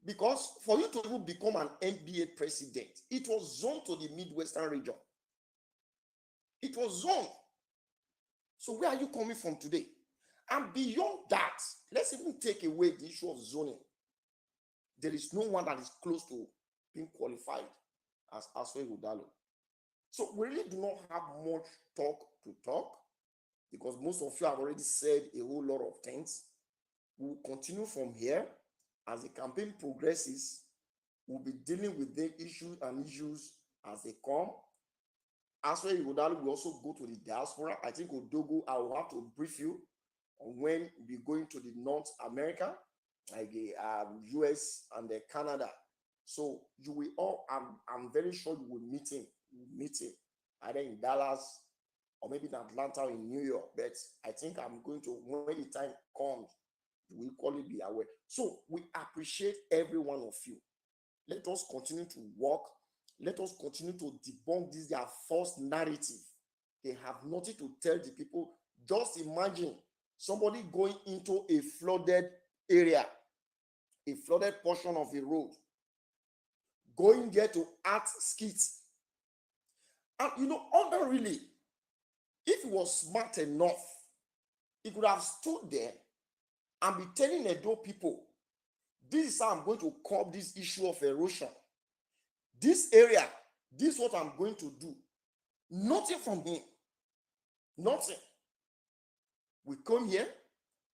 Because for you to even become an NBA president, it was zoned to the Midwestern region. It was zoned. So where are you coming from today? And beyond that, let's even take away the issue of zoning. There is no one that is close to being qualified as Asue Ighodalo. So we really do not have much talk to talk, because most of you have already said a whole lot of things. We'll continue from here. As the campaign progresses, we'll be dealing with the issues as they come. Asue Ighodalo will also go to the diaspora. I think Odogo, I will have to brief you on when we'll be going to the North America like US and Canada. So you will all, I'm very sure you will meet him. Either in Dallas or maybe in Atlanta or in New York. But I think I'm going to, when the time comes, you will equally be aware. So we appreciate every one of you. Let us continue to work. Let us continue to debunk this their false narrative. They have nothing to tell the people. Just imagine somebody going into a flooded area, a flooded portion of a road, going there to act skits. And you know, ordinarily, if he was smart enough, he could have stood there and be telling Edo people, this is how I'm going to curb this issue of erosion. This area, this is what I'm going to do. Nothing from him. Nothing. We come here,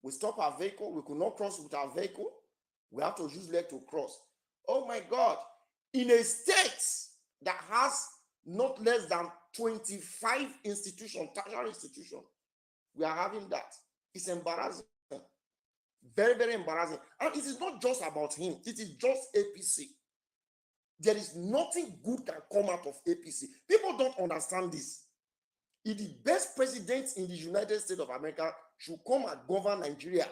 we stop our vehicle, we could not cross with our vehicle. We have to use leg to cross. Oh my God. In a state that has not less than 25 institutions, tertiary institutions, we are having that. It's embarrassing. Very, very embarrassing. And it is not just about him. It is just APC. There is nothing good can come out of APC. People don't understand this. If the best president in the United States of America should come and govern Nigeria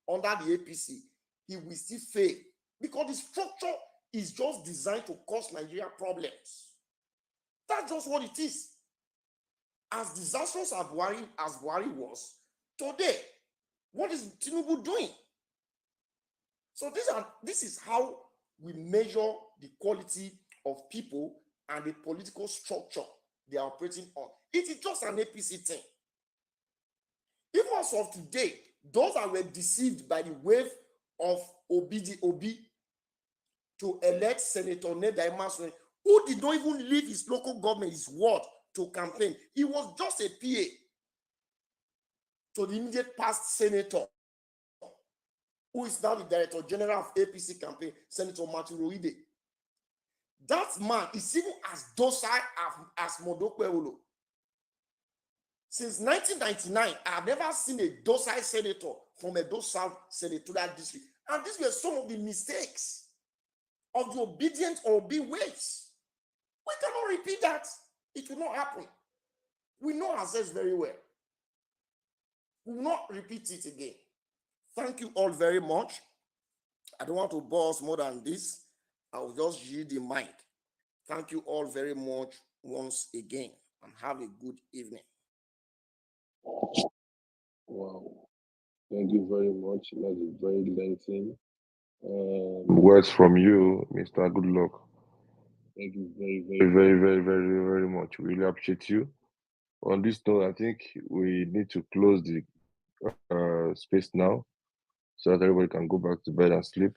under the APC, he will still fail. Because the structure is just designed to cause Nigeria problems. That's just what it is. As disastrous as Buhari was, today, what is Tinubu doing? So this is how we measure the quality of people and the political structure they are operating on. It is just an APC thing. Even as of today, those that were deceived by the wave of Obi to elect Senator Ned Emerson, who did not even leave his local government, his ward, to campaign. He was just a PA to the immediate past senator, who is now the Director General of APC campaign, Senator Martin Roide. That man is even as docile as Modokwe Olo. Since 1999, I have never seen a docile senator from a docile senatorial district. And these were some of the mistakes of the obedient or obey ways. We cannot repeat that. It will not happen. We know ourselves very well. We will not repeat it again. Thank you all very much. I don't want to bore us more than this. I will just yield the mic. Thank you all very much once again, and have a good evening. Wow. Thank you very much. That is very lengthy. Words from you, Mr. Good Luck. Thank you very much. We really appreciate you. On this note, I think we need to close the space now so that everybody can go back to bed and sleep.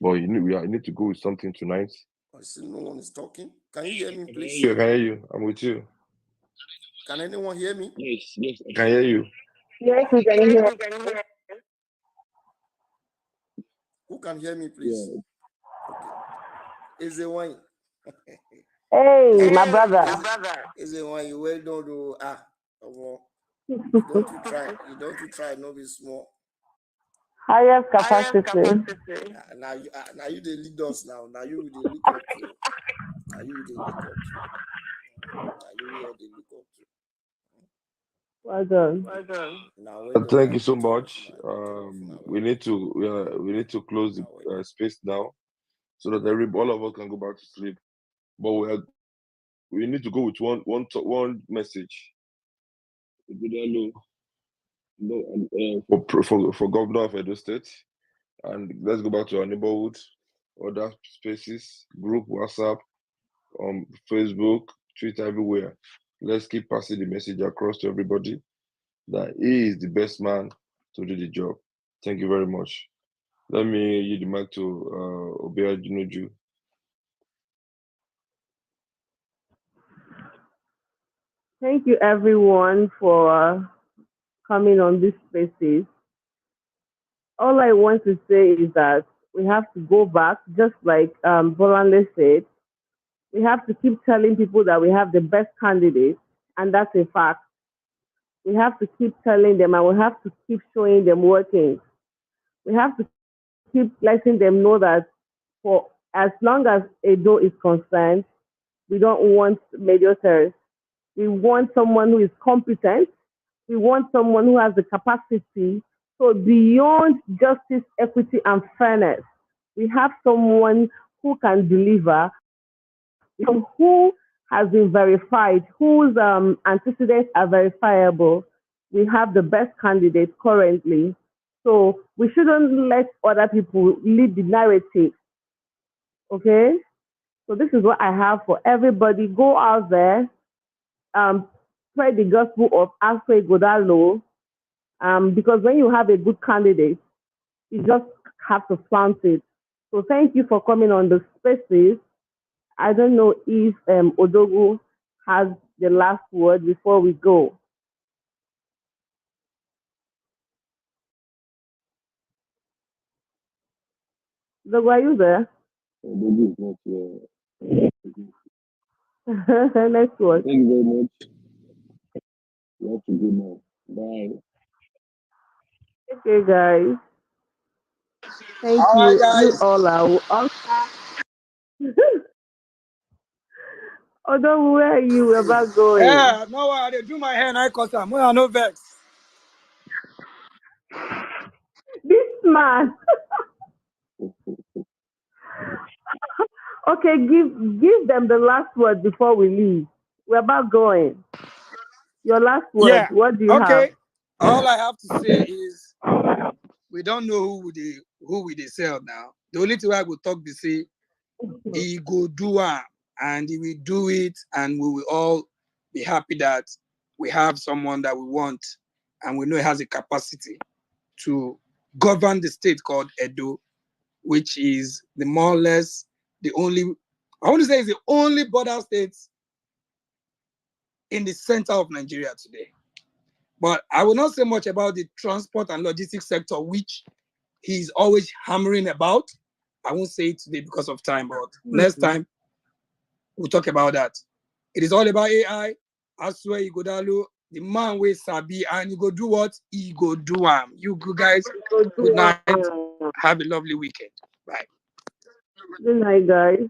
But you need to go with something tonight. I see no one is talking. Can you hear me, please? I can hear you. I'm with you. Can anyone hear me? Yes, I can hear you. Yes, we can hear. Who can hear me, please? Yeah. Okay. Is it one? Hey, my brother. Is it one you well done to you don't try, no be small. Highest capacity. Now you they lead us now. Now you they look up to. Now you they look up to. Now you all they look up to. Well done. Now Thank you so much. We need to close the space now so that all of us can go back to sleep. But we need to go with one message. For governor of Edo State, and let's go back to our neighborhood, other spaces, group, WhatsApp, Facebook, Twitter, everywhere. Let's keep passing the message across to everybody that he is the best man to do the job. Thank you very much. Let me yield the mic to Obia Junuju. Thank you, everyone, for coming on this spaces. All I want to say is that we have to go back, just like Bolanle said. We have to keep telling people that we have the best candidates, and that's a fact. We have to keep telling them, and we have to keep showing them working. We have to keep letting them know that for as long as Edo is concerned, we don't want mediators. We want someone who is competent. We want someone who has the capacity. So beyond justice, equity, and fairness, we have someone who can deliver, who has been verified, whose antecedents are verifiable. We have the best candidate currently. So we shouldn't let other people lead the narrative. Okay? So this is what I have for everybody. Go out there, um, spread the gospel of Asue Ighodalo, because when you have a good candidate, you just have to plant it. So thank you for coming on the spaces. I don't know if Odogu has the last word before we go. Odogu, are you there? Baby is not here. Next word. Thank you very much. You have to go now. Bye. Okay, guys. Thank All right, you. You guys. all are awesome. Odogu, where are you about going? Yeah, no, I dey do my hair now, cause I'm no vex. This man. Okay, give them the last word before we leave. We're about going. Your last word. Yeah. What do you have? Okay. All I have to say is we don't know who we sell now. The only thing I will talk be say he go do am and he will do it, and we will all be happy that we have someone that we want and we know he has a capacity to govern the state called Edo, which is the more or less the only, I want to say, is the only border state in the center of Nigeria today. But I will not say much about the transport and logistics sector, which he's always hammering about. I won't say it today because of time, but next time we'll talk about that. It is all about AI. Asue Ighodalo, the man with Sabi, and you go do what? He go do You guys, good night. Have a lovely weekend. Bye. Good night, guys.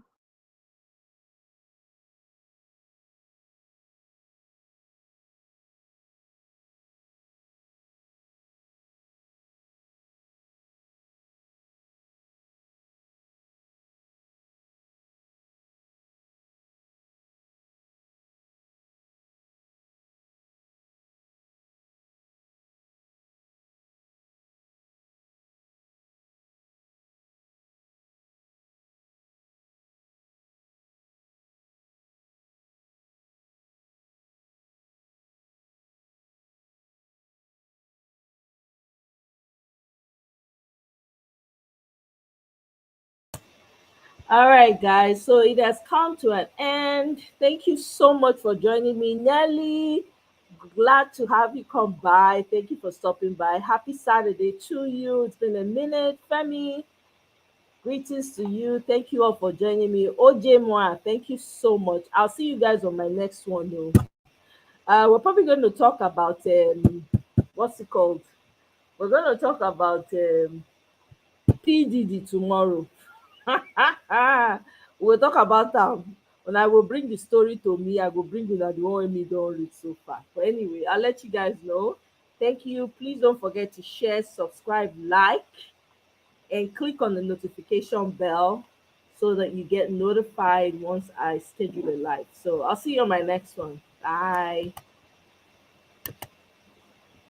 All right, guys. So it has come to an end. Thank you so much for joining me, Nelly. Glad to have you come by. Thank you for stopping by. Happy Saturday to you. It's been a minute. Femi, greetings to you. Thank you all for joining me. OJ Moa, thank you so much. I'll see you guys on my next one, though. We're probably going to talk about what's it called? We're going to talk about PDD tomorrow. We'll talk about them. When I will bring the story to me, I will bring you the one me don't read so far. But anyway, I'll let you guys know. Thank you. Please don't forget to share, subscribe, like, and click on the notification bell so that you get notified once I schedule a live. So I'll see you on my next one. Bye.